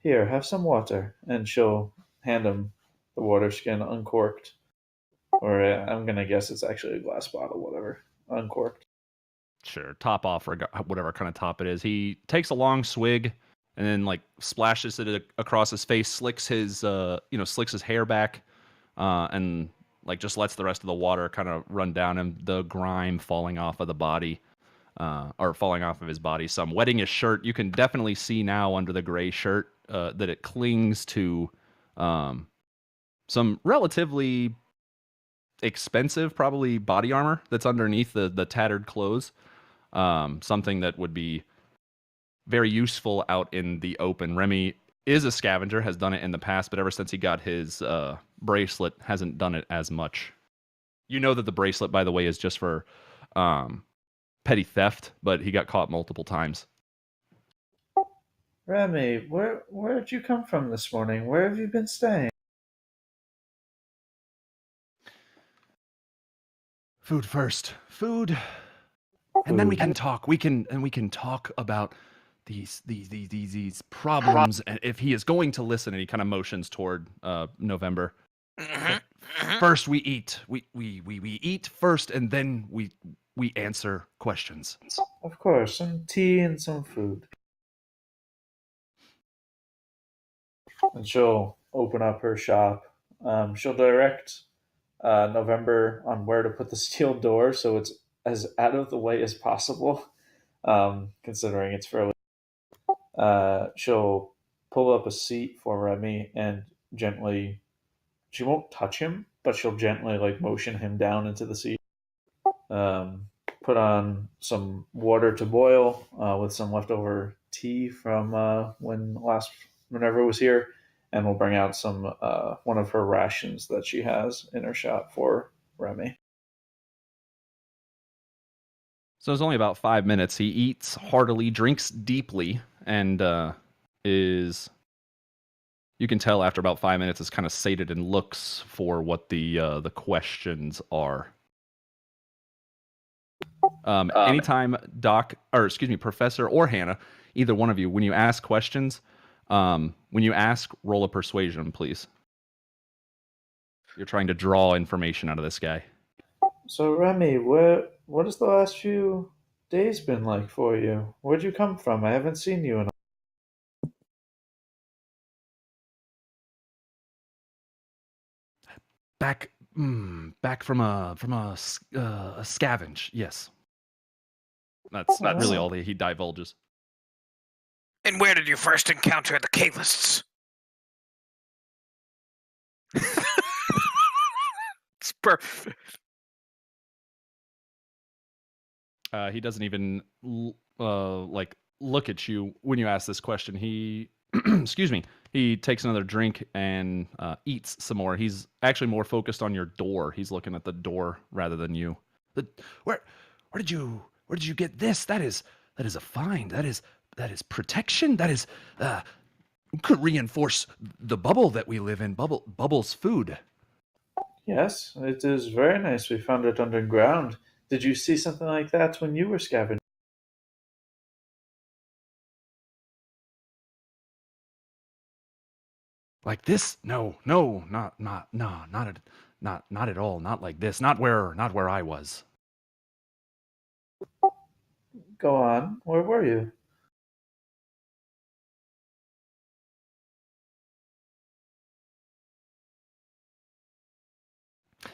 Here, have some water. And she'll hand him the water skin uncorked. Or I'm going to guess it's actually a glass bottle, whatever. Uncorked. Sure, top off or whatever kind of top it is. He takes a long swig and then like splashes it across his face, slicks his hair back, and like just lets the rest of the water kind of run down him, the grime falling off of the body, or falling off of his body, some wetting his shirt. You can definitely see now under the gray shirt that it clings to some relatively expensive, probably body armor that's underneath the tattered clothes. Something that would be very useful out in the open. Remy is a scavenger, has done it in the past, but ever since he got his bracelet, hasn't done it as much. You know that the bracelet, by the way, is just for petty theft, but he got caught multiple times. Remy, where did you come from this morning? Where have you been staying? Food first. Food. And then we can talk. We can talk about these problems. And if he is going to listen, and he kind of motions toward November. First, we eat. We eat first, and then we answer questions. Of course, some tea and some food. And she'll open up her shop. She'll direct November on where to put the steel door so it's as out of the way as possible, considering it's fairly. She'll pull up a seat for Remy and gently. She won't touch him, but she'll gently like motion him down into the seat. Put on some water to boil with some leftover tea from whenever it was here, and we'll bring out some one of her rations that she has in her shop for Remy. So it's only about 5 minutes. He eats heartily, drinks deeply, and is. You can tell after about 5 minutes is kind of sated and looks for what the questions are. Anytime Professor or Hannah, either one of you, when you ask questions, roll a persuasion, please. You're trying to draw information out of this guy. So Remy, what has the last few days been like for you? Where'd you come from? I haven't seen you in Back from a scavenge. Yes, that's not really all he divulges. And where did you first encounter the Kalists? It's perfect. He doesn't even like look at you when you ask this question. He, excuse me, he takes another drink and eats some more. He's actually more focused on your door. He's looking at the door rather than you. The, where, where did you get this? That is a find. That is protection. That is could reinforce the bubble that we live in. Bubble's food. Yes, it is very nice. We found it underground. Did you see something like that when you were scavenging? Like this? No, not at all. Not like this. Not where I was. Go on. Where were you?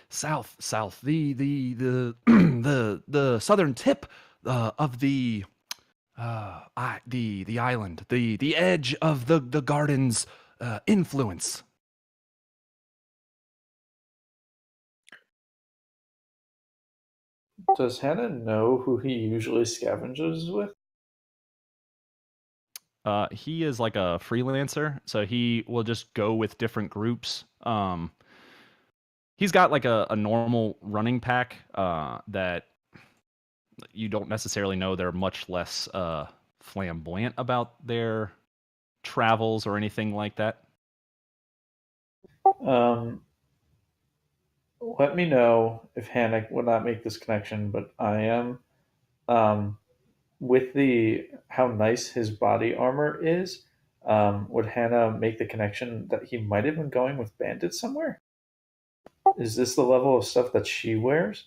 South. The the southern tip of the the island. The edge of the garden's influence. Does Hannah know who he usually scavenges with? He is like a freelancer, so he will just go with different groups. He's got like a normal running pack that you don't necessarily know. They're much less flamboyant about their travels or anything like that. Um, Let me know if Hannah would not make this connection, but I am. Um, with the how nice his body armor is, would Hannah make the connection that he might have been going with bandits somewhere? Is this the level of stuff that she wears?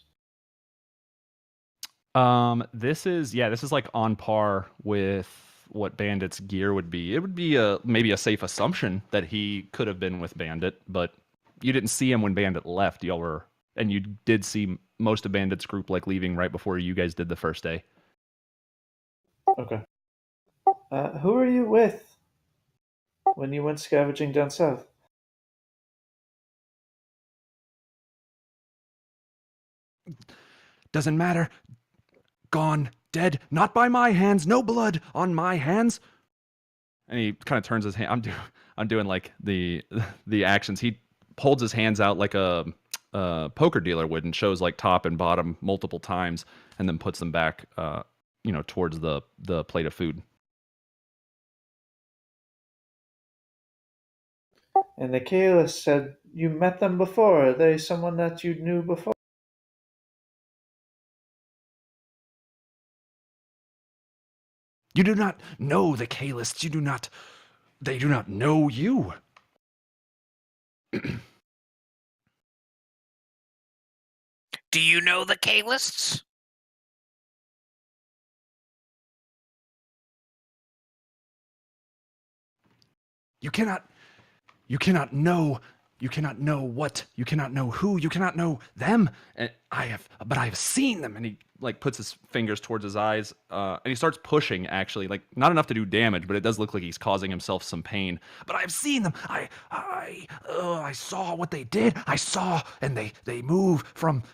This is like on par with what Bandit's gear would be. It would be maybe a safe assumption that he could have been with Bandit, but you didn't see him when Bandit left. And you did see most of Bandit's group like leaving right before you guys did the first day. Okay. Who are you with when you went scavenging down south? Doesn't matter. Gone, dead, not by my hands. No blood on my hands. And he kind of turns his hand. I'm doing like the actions. He holds his hands out like a poker dealer would and shows like top and bottom multiple times, and then puts them back, towards the plate of food. And the Kalis said you met them before. Are they someone that you knew before? You do not know the Kalists. They do not know you. Do you know the Kalists? You cannot know. You cannot know what. You cannot know who. You cannot know them. And I have seen them. And he like puts his fingers towards his eyes, and he starts pushing. Actually, like not enough to do damage, but it does look like he's causing himself some pain. But I have seen them. I saw what they did. I saw, and they move from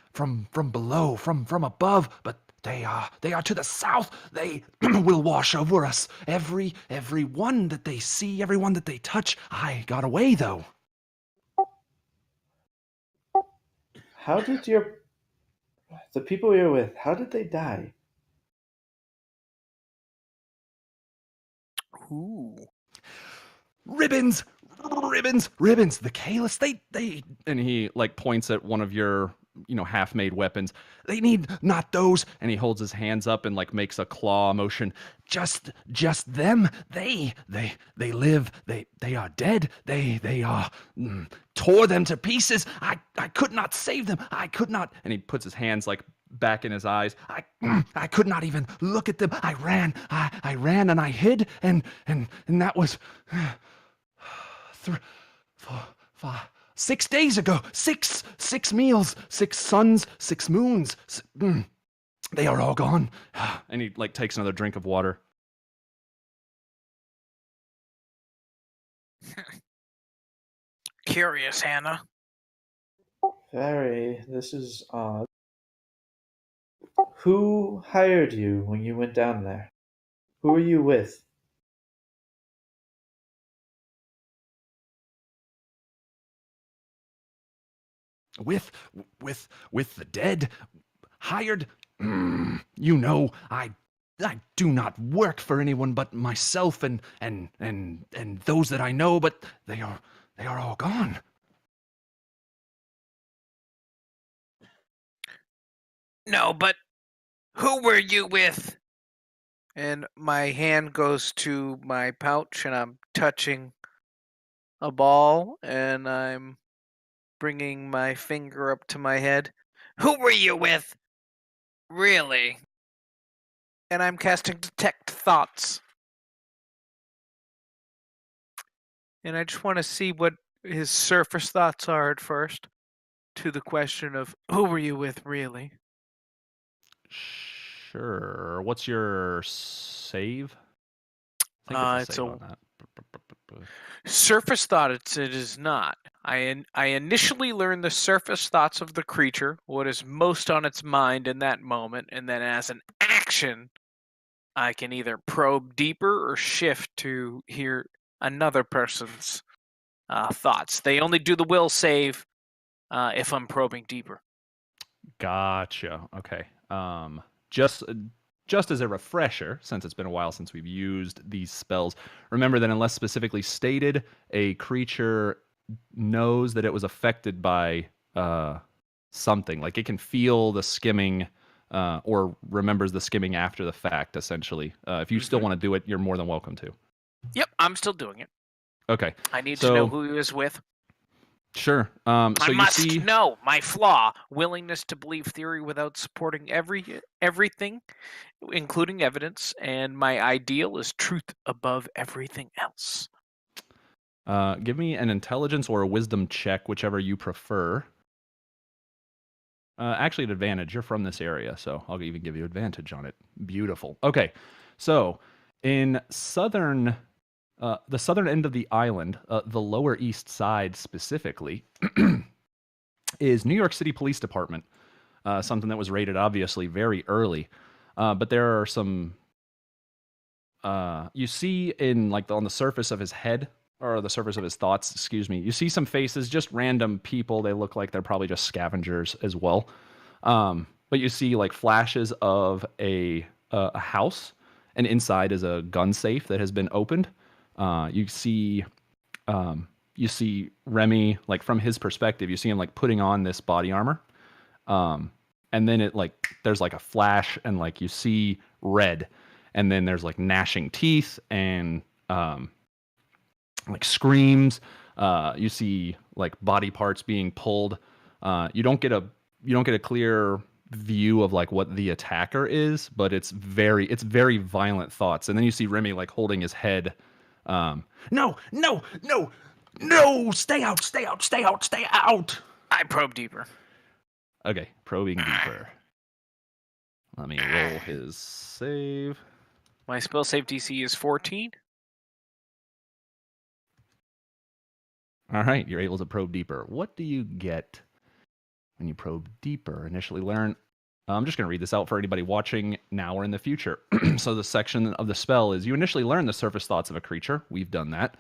below, from above. But they are to the south. They will wash over us. Every one that they see, every one that they touch. I got away though. How did the people you're with, how did they die? Ooh. Ribbons. The Kalis, they, and he like points at one of your, half-made weapons. They need not those, and he holds his hands up and like makes a claw motion. Just them. They live. They are dead. They are tore them to pieces. I could not save them. I could not. And he puts his hands like back in his eyes. I could not even look at them. I ran. I ran and I hid, and that was 6 days ago. Six meals, 6 suns, 6 moons. They are all gone. And he like takes another drink of water. Curious, Hannah. Very. This is odd. Who hired you when you went down there? Who are you with? With with the dead? Hired? You know, I do not work for anyone but myself and those that I know, but they are all gone. No, but who were you with? And my hand goes to my pouch, and I'm touching a ball, and I'm bringing my finger up to my head. Who were you with? Really? And I'm casting Detect Thoughts. And I just want to see what his surface thoughts are at first to the question of who were you with, really? Sure. What's your save? I think it's It's a save a on that. surface thought. It is not. I initially learn the surface thoughts of the creature, what is most on its mind in that moment, and then as an action, I can either probe deeper or shift to hear another person's thoughts. They only do the will save if I'm probing deeper. Gotcha. Okay. Just just as a refresher, since it's been a while since we've used these spells, remember that unless specifically stated, a creature knows that it was affected by something. Like it can feel the skimming or remembers the skimming after the fact, essentially. If you still want to do it, you're more than welcome to. Yep, I'm still doing it. Okay. I need to know who he was with. Sure. So I must you see, know my flaw: willingness to believe theory without supporting everything, including evidence, and my ideal is truth above everything else. give me an intelligence or a wisdom check, whichever you prefer. Actually, an advantage. You're from this area, so I'll even give you advantage on it. Beautiful. Okay, so in the southern end of the island, the Lower East Side specifically, is New York City Police Department. Something that was rated obviously very early, but there are some. You see in like on the surface of his head or the surface of his thoughts, excuse me. You see some faces, just random people. They look like they're probably just scavengers as well. But you see like flashes of a house, and inside is a gun safe that has been opened. You see Remy, like from his perspective, you see him like putting on this body armor. And then it like there's like a flash and like you see red, and then there's like gnashing teeth and like screams. You see like body parts being pulled. You don't get a clear view of like what the attacker is, but it's very violent thoughts. And then you see Remy like holding his head. No, no, no, no! Stay out! Stay out! Stay out! Stay out! I probe deeper. Okay, probing deeper. Let me roll his save. My spell save DC is 14. All right, you're able to probe deeper. What do you get when you probe deeper? Initially learn. I'm just going to read this out for anybody watching now or in the future. So the section of the spell is you initially learn the surface thoughts of a creature. We've done that.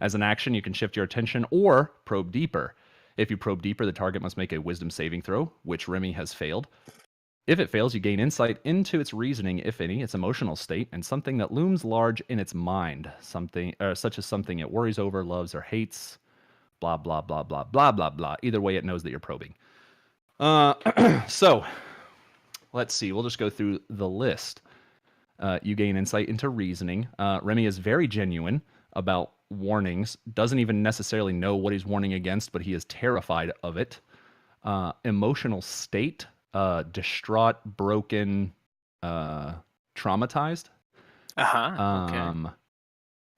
As an action, you can shift your attention or probe deeper. If you probe deeper, the target must make a wisdom saving throw, which Remy has failed. If it fails, you gain insight into its reasoning, if any, its emotional state, and something that looms large in its mind, something such as something it worries over, loves, or hates. Blah blah blah blah blah blah blah. Either way, it knows that you're probing. So let's see. We'll just go through the list. You gain insight into reasoning. Remy is very genuine about warnings. Doesn't even necessarily know what he's warning against, but he is terrified of it. Emotional state. Distraught, broken, traumatized. Okay.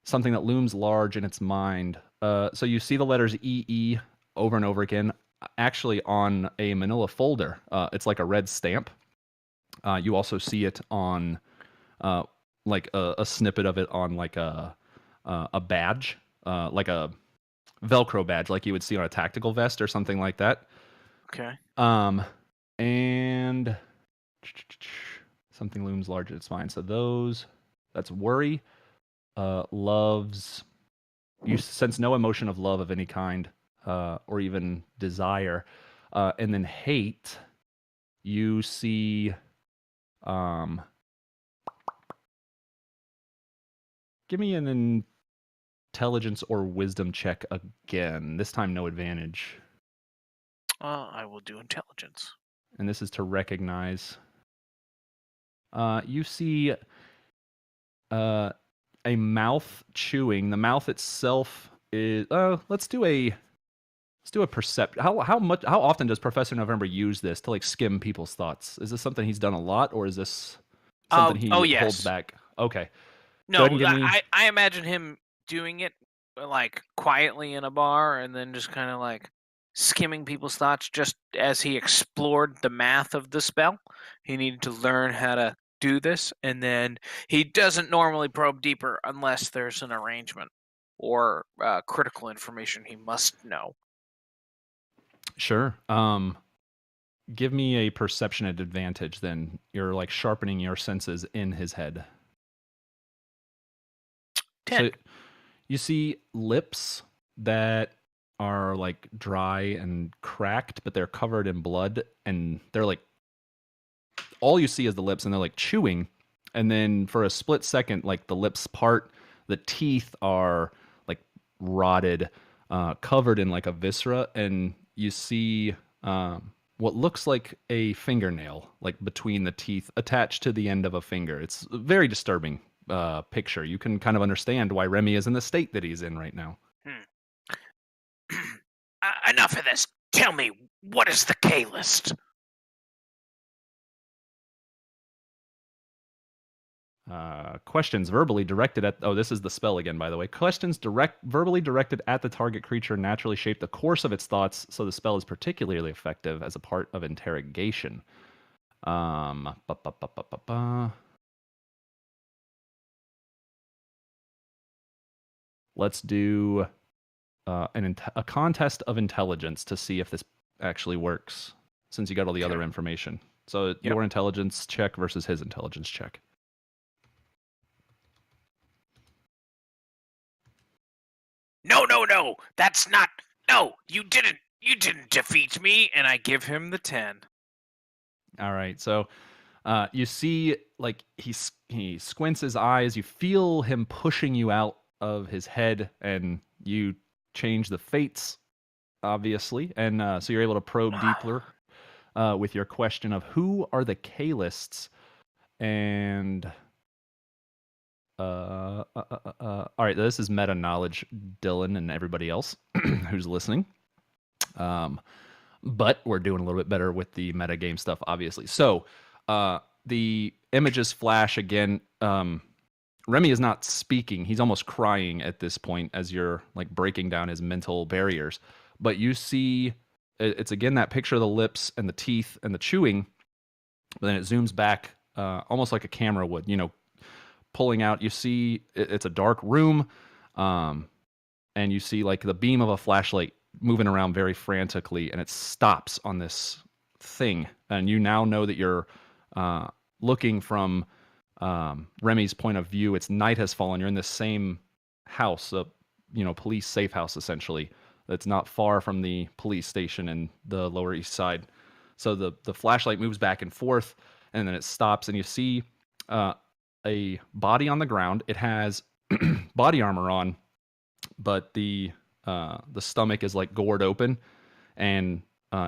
Something that looms large in its mind. So you see the letters EE over and over again, actually on a manila folder. It's like a red stamp. You also see it on like a snippet of it on like a badge, like a Velcro badge, like you would see on a tactical vest or something like that. Okay. And Something looms large in its mind. So that's worry. Loves. You sense no emotion of love of any kind, or even desire. And then hate. You see. Give me an intelligence or wisdom check again. This time, no advantage. I will do intelligence. And this is to recognize. You see a mouth chewing. The mouth itself is. Let's do a perception. How often does Professor November use this to like skim people's thoughts? Is this something he's done a lot, or is this something he holds yes. back? Okay. No, Go ahead and give me... I imagine him doing it like quietly in a bar and then just kind of like skimming people's thoughts just as he explored the math of the spell. He needed to learn how to do this, and then he doesn't normally probe deeper unless there's an arrangement or critical information he must know. Sure. Give me a perception at advantage then. You're like sharpening your senses in his head. 10. So you see lips that are like dry and cracked, but they're covered in blood, and they're like, all you see is the lips, and they're like chewing. And then for a split second, like the lips part, the teeth are like rotted, covered in like a viscera, and you see what looks like a fingernail, like between the teeth, attached to the end of a finger. It's a very disturbing picture. You can kind of understand why Remy is in the state that he's in right now. Enough of this. Tell me, what is the K list? Questions verbally directed at... Oh, this is the spell again, by the way. Questions verbally directed at the target creature naturally shape the course of its thoughts, so the spell is particularly effective as a part of interrogation. Let's do a contest of intelligence to see if this actually works, since you got all the other information. So your intelligence check versus his intelligence check. No, that's not... No, you didn't defeat me, and I give him the 10. All right, so you see, like, he squints his eyes, you feel him pushing you out of his head, and you change the fates, obviously, and so you're able to probe deeper with your question of who are the K-lists, and... all right, this is meta knowledge, Dylan and everybody else who's listening. But we're doing a little bit better with the meta game stuff, obviously. So the images flash again. Remy is not speaking. He's almost crying at this point as you're like breaking down his mental barriers. But you see, it's again that picture of the lips and the teeth and the chewing. But then it zooms back almost like a camera would, pulling out. You see it's a dark room, and you see like the beam of a flashlight moving around very frantically, and it stops on this thing, and you now know that you're looking from Remy's point of view. It's night has fallen. You're in this same house, a police safe house essentially, that's not far from the police station in the Lower East Side. So the flashlight moves back and forth, and then it stops, and you see a body on the ground. It has body armor on, but the stomach is like gored open, and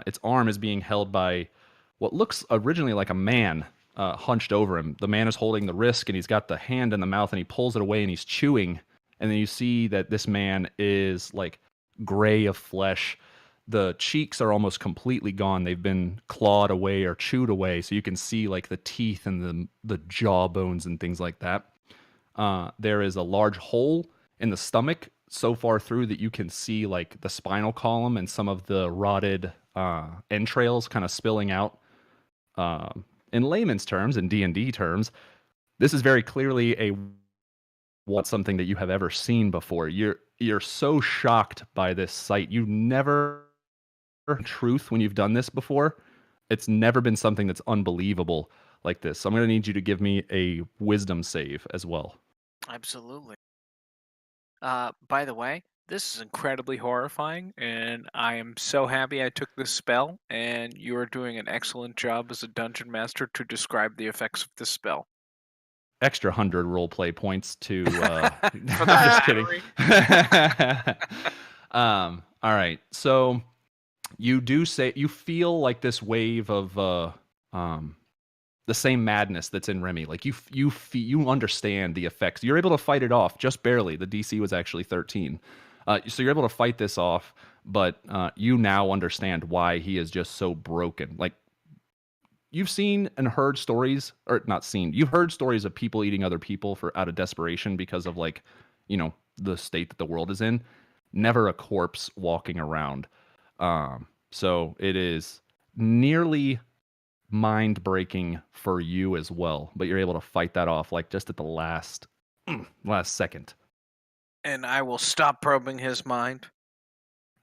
its arm is being held by what looks originally like a man hunched over him. The man is holding the wrist, and he's got the hand in the mouth, and he pulls it away, and he's chewing. And then you see that this man is like gray of flesh. The cheeks are almost completely gone. They've been clawed away or chewed away, so you can see like the teeth and the jaw bones and things like that. There is a large hole in the stomach so far through that you can see like the spinal column and some of the rotted entrails kind of spilling out. In layman's terms, in D&D terms, this is very clearly something that you have ever seen before. You're so shocked by this sight. You never... truth when you've done this before, it's never been something that's unbelievable. like this. So I'm going to need you to give me a wisdom save as well. Absolutely. By the way, this is incredibly horrifying, and I am so happy I took this spell, and you are doing an excellent job as a dungeon master to describe the effects of this spell. Extra 100 roleplay points to. For the I'm just kidding. battery. All right. So you feel like this wave of the same madness that's in Remy. Like you understand the effects. You're able to fight it off just barely. The DC was actually 13. So you're able to fight this off, but you now understand why he is just so broken. Like, you've seen and heard stories, or not seen, you've heard stories of people eating other people out of desperation because of, like, the state that the world is in. Never a corpse walking around. So it is nearly mind-breaking for you as well, but you're able to fight that off, like, just at the last second. And I will stop probing his mind.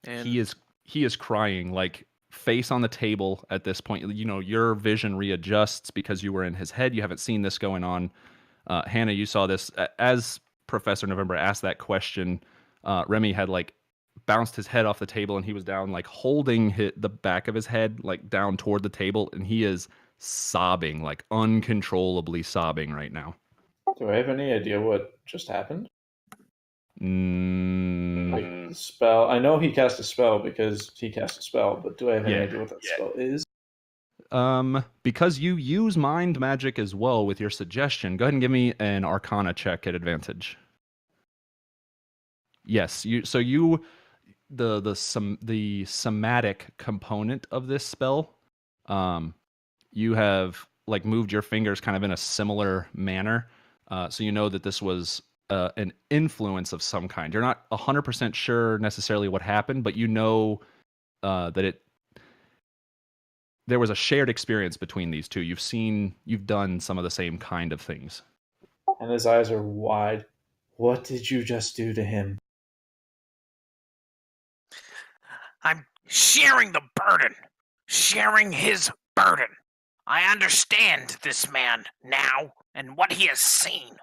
And He is crying, like, face on the table at this point. Your vision readjusts because you were in his head. You haven't seen this going on. Hannah, you saw this as Professor November asked that question. Remy had, like, bounced his head off the table, and he was down, like, holding the back of his head, like, down toward the table, and he is sobbing, like, uncontrollably sobbing right now. Do I have any idea what just happened? Like the spell. I know he cast a spell because he cast a spell, but do I have any idea what that spell is? Because you use mind magic as well with your suggestion, go ahead and give me an Arcana check at advantage. Yes, the somatic component of this spell, you have, like, moved your fingers kind of in a similar manner, so you know that this was an influence of some kind. You're not 100% sure necessarily what happened, but you know that there was a shared experience between these two. You've done some of the same kind of things. And his eyes are wide. What did you just do to him? I'm sharing the burden. Sharing his burden. I understand this man now and what he has seen.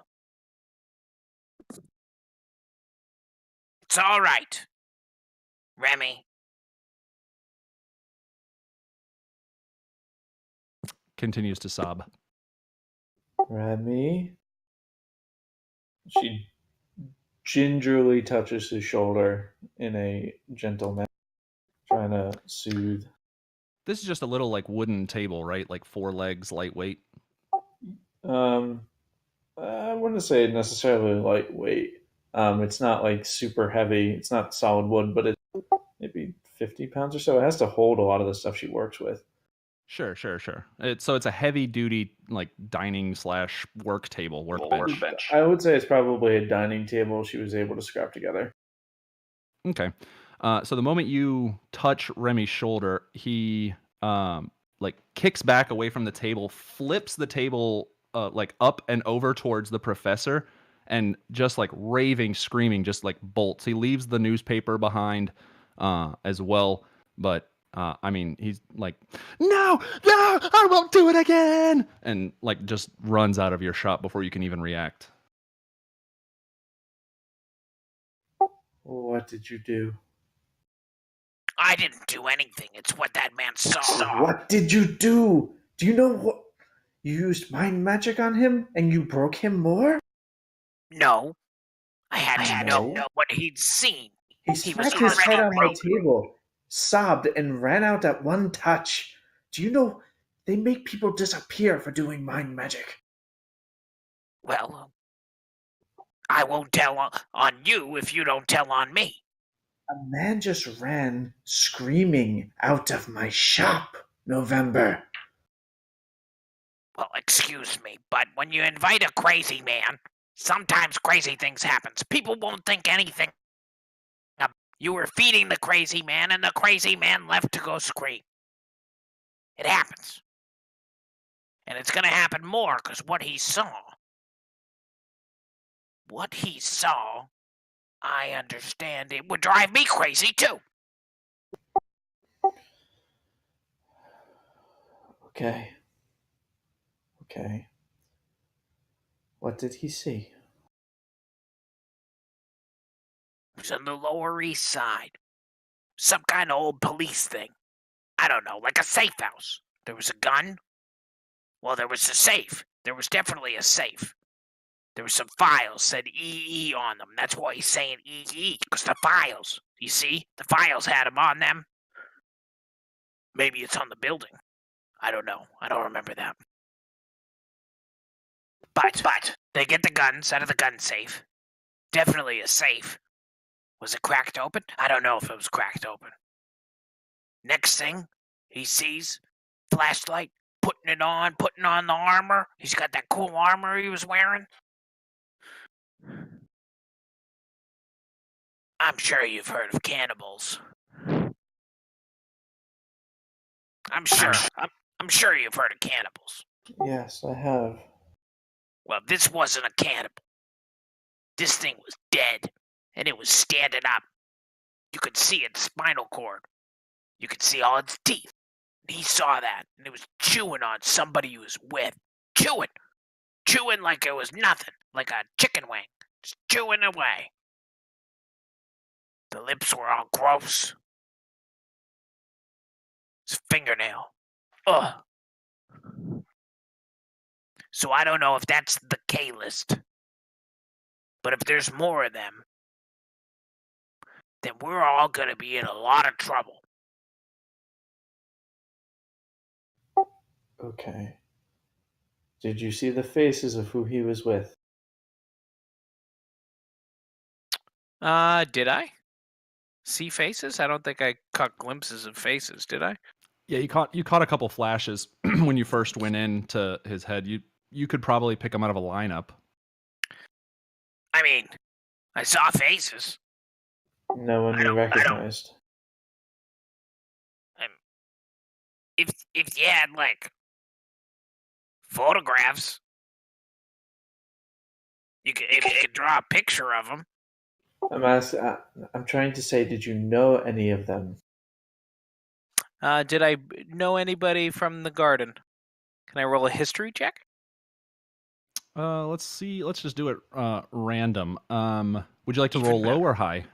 It's all right, Remy. Continues to sob. Remy? She gingerly touches his shoulder in a gentle manner, trying to soothe. This is just a little, like, wooden table, right? Like 4 legs, lightweight. I wouldn't say necessarily lightweight. It's not, like, super heavy. It's not solid wood, but it's maybe 50 pounds or so. It has to hold a lot of the stuff she works with. Sure. So it's a heavy-duty, like, dining / workbench. I would say it's probably a dining table she was able to scrap together. Okay. So the moment you touch Remy's shoulder, he like, kicks back away from the table, flips the table like, up and over towards the professor, and just, like, raving, screaming, just, like, bolts. He leaves the newspaper behind as well, but I mean, he's like, no, I won't do it again, and, like, just runs out of your shop before you can even react. What did you do? I didn't do anything. It's what that man saw. What did you do? Do you know what? You used mind magic on him and you broke him more? No. I had to know what he'd seen. He was smacked his already head on the broken. table, sobbed, and ran out at one touch. Do you know they make people disappear for doing mind magic? Well, I won't tell on you if you don't tell on me. A man just ran screaming out of my shop, November. Well, excuse me, but when you invite a crazy man, sometimes crazy things happen. People won't think anything. You were feeding the crazy man, and the crazy man left to go scream. It happens. And it's going to happen more, because what he saw, I understand it would drive me crazy, too. Okay. Okay. What did he see? It was on the Lower East Side. Some kind of old police thing. I don't know, like a safe house. There was a gun. Well, there was a safe. There was definitely a safe. There were some files said EE on them. That's why he's saying EE, because the files. You see? The files had them on them. Maybe it's on the building. I don't know. I don't remember that. But they get the guns out of the gun safe. Definitely a safe. Was it cracked open? I don't know if it was cracked open. Next thing he sees, flashlight, putting on the armor. He's got that cool armor he was wearing. I'm sure you've heard of cannibals. I'm sure you've heard of cannibals. Yes, I have. Well, this wasn't a cannibal. This thing was dead, and it was standing up. You could see its spinal cord. You could see all its teeth. He saw that, and it was chewing on somebody he was with. Chewing like it was nothing, like a chicken wing, just chewing away. The lips were all gross. His fingernail. Ugh. So I don't know if that's the K list. But if there's more of them, then we're all gonna be in a lot of trouble. Okay. Did you see the faces of who he was with? Did I see faces? I don't think I caught glimpses of faces, did I? Yeah, you caught a couple flashes when you first went into his head. You could probably pick him out of a lineup. I mean, I saw faces. No one you recognized. If you had like photographs, if you could draw a picture of them. I'm trying to say, did you know any of them? Did I know anybody from the garden? Can I roll a history check? Let's see. Let's just do it random. Would you like to roll low or high?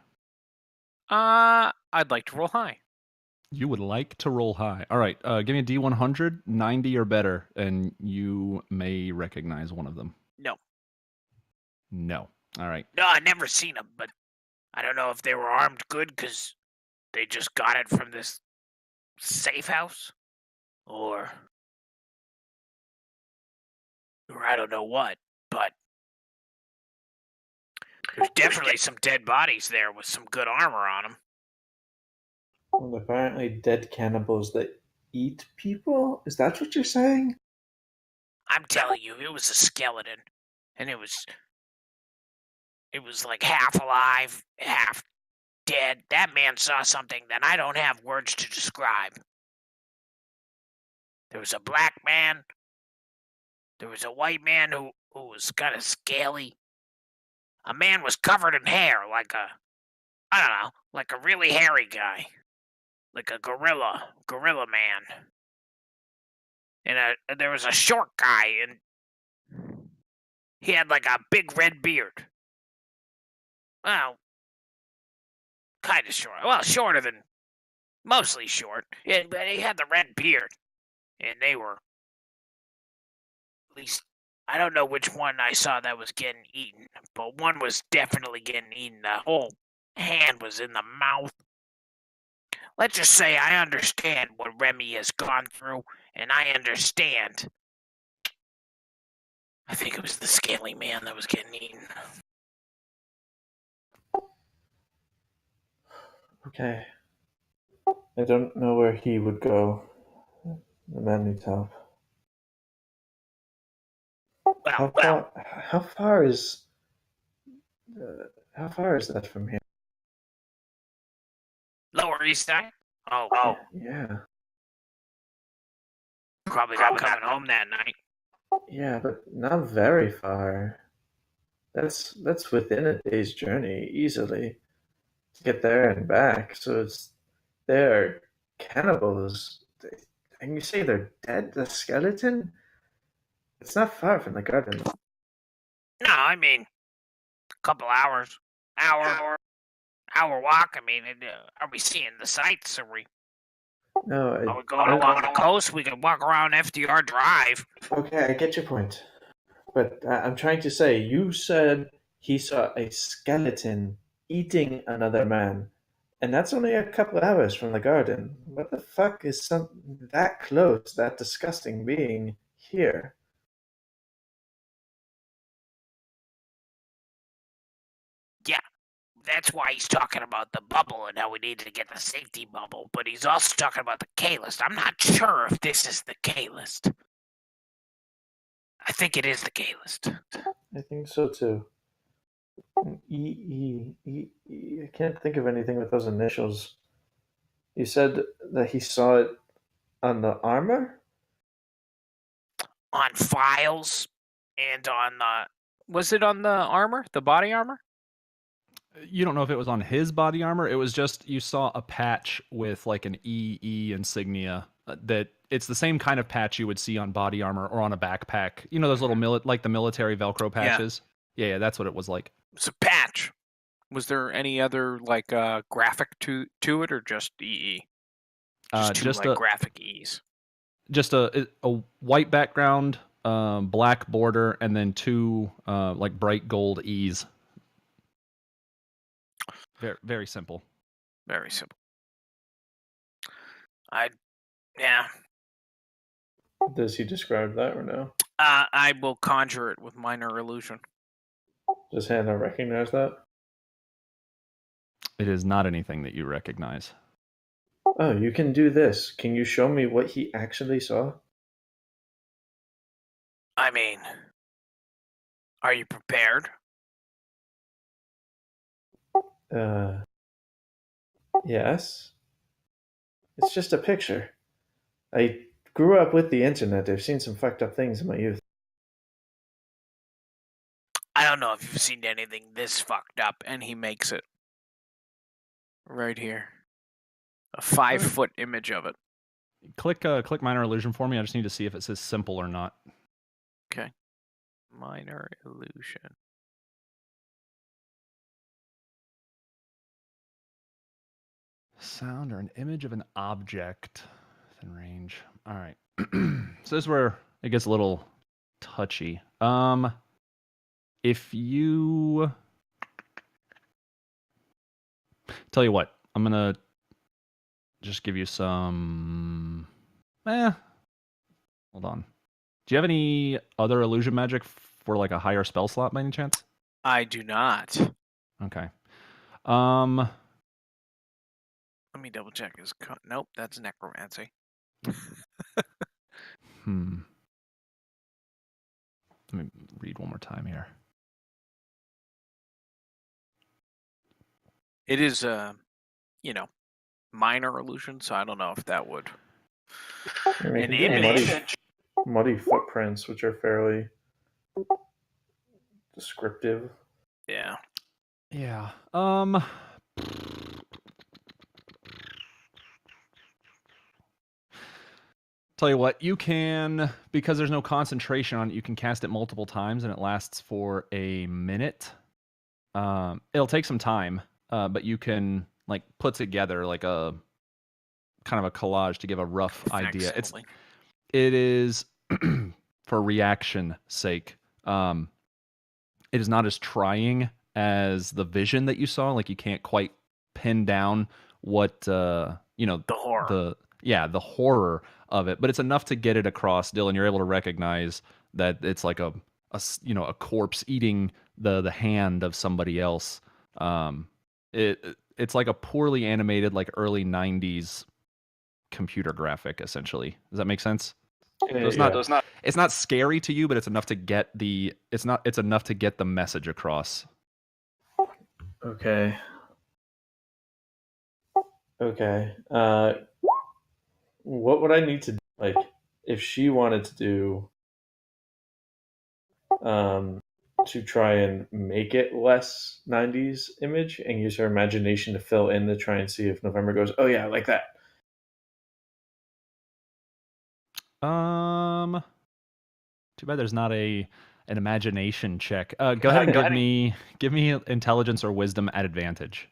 I'd like to roll high. You would like to roll high. All right. Give me a D100, 90 or better, and you may recognize one of them. No. All right. No, I've never seen them, but I don't know if they were armed good because they just got it from this safe house, or I don't know what, but there's definitely some dead bodies there with some good armor on them. Well, apparently dead cannibals that eat people? Is that what you're saying? I'm telling you, it was a skeleton, and it was like half alive, half dead. That man saw something that I don't have words to describe. There was a black man. There was a white man who was kind of scaly. A man was covered in hair, like a really hairy guy. Like a gorilla man. And there was a short guy, and he had like a big red beard. Well, kind of short. Well, shorter than, mostly short. But he had the red beard. And they were, at least, I don't know which one I saw that was getting eaten. But one was definitely getting eaten. The whole hand was in the mouth. Let's just say I understand what Remy has gone through, and I understand. I think it was the scaly man that was getting eaten. Okay. I don't know where he would go. The man needs help. How far is that from here? Lower East Side? Oh. Yeah. Probably not coming home that night. Yeah, but not very far. That's within a day's journey, easily. To get there and back. So they're cannibals. And you say they're dead? The skeleton? It's not far from the garden. No, I mean, a couple hours. Hour walk. I mean, are we seeing the sights? Are we No, going along the coast? We can walk around FDR Drive. Okay, I get your point. But I'm trying to say, you said he saw a skeleton eating another man, and that's only a couple hours from the garden. What the fuck is that close, that disgusting being here? Yeah, that's why he's talking about the bubble and how we need to get the safety bubble. But he's also talking about the K list. I'm not sure if this is the K list. I think it is the K list. I think so too. I can't think of anything with those initials. You said that he saw it on the armor? On files and on the. Was it on the armor? The body armor? You don't know if it was on his body armor. It was just you saw a patch with like an EE insignia that it's the same kind of patch you would see on body armor or on a backpack. You know those little like the military Velcro patches? Yeah, that's what it was like. It's a patch. Was there any other like graphic to it, or just EE? Just two graphic E's. Just a white background, black border, and then two like bright gold E's. Very, very simple. Very simple. Yeah. Does he describe that or no? I will conjure it with minor illusion. Does Hannah recognize that? It is not anything that you recognize. Oh, you can do this. Can you show me what he actually saw? I mean, are you prepared? Yes. It's just a picture. I grew up with the internet. I've seen some fucked up things in my youth. I don't know if you've seen anything this fucked up. And he makes it. Right here. A 5-foot image of it. Click minor illusion for me. I just need to see if it says simple or not. Okay. Minor illusion. Sound or an image of an object within range. All right. So this is where it gets a little touchy. If you tell you what, I'm gonna just give you some. Hold on. Do you have any other illusion magic for like a higher spell slot by any chance? I do not. Okay. Let me double check his. Nope, that's necromancy. Let me read one more time here. It is minor illusion, so I don't know if that would. An image. Muddy footprints, which are fairly descriptive. Yeah. Yeah. Tell you what, you can, because there's no concentration on it, you can cast it multiple times and it lasts for a minute. It'll take some time, but you can like put together like a kind of a collage to give a rough idea. It is for reaction sake. It is not as trying as the vision that you saw. Like you can't quite pin down what the horror. The horror of it, but it's enough to get it across. Dylan, you're able to recognize that it's like a corpse eating the hand of somebody else. It's like a poorly animated like early 90s computer graphic essentially. Does that make sense? So it's not scary to you, but it's enough to get it's enough to get the message across. Okay. What would I need to do? Like, if she wanted to do, to try and make it less 90s image and use her imagination to fill in to try and see if November goes, oh yeah, like that. Too bad there's not an imagination check. Go ahead and give me intelligence or wisdom at advantage.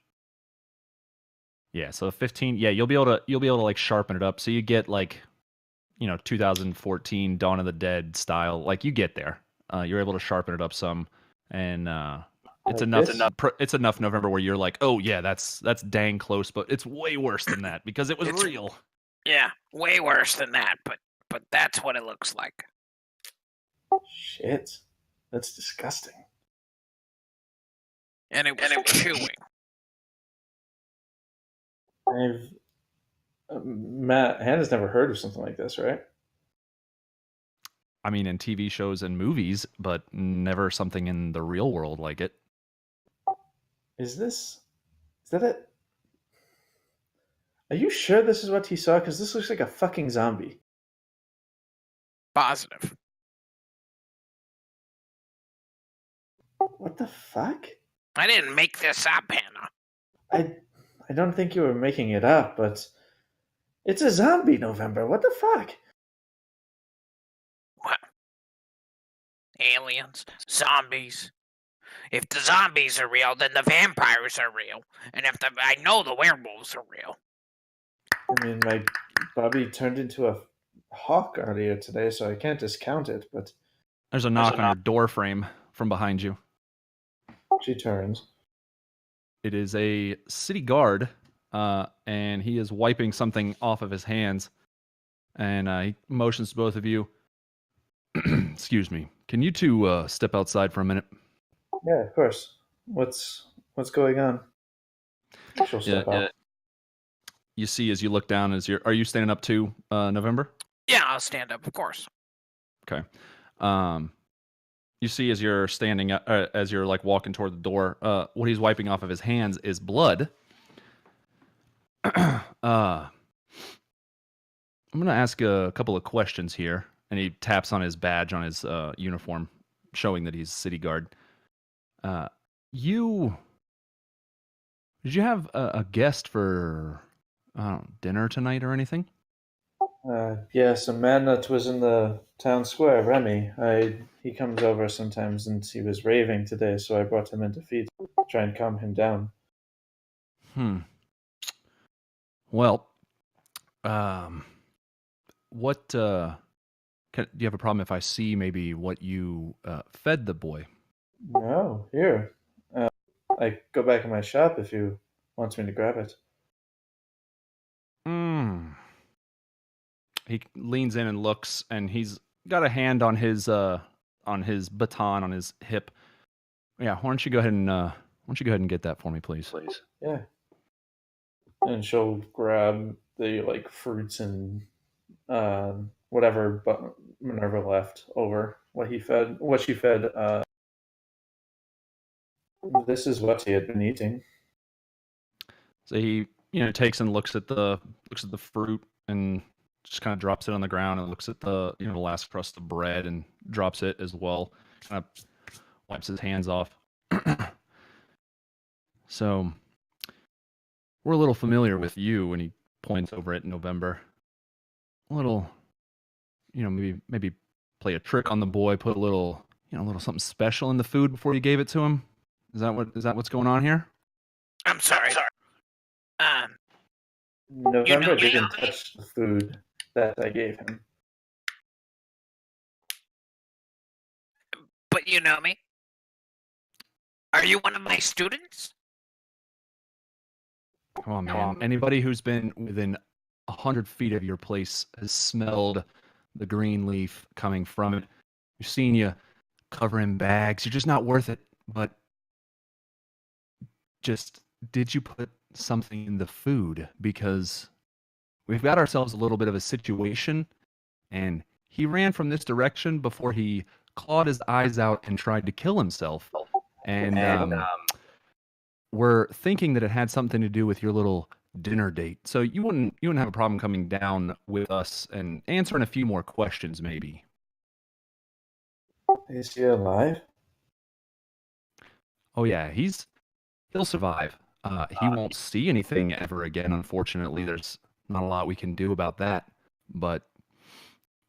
Yeah, so 15. Yeah, you'll be able to like sharpen it up. So you get like, 2014 Dawn of the Dead style. Like you get there. You're able to sharpen it up some, and it's Like enough. this? It's enough November where you're like, oh yeah, that's dang close, but it's way worse than that because it was real. Yeah, way worse than that, but that's what it looks like. Shit. That's disgusting. And it was chewing. Matt, Hannah's never heard of something like this, right? I mean, in TV shows and movies, but never something in the real world like it. Is that it? Are you sure this is what he saw? Because this looks like a fucking zombie. Positive. What the fuck? I didn't make this up, Hannah. I don't think you were making it up, but it's a zombie November. What the fuck? What? Aliens? Zombies? If the zombies are real, then the vampires are real. And I know the werewolves are real. I mean, my Bobby turned into a hawk earlier today, so I can't discount it, but There's a knock on your door frame from behind you. she turns. It is a city guard, and he is wiping something off of his hands, and he motions to both of you. Excuse me. Can you two step outside for a minute? Yeah, of course. What's going on? She'll step out. You see as you look down, are you standing up too, November? Yeah, I'll stand up, of course. Okay. You see as you're standing up, as you're like walking toward the door, what he's wiping off of his hands is blood. I'm going to ask a couple of questions here, and he taps on his badge on his uniform, showing that he's city guard. Did you have a guest for dinner tonight or anything? Yes, a man that was in the town square, Remy. He comes over sometimes, and he was raving today, so I brought him in to feed, try and calm him down. Well, what do you have a problem if I see maybe what you fed the boy? No, here. I go back in my shop if you want me to grab it. He leans in and looks, and he's got a hand on his baton on his hip. Yeah, why don't you go ahead and get that for me, please? Yeah. And she'll grab the fruits and whatever Minerva left over what she fed. This is what he had been eating. So he takes and looks at the fruit and just kind of drops it on the ground and looks at the the last crust of bread and drops it as well. Kind of wipes his hands off. So we're a little familiar with you, and he points over at November. A little, maybe play a trick on the boy, put a little something special in the food before you gave it to him. Is that what's going on here? I'm sorry. November didn't touch the food that I gave him. But you know me? Are you one of my students? Come on, man. Anybody who's been within 100 feet of your place has smelled the green leaf coming from it. We've seen you covering bags. You're just not worth it. But did you put something in the food? Because we've got ourselves a little bit of a situation, and he ran from this direction before he clawed his eyes out and tried to kill himself. And we're thinking that it had something to do with your little dinner date. So you wouldn't have a problem coming down with us and answering a few more questions, maybe. Is he alive? Oh yeah, he'll survive. He won't see anything ever again, unfortunately. There's not a lot we can do about that. But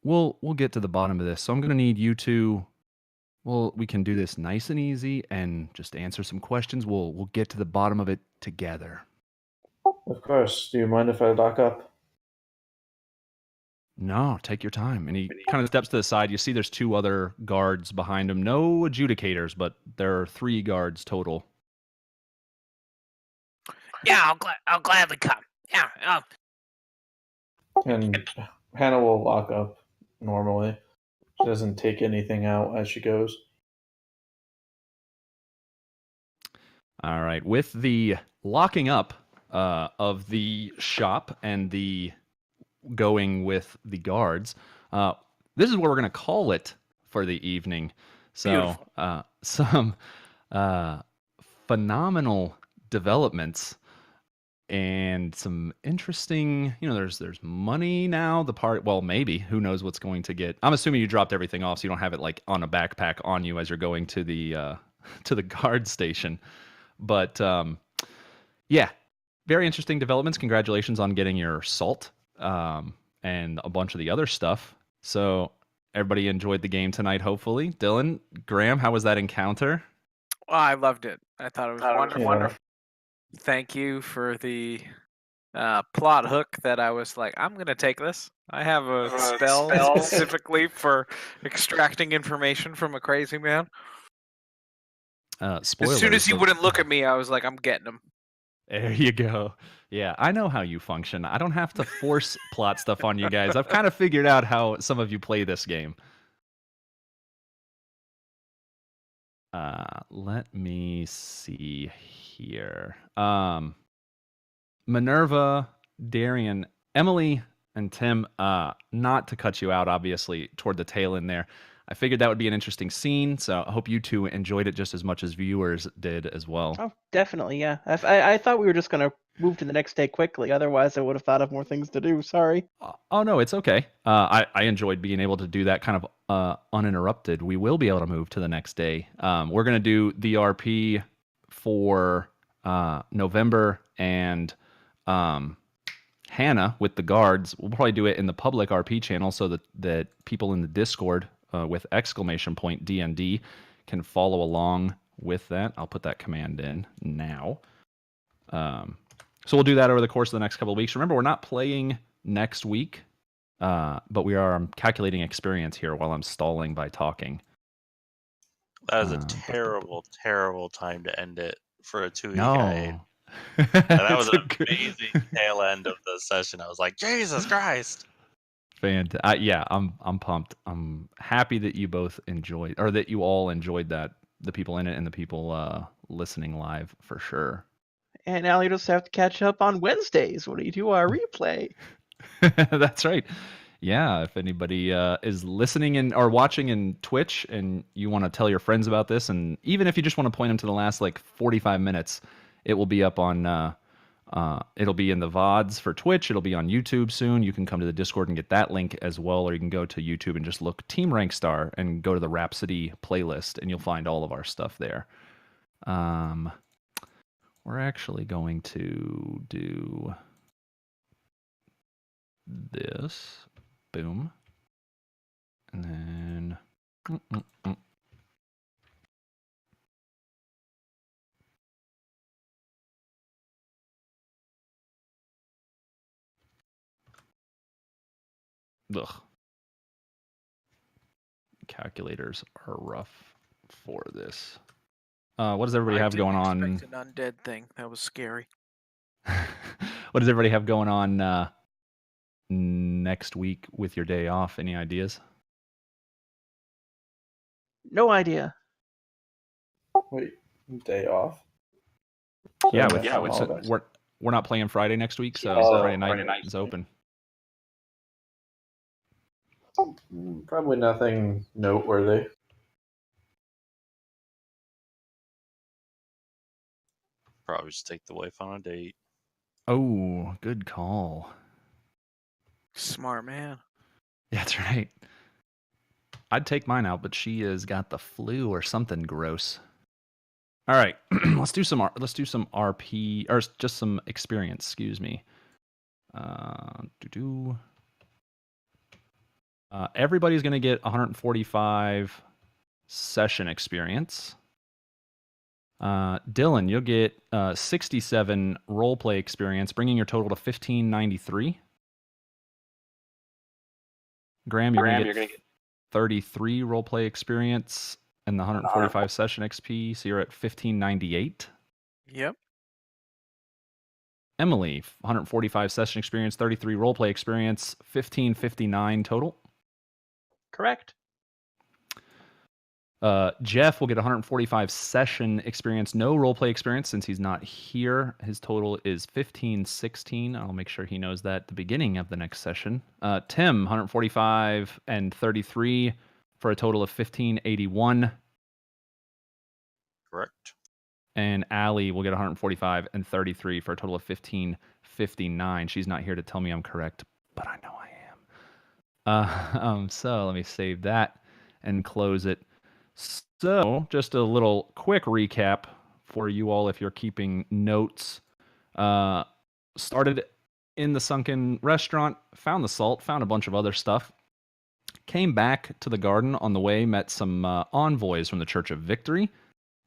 we'll get to the bottom of this. So I'm gonna need you to. Well, we can do this nice and easy and just answer some questions. We'll get to the bottom of it together. Of course. Do you mind if I lock up? No, take your time. And he kind of steps to the side. You see there's 2 other guards behind him. No adjudicators, but there are 3 guards total. Yeah, I'll gladly come. Yeah. And Hannah will lock up normally. She doesn't take anything out as she goes. All right. With the locking up of the shop and the going with the guards, this is what we're going to call it for the evening. So some phenomenal developments and some interesting, there's money now. Well, maybe, who knows what's going to get. I'm assuming you dropped everything off, so you don't have it like on a backpack on you as you're going to the to the guard station. But yeah, very interesting developments. Congratulations on getting your salt and a bunch of the other stuff. So everybody enjoyed the game tonight, hopefully. Dylan, Graham, how was that encounter? Oh, I loved it. I thought it was wonderful. Yeah. Wonderful. Thank you for the plot hook that I was like, I'm going to take this. I have a spell specifically for extracting information from a crazy man. Spoilers. As soon as he wouldn't look at me, I was like, I'm getting him. There you go. Yeah, I know how you function. I don't have to force plot stuff on you guys. I've kind of figured out how some of you play this game. Let me see here. Minerva, Darian, Emily, and Tim, not to cut you out, obviously, toward the tail end there. I figured that would be an interesting scene, so I hope you two enjoyed it just as much as viewers did as well. Oh, definitely, yeah. I thought we were just going to move to the next day quickly. Otherwise, I would have thought of more things to do. Sorry. Oh, no, it's okay. I enjoyed being able to do that kind of uninterrupted. We will be able to move to the next day. We're going to do the RP for November and Hannah with the guards. We'll probably do it in the public RP channel so that people in the Discord with !DND can follow along with that. I'll put that command in now. So we'll do that over the course of the next couple of weeks. Remember, we're not playing next week, but we are calculating experience here while I'm stalling by talking. That is a terrible, terrible time to end it for a 2-week No. guide. That was an amazing tail end of the session. I was like, Jesus Christ. Yeah, I'm pumped. I'm happy that you both enjoyed, or that you all enjoyed that. The people in it and the people listening live for sure. And now you just have to catch up on Wednesdays when we do our replay. That's right. Yeah, if anybody is listening or watching in Twitch and you want to tell your friends about this, and even if you just want to point them to the last 45 minutes, it will be up on. It'll be in the VODs for Twitch. It'll be on YouTube soon. You can come to the Discord and get that link as well, or you can go to YouTube and just look Team Rank Star and go to the Rhapsody playlist, and you'll find all of our stuff there. We're actually going to do this. Boom. And then... Ugh. Calculators are rough for this. What does everybody have going on? An undead thing. That was scary. What does everybody have going on next week with your day off? Any ideas? No idea. Wait, day off? Yeah, So we're not playing Friday next week, so Friday night is open. Probably nothing noteworthy. Probably just take the wife on a date. Oh, good call. Smart man. That's right. I'd take mine out, but she has got the flu or something gross. All right, let's do some RP or just some experience. Excuse me. Everybody's going to get 145 session experience. Dylan, you'll get 67 roleplay experience, bringing your total to 1593. Graham, you're going to get 33 roleplay experience and the 145 session XP, so you're at 1598. Yep. Emily, 145 session experience, 33 roleplay experience, 1559 total. Correct. Jeff will get 145 session experience, no roleplay experience since he's not here. His total is 1516. I'll make sure he knows that at the beginning of the next session. Tim, 145 and 33 for a total of 1581. Correct. And Allie will get 145 and 33 for a total of 1559. She's not here to tell me I'm correct, but I know I am. So let me save that and close it. So, just a little quick recap for you all if you're keeping notes. Started in the sunken restaurant, found the salt, found a bunch of other stuff. Came back to the garden on the way, met some envoys from the Church of Victory.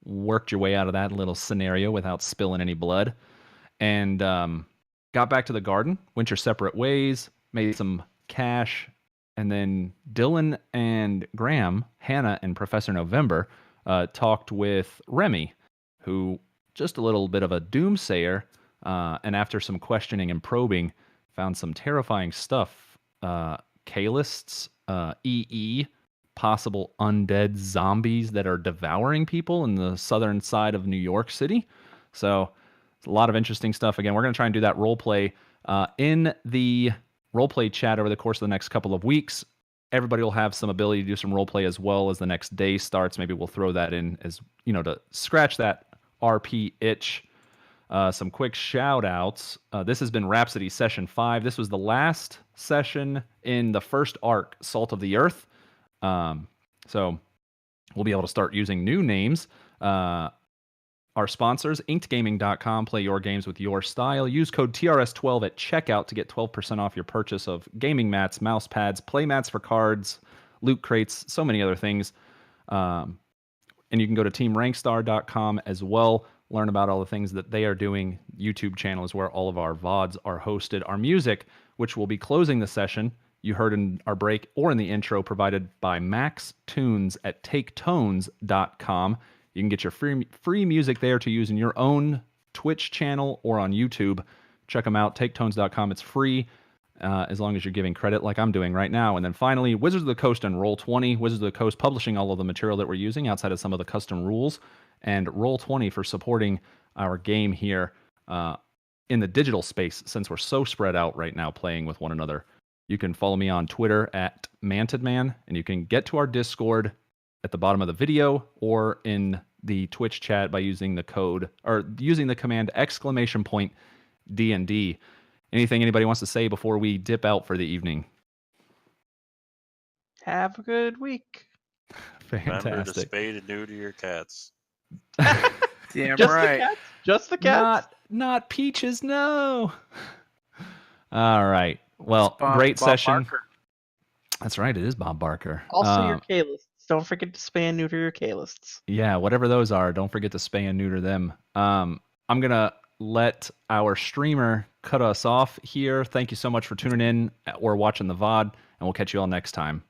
Worked your way out of that little scenario without spilling any blood. And got back to the garden, went your separate ways, made some cash. And then Dylan and Graham, Hannah and Professor November talked with Remy, who just a little bit of a doomsayer. And after some questioning and probing, found some terrifying stuff. Kalists, EE, possible undead zombies that are devouring people in the southern side of New York City. So it's a lot of interesting stuff. Again, we're going to try and do that role play in the roleplay chat over the course of the next couple of weeks. Everybody will have some ability to do some roleplay as well as the next day starts. Maybe we'll throw that in as, to scratch that RP itch. Some quick shout outs. This has been Rhapsody Session 5. This was the last session in the first arc, Salt of the Earth. So we'll be able to start using new names. Our sponsors, inkedgaming.com. Play your games with your style. Use code TRS12 at checkout to get 12% off your purchase of gaming mats, mouse pads, play mats for cards, loot crates, so many other things. And you can go to teamrankstar.com as well. Learn about all the things that they are doing. YouTube channel is where all of our VODs are hosted. Our music, which will be closing the session, you heard in our break or in the intro, provided by Max Tunes at taketones.com. You can get your free music there to use in your own Twitch channel or on YouTube. Check them out, taketones.com. It's free as long as you're giving credit like I'm doing right now. And then finally, Wizards of the Coast and Roll20. Wizards of the Coast publishing all of the material that we're using outside of some of the custom rules. And Roll20 for supporting our game here in the digital space since we're so spread out right now playing with one another. You can follow me on Twitter at MantedMan, and you can get to our Discord at the bottom of the video or in the Twitch chat by using the code or using the command !D&D. Anything anybody wants to say before we dip out for the evening? Have a good week. Fantastic. Remember to spay and neuter your cats. Damn Just right. the cats? Just the cats? Not Peaches, no. All right. Well, Bob- great Bob session. Barker. That's right. It is Bob Barker. Also your K-lists. Don't forget to spay and neuter your K-lists. Yeah, whatever those are, don't forget to spay and neuter them. I'm going to let our streamer cut us off here. Thank you so much for tuning in or watching the VOD, and we'll catch you all next time.